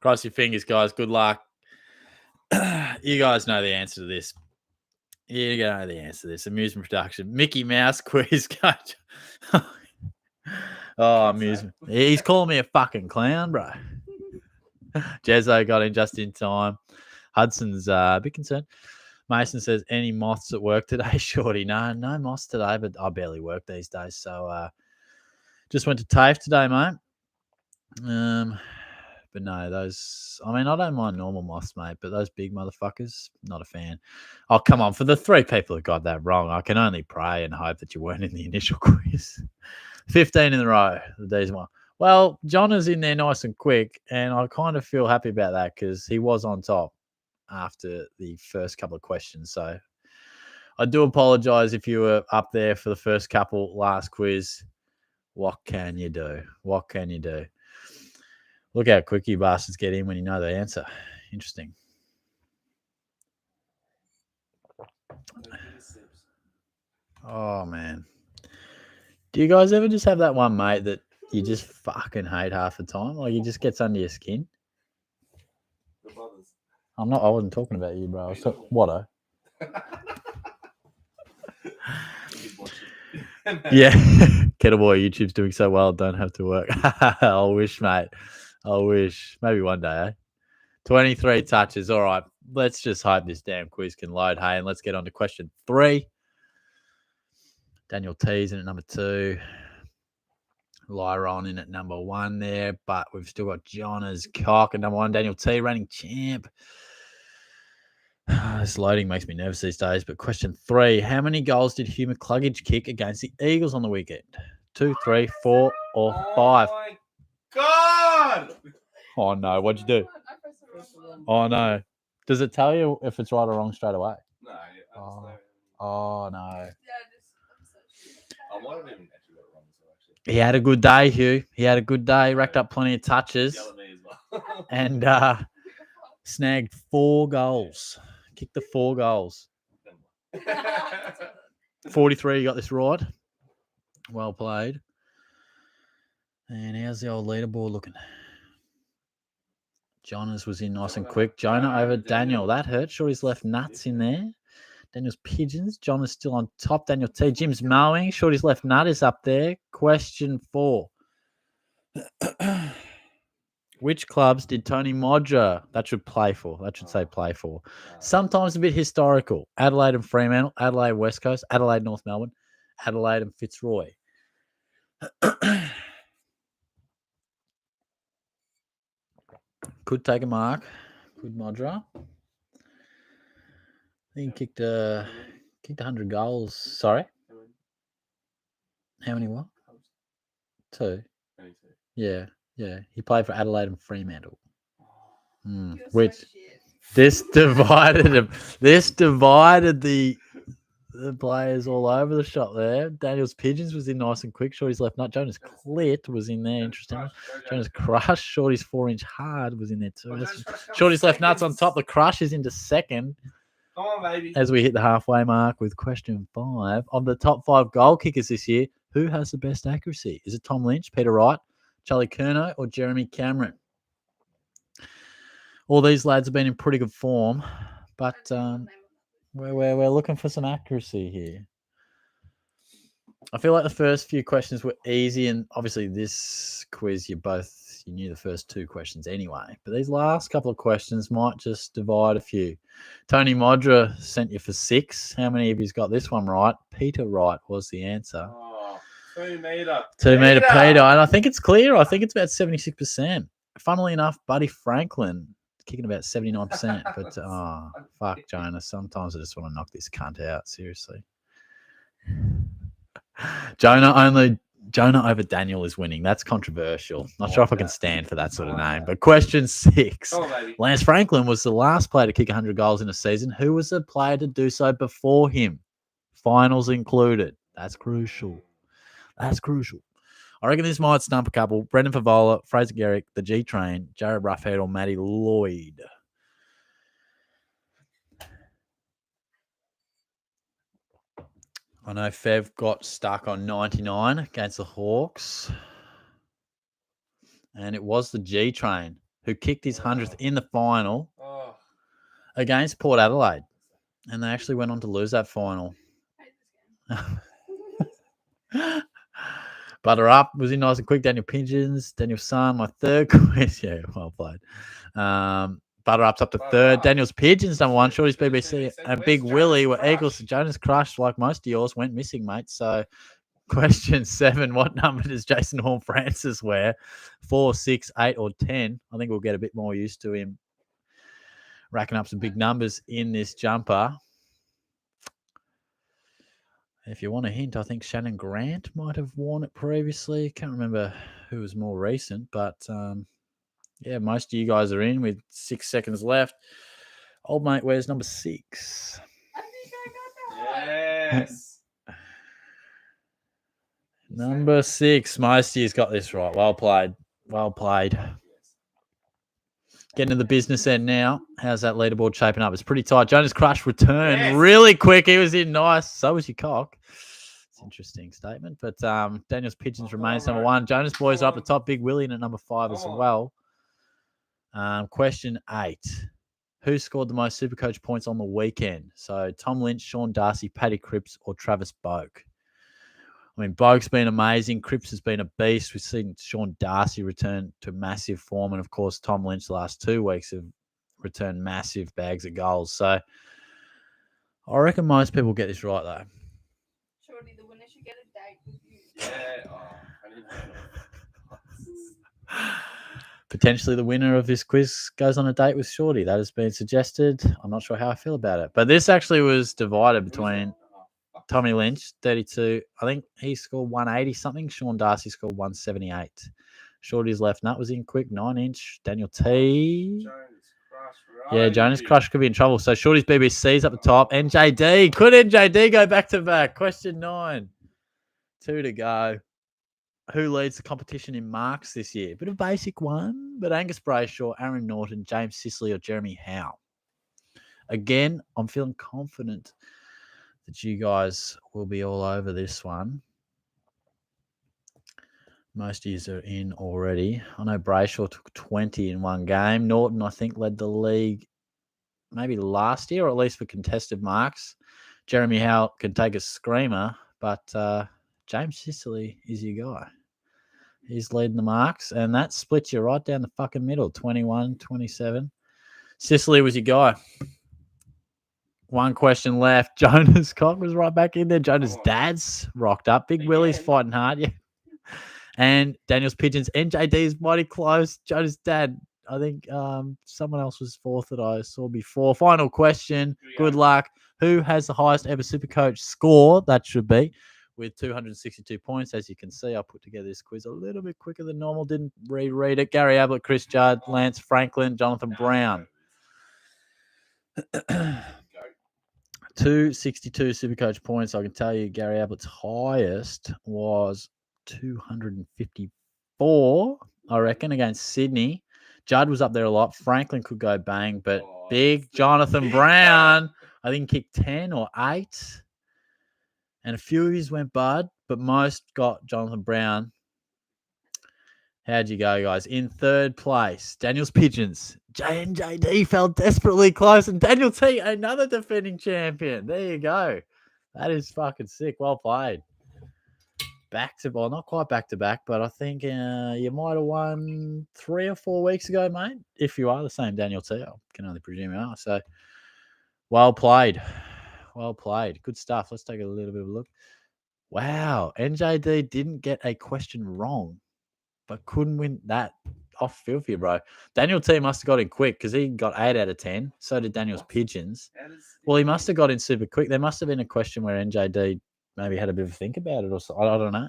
A: Cross your fingers, guys. Good luck. You guys know the answer to this. You know the answer to this. Amusement production. Mickey Mouse quiz. Oh, amusement. He's calling me a fucking clown, bro. Jezzo got in just in time. Hudson's a bit concerned. Mason says, any moths at work today? Shorty, no moths today, but I barely work these days. So just went to TAFE today, mate. But no, those, I mean, I don't mind normal moths, mate, but those big motherfuckers, not a fan. Oh, come on. For the 3 people who got that wrong, I can only pray and hope that you weren't in the initial quiz. 15 in a row, the D's one. Well, John is in there nice and quick, and I kind of feel happy about that because he was on top after the first couple of questions. So I do apologize if you were up there for the first couple last quiz. What can you do? What can you do? Look how quick you bastards get in when you know the answer. Interesting. Oh, man. Do you guys ever just have that one mate that you just fucking hate half the time? Like, he just gets under your skin?
B: The brothers.
A: I wasn't talking about you, bro. I was talking, what, Yeah. Kettleboy YouTube's doing so well, don't have to work. I wish, mate. I wish. Maybe one day, eh? 23 touches. All right. Let's just hope this damn quiz can load. Hey, and let's get on to question 3. Daniel T's in at number 2. Lyron in at number 1 there, but we've still got John as cock at number 1. Daniel T, reigning champ. This loading makes me nervous these days. But question 3, how many goals did Hugh McCluggage kick against the Eagles on the weekend? 2, 3, 4, or 5?
B: Oh my God!
A: Oh, no. What'd you do?
C: I pressed the wrong one.
A: Oh, no. Does it tell you if it's right or wrong straight away?
B: No, I just know.
A: Oh, no.
C: Yeah, I'm searching.
B: I might have even actually got it wrong. So actually,
A: He had a good day, Hugh. He had a good day. Racked up plenty of touches
B: yell at me as well.
A: and snagged 4 goals. Kicked the 4 goals. 43, you got this right. Well played. And how's the old leaderboard looking? Jonas was in nice and quick. Jonah over Daniel. That hurt. Shorty's left nuts in there. Daniel's pigeons. John is still on top. Daniel T. Jim's mowing. Shorty's left nut is up there. Question 4. Which clubs did Tony Modra? That should play for. That should say play for. Sometimes a bit historical. Adelaide and Fremantle. Adelaide West Coast. Adelaide North Melbourne. Adelaide and Fitzroy. Could take a mark. Good Modra. I think he kicked 100 goals. Sorry. How many what? 2. Yeah. He played for Adelaide and Fremantle.
C: You're so
A: Which
C: shit.
A: this divided him. This divided the players all over the shop there. Daniel's Pigeons was in nice and quick. Shorty's left nut. Jonas Clit was in there. Interesting. Jonas Crush. Shorty's 4-inch hard was in there too. Shorty's left nuts on top. The Crush is into second.
B: Come on, baby.
A: As we hit the halfway mark with question 5. Of the top 5 goal kickers this year, who has the best accuracy? Is it Tom Lynch, Peter Wright, Charlie Curnow, or Jeremy Cameron? All these lads have been in pretty good form, but we're looking for some accuracy here. I feel like the first few questions were easy, and obviously this quiz you knew the first 2 questions anyway. But these last couple of questions might just divide a few. Tony Modra sent you for 6. How many of you's got this one right? Peter Wright was the answer.
B: 2 meter.
A: 2 meter Peter, and I think it's clear. I think it's about 76%. Funnily enough, Buddy Franklin kicking about 79%. But fuck, Jonas. Sometimes I just want to knock this cunt out. Seriously. Jonah over Daniel is winning. That's controversial. Not sure if I can stand for that sort of name. But question 6. Lance Franklin was the last player to kick 100 goals in a season. Who was the player to do so before him? Finals included. That's crucial. I reckon this might stump a couple. Brendan Favola, Fraser Garrick, the G-Train, Jared Roughhead, or Matty Lloyd. I know Fev got stuck on 99 against the Hawks. And it was the G-Train who kicked his 100th in the final against Port Adelaide. And they actually went on to lose that final. Butter Up was in nice and quick. Daniel Pigeons, Daniel Sun, my 3rd quiz. Yeah, well played. Butter Up's up to 3rd. Daniel's Pigeons, number 1. Shorty's BBC and Big Willie were equals to Jonas Crush, like most of yours, went missing, mate. So question 7, what number does Jason Horne-Francis wear? 4, 6, 8, or 10? I think we'll get a bit more used to him racking up some big numbers in this jumper. If you want a hint, I think Shannon Grant might have worn it previously. Can't remember who was more recent, but yeah, most of you guys are in with 6 seconds left. Old mate wears number 6.
C: I think I got that.
B: Yes.
A: Number 6. Most of you's got this right. Well played. Getting to the business end now. How's that leaderboard shaping up? It's pretty tight. Jonas Crush returned really quick. He was in nice. So was your cock. It's an interesting statement. But Daniel's Pigeons remains number 1. Jonas boys are up the top. Big Willie in at number 5 as well. Question 8. Who scored the most SuperCoach points on the weekend? So Tom Lynch, Sean Darcy, Paddy Cripps, or Travis Boak? I mean, Boak's been amazing. Cripps has been a beast. We've seen Sean Darcy return to massive form. And, of course, Tom Lynch the last 2 weeks have returned massive bags of goals. So I reckon most people get this right, though.
C: Shorty, the winner should get a date with you.
B: Yeah.
A: Potentially the winner of this quiz goes on a date with Shorty. That has been suggested. I'm not sure how I feel about it. But this actually was divided between Tommy Lynch, 32. I think he scored 180 something. Sean Darcy scored 178. Shorty's left nut was in quick, 9-inch. Daniel T. Yeah, Jonas Crush could be in trouble. So Shorty's BBC's up the top. NJD. Could NJD go back to back? Question 9. 2 to go. Who leads the competition in marks this year? Bit of a basic one, but Angus Brayshaw, Aaron Norton, James Sicily, or Jeremy Howe. Again, I'm feeling confident that you guys will be all over this one. Most of you are in already. I know Brayshaw took 20 in one game. Norton, I think, led the league maybe last year, or at least for contested marks. Jeremy Howe can take a screamer, but James Sicily is your guy. He's leading the marks, and that splits you right down the fucking middle, 21, 27. Sicily was your guy. One question left. Jonas Cock was right back in there. Jonas' dad's rocked up. Big Willie's fighting hard. Yeah. And Daniel's Pigeons. NJD's mighty close. Jonas' dad. I think someone else was fourth that I saw before. Final question. Good luck. Who has the highest ever SuperCoach score? That should be with 262 points. As you can see, I put together this quiz a little bit quicker than normal. Didn't reread it. Gary Ablett, Chris Judd, Lance Franklin, Jonathan Brown. 262 SuperCoach points. I can tell you Gary Ablett's highest was 254, I reckon, against Sydney. Judd was up there a lot. Franklin could go bang, but big Jonathan Brown, I think, kicked 10 or 8. And a few of his went bud, but most got Jonathan Brown. How'd you go, guys? In third place, Daniel's Pigeons. JNJD fell desperately close. And Daniel T, another defending champion. There you go. That is fucking sick. Well played. Well, not quite back to back, but I think you might have won 3 or 4 weeks ago, mate. If you are the same Daniel T, I can only presume you are. So, well played. Well played. Good stuff. Let's take a little bit of a look. Wow. NJD didn't get a question wrong, but couldn't win that. I feel for you, bro. Daniel T must have got in quick because he got 8 out of 10. So did Daniel's Pigeons. Well, he must have got in super quick. There must have been a question where NJD maybe had a bit of a think about it or something. I don't know.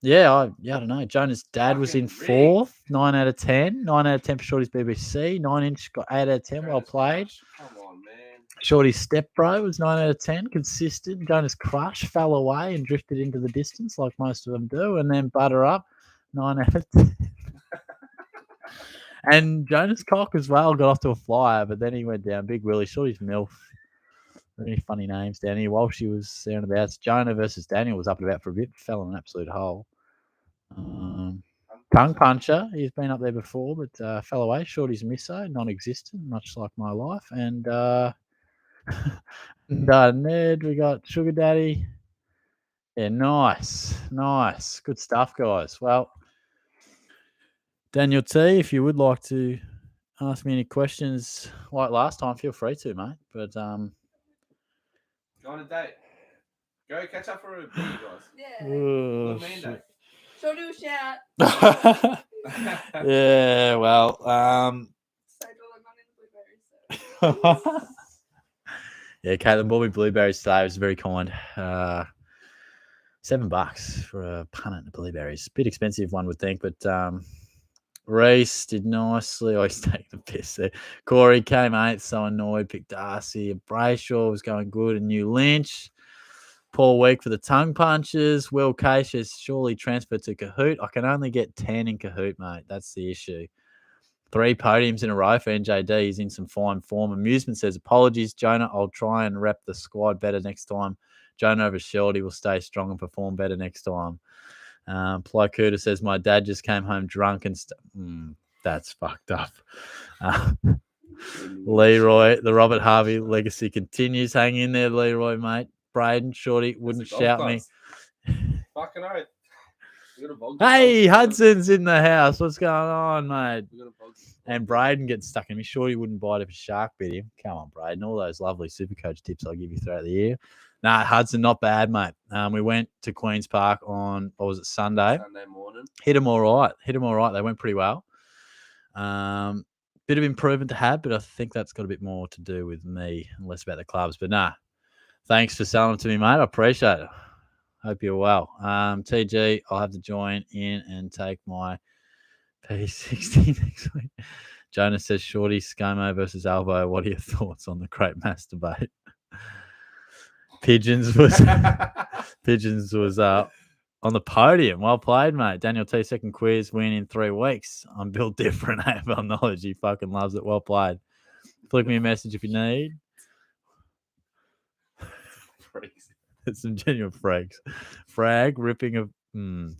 A: Yeah, I don't know. Jonah's dad was in 4th, 9 out of 10. 9 out of 10 for Shorty's BBC. 9-inch got 8 out of 10. Well played.
B: Come on, man.
A: Shorty's step bro was 9 out of 10. Consistent. Jonas Crush fell away and drifted into the distance like most of them do. And then Butter Up, 9 out of 10. And Jonas Cock as well got off to a flyer, but then he went down. Big Willie. Shorty's MILF. Really funny names down here. While she was there and abouts, Jonah versus Daniel was up and about for a bit. Fell in an absolute hole. Tongue puncher. He's been up there before, but fell away. Shorty's misso, non-existent, much like my life. And Ned, we got Sugar Daddy. Yeah, nice. Good stuff, guys. Well, Daniel T, if you would like to ask me any questions like last time, feel free to, mate. But
B: Go on a date. Go catch up for a beer, guys.
C: Yeah.
B: Little man date.
C: She'll do a shout.
A: yeah, well,
C: So do like blueberries. So.
A: yeah, Caitlin bought me blueberries today. It was very kind. $7 for a punnet of blueberries. Bit expensive, one would think, but Reese did nicely. Oh, he's taking the piss there. Corey came 8th, so annoyed. Picked Darcy. Brayshaw was going good. And New Lynch. Paul Week for the tongue punches. Will Case has surely transferred to Kahoot. I can only get 10 in Kahoot, mate. That's the issue. 3 podiums in a row for NJD. He's in some fine form. Amusement says, apologies, Jonah. I'll try and rep the squad better next time. Jonah over Sheldy will stay strong and perform better next time. Plycuda says, my dad just came home drunk and that's fucked up. Leroy, the Robert Harvey legacy continues. Hang in there, Leroy, mate. Braden, Shorty, wouldn't shout me.
B: Fucking oath. We're gonna bog
A: Hey, Hudson's in the house. What's going on, mate?
B: We're gonna bog
A: And Braden gets stuck in me. Sure, he wouldn't bite if a shark bit him. Come on, Braden. All those lovely SuperCoach tips I'll give you throughout the year. Nah, Hudson, not bad, mate. We went to Queen's Park on, what was it, Sunday?
B: Sunday morning.
A: Hit them all right. They went pretty well. Bit of improvement to have, but I think that's got a bit more to do with me and less about the clubs. But nah, thanks for selling them to me, mate. I appreciate it. Hope you're well. TG, I'll have to join in and take my P60 next week. Jonah says, Shorty, ScoMo versus Albo. What are your thoughts on the Great Mass debate? Pigeons was on the podium. Well played, mate. Daniel T, second quiz win in 3 weeks. I'm built different. AFL knowledge. He fucking loves it. Well played. Flick me a message if you need.
B: Freaks.
A: It's some genuine freaks. Frag ripping a. Did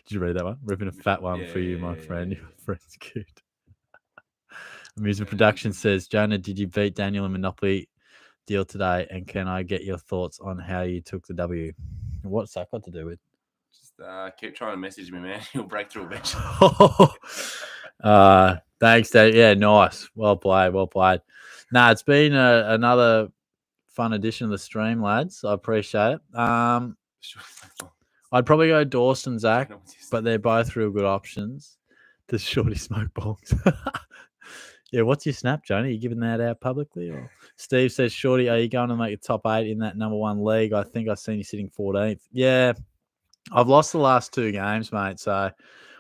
A: you read that one? Ripping a fat one for you, my friend. Your friend's cute. Amusement Production says, Jonah, did you beat Daniel in Monopoly deal today? And can I get your thoughts on how you took the W? What's that got to do with?
B: Just keep trying to message me, man. You'll break through eventually.
A: Thanks, Dave. Yeah, nice. Well played. Nah, it's been another fun edition of the stream, lads. I appreciate it. I'd probably go Dawson, Zach, but they're both real good options. The Shorty smoke bongs. Yeah, what's your snap, Jonah? Are you giving that out publicly? Or Steve says, Shorty, are you going to make a top 8 in that number 1 league? I think I've seen you sitting 14th. Yeah, I've lost the last 2 games, mate. So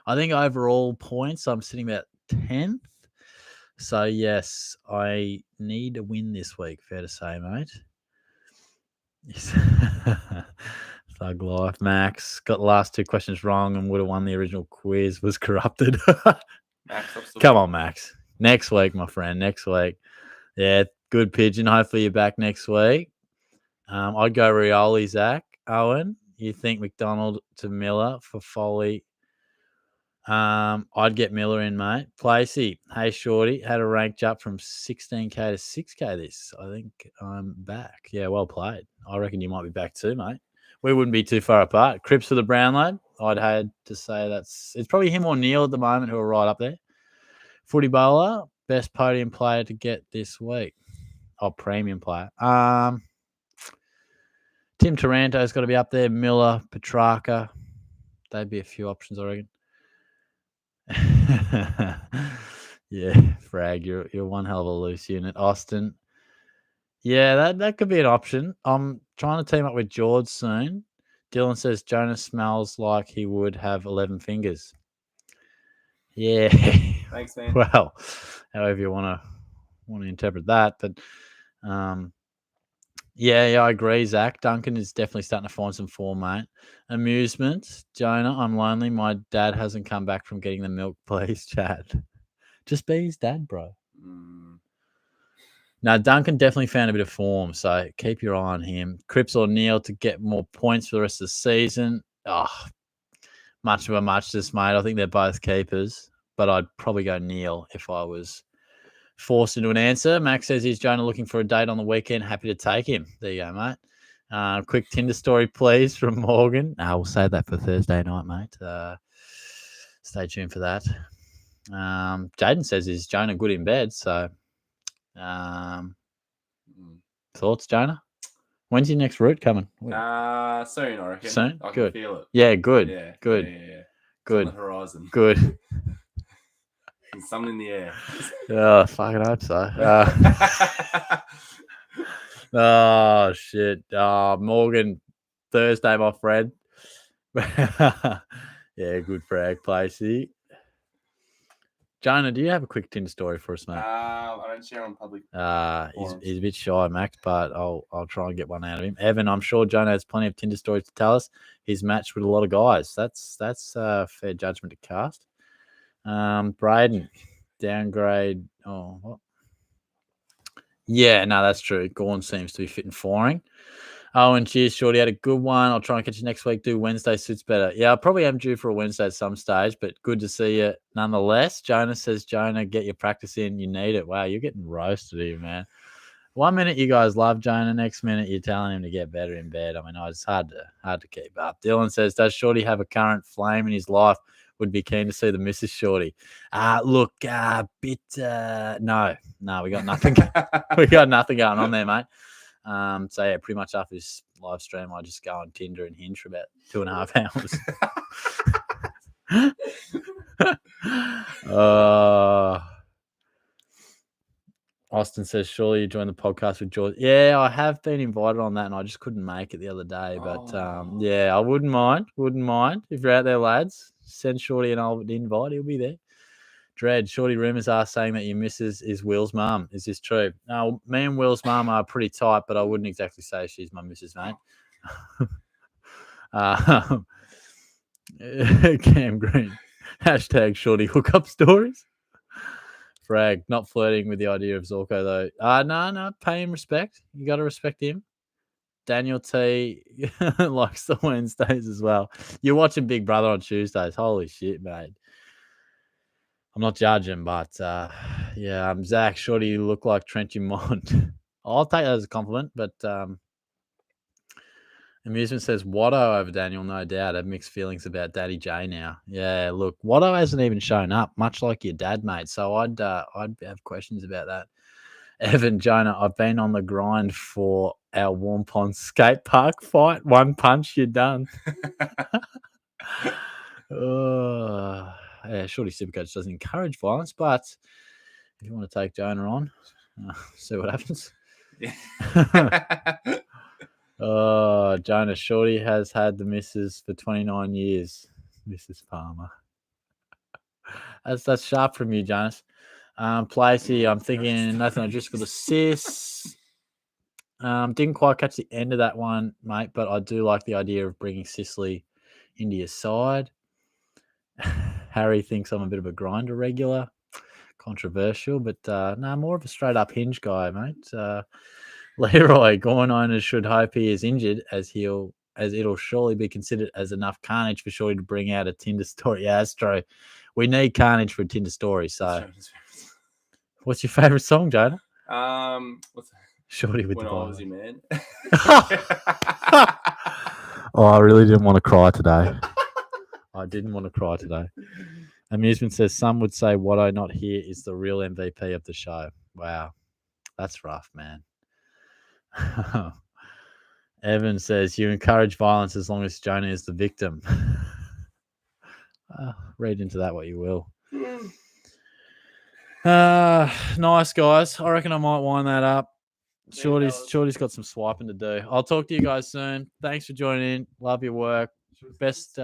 A: I think overall points, I'm sitting about 10th. So, yes, I need a win this week, fair to say, mate. Yes. Thug life. Max got the last 2 questions wrong and would have won the original quiz. Was corrupted.
B: Max,
A: come on, Max. Next week, my friend. Next week. Yeah, good pigeon. Hopefully you're back next week. I'd go Rioli, Zach. Owen, you think McDonald to Miller for Foley? I'd get Miller in, mate. Placey, hey, Shorty, had a rank jump from 16K to 6K this. I think I'm back. Yeah, well played. I reckon you might be back too, mate. We wouldn't be too far apart. Cripps for the Brownlow. I'd had to say it's probably him or Neil at the moment who are right up there. Footy bowler, best podium player to get this week. Oh, premium player. Tim Taranto's got to be up there. Miller, Petrarca. They'd be a few options, I reckon. Yeah, Frag, you're one hell of a loose unit. Austin. Yeah, that could be an option. I'm trying to team up with George soon. Dylan says Jonas smells like he would have 11 fingers. Yeah.
B: Thanks, man.
A: Well, however you want to interpret that, but yeah, I agree, Zach. Duncan is definitely starting to find some form, mate. Amusement, Jonah. I'm lonely. My dad hasn't come back from getting the milk. Please, Chad. Just be his dad, bro. Now, Duncan definitely found a bit of form, so keep your eye on him. Cripps or Neil to get more points for the rest of the season. Oh, much of a muchness, mate. I think they're both keepers, but I'd probably go Neil if I was forced into an answer. Max says he's Jonah looking for a date on the weekend. Happy to take him. There you go, mate. Quick Tinder story, please, from Morgan. We'll save that for Thursday night, mate. Stay tuned for that. Jaden says is Jonah good in bed? So, thoughts, Jonah? When's your next route coming?
B: Soon, I reckon.
A: Soon?
B: I can
A: Good.
B: feel it.
A: Yeah, good.
B: Yeah,
A: Good.
B: Yeah.
A: Good.
B: On the horizon.
A: Good.
B: There's something in the air.
A: Oh, fucking hope so. Oh, shit. Morgan, Thursday, my friend. Yeah, good Frag, Placey. Jonah, do you have a quick Tinder story for us, mate?
B: I don't share on public.
A: He's a bit shy, Max, but I'll try and get one out of him. Evan, I'm sure Jonah has plenty of Tinder stories to tell us. He's matched with a lot of guys. That's fair judgment to cast. Braden, downgrade. Oh, what? Yeah, no, that's true. Gorn seems to be fit and firing. Oh, and cheers, Shorty. Had a good one. I'll try and catch you next week. Do Wednesday suits better. Yeah, I probably am due for a Wednesday at some stage, but good to see you nonetheless. Jonah says, Jonah, get your practice in. You need it. Wow, you're getting roasted here, man. 1 minute you guys love Jonah, next minute you're telling him to get better in bed. I mean, it's hard to keep up. Dylan says, does Shorty have a current flame in his life? Would be keen to see the Mrs. Shorty. No, we got nothing. We got nothing going on there, mate. So yeah, pretty much after this live stream, I just go on Tinder and Hinge for about 2.5 hours. Austin says, surely you joined the podcast with George. Yeah, I have been invited on that and I just couldn't make it the other day. But yeah, I wouldn't mind. If you're out there, lads, send Shorty an old invite. He'll be there. Dread, Shorty rumours are saying that your missus is Will's mum. Is this true? No, me and Will's mum are pretty tight, but I wouldn't exactly say she's my missus, mate. Cam Green, hashtag Shorty hookup stories. Frag, not flirting with the idea of Zorko, though. No, pay him respect. You got to respect him. Daniel T likes the Wednesdays as well. You're watching Big Brother on Tuesdays. Holy shit, mate. I'm not judging, but yeah, Zach, Shorty, you look like Trenty Mond. I'll take that as a compliment, but Amusement says Watto over Daniel, no doubt. I have mixed feelings about Daddy J now. Yeah, look, Watto hasn't even shown up, much like your dad, mate. So I'd have questions about that. Evan, Jonah, I've been on the grind for our Warm Pond skate park fight. One punch, you're done. Yeah, Shorty SuperCoach doesn't encourage violence, but if you want to take Jonah on, see what happens. Jonah, Shorty has had the missus for 29 years. Mrs. Palmer. That's sharp from you, Jonas. Placey, I'm thinking Nathan O'Driscoll assists. Didn't quite catch the end of that one, mate, but I do like the idea of bringing Sicily into your side. Harry thinks I'm a bit of a grinder regular. Controversial, but no, more of a straight up Hinge guy, mate. Leroy, Gorn owners should hope he is injured as it'll surely be considered as enough carnage for Shorty to bring out a Tinder story. Yeah, that's true. We need carnage for a Tinder story. So, what's your favourite song, Jonah?
B: What's that?
A: Shorty with
B: When
A: the
B: I Was
A: violin.
B: Your Man.
A: Oh, I really didn't want to cry today. Amusement says some would say Watto not here is the real MVP of the show. Wow, that's rough, man. Evan says you encourage violence as long as Jonah is the victim. Read into that what you will. Nice, guys. I reckon I might wind that up. Shorty's got some swiping to do. I'll talk to you guys soon. Thanks for joining in. Love your work. Best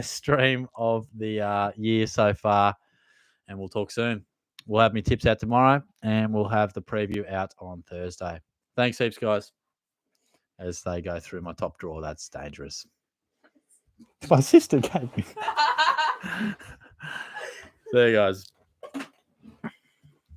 A: stream of the year so far. And we'll talk soon. We'll have my tips out tomorrow and we'll have the preview out on Thursday. Thanks heaps, guys. As they go through my top drawer, that's dangerous. My sister gave me. There you guys.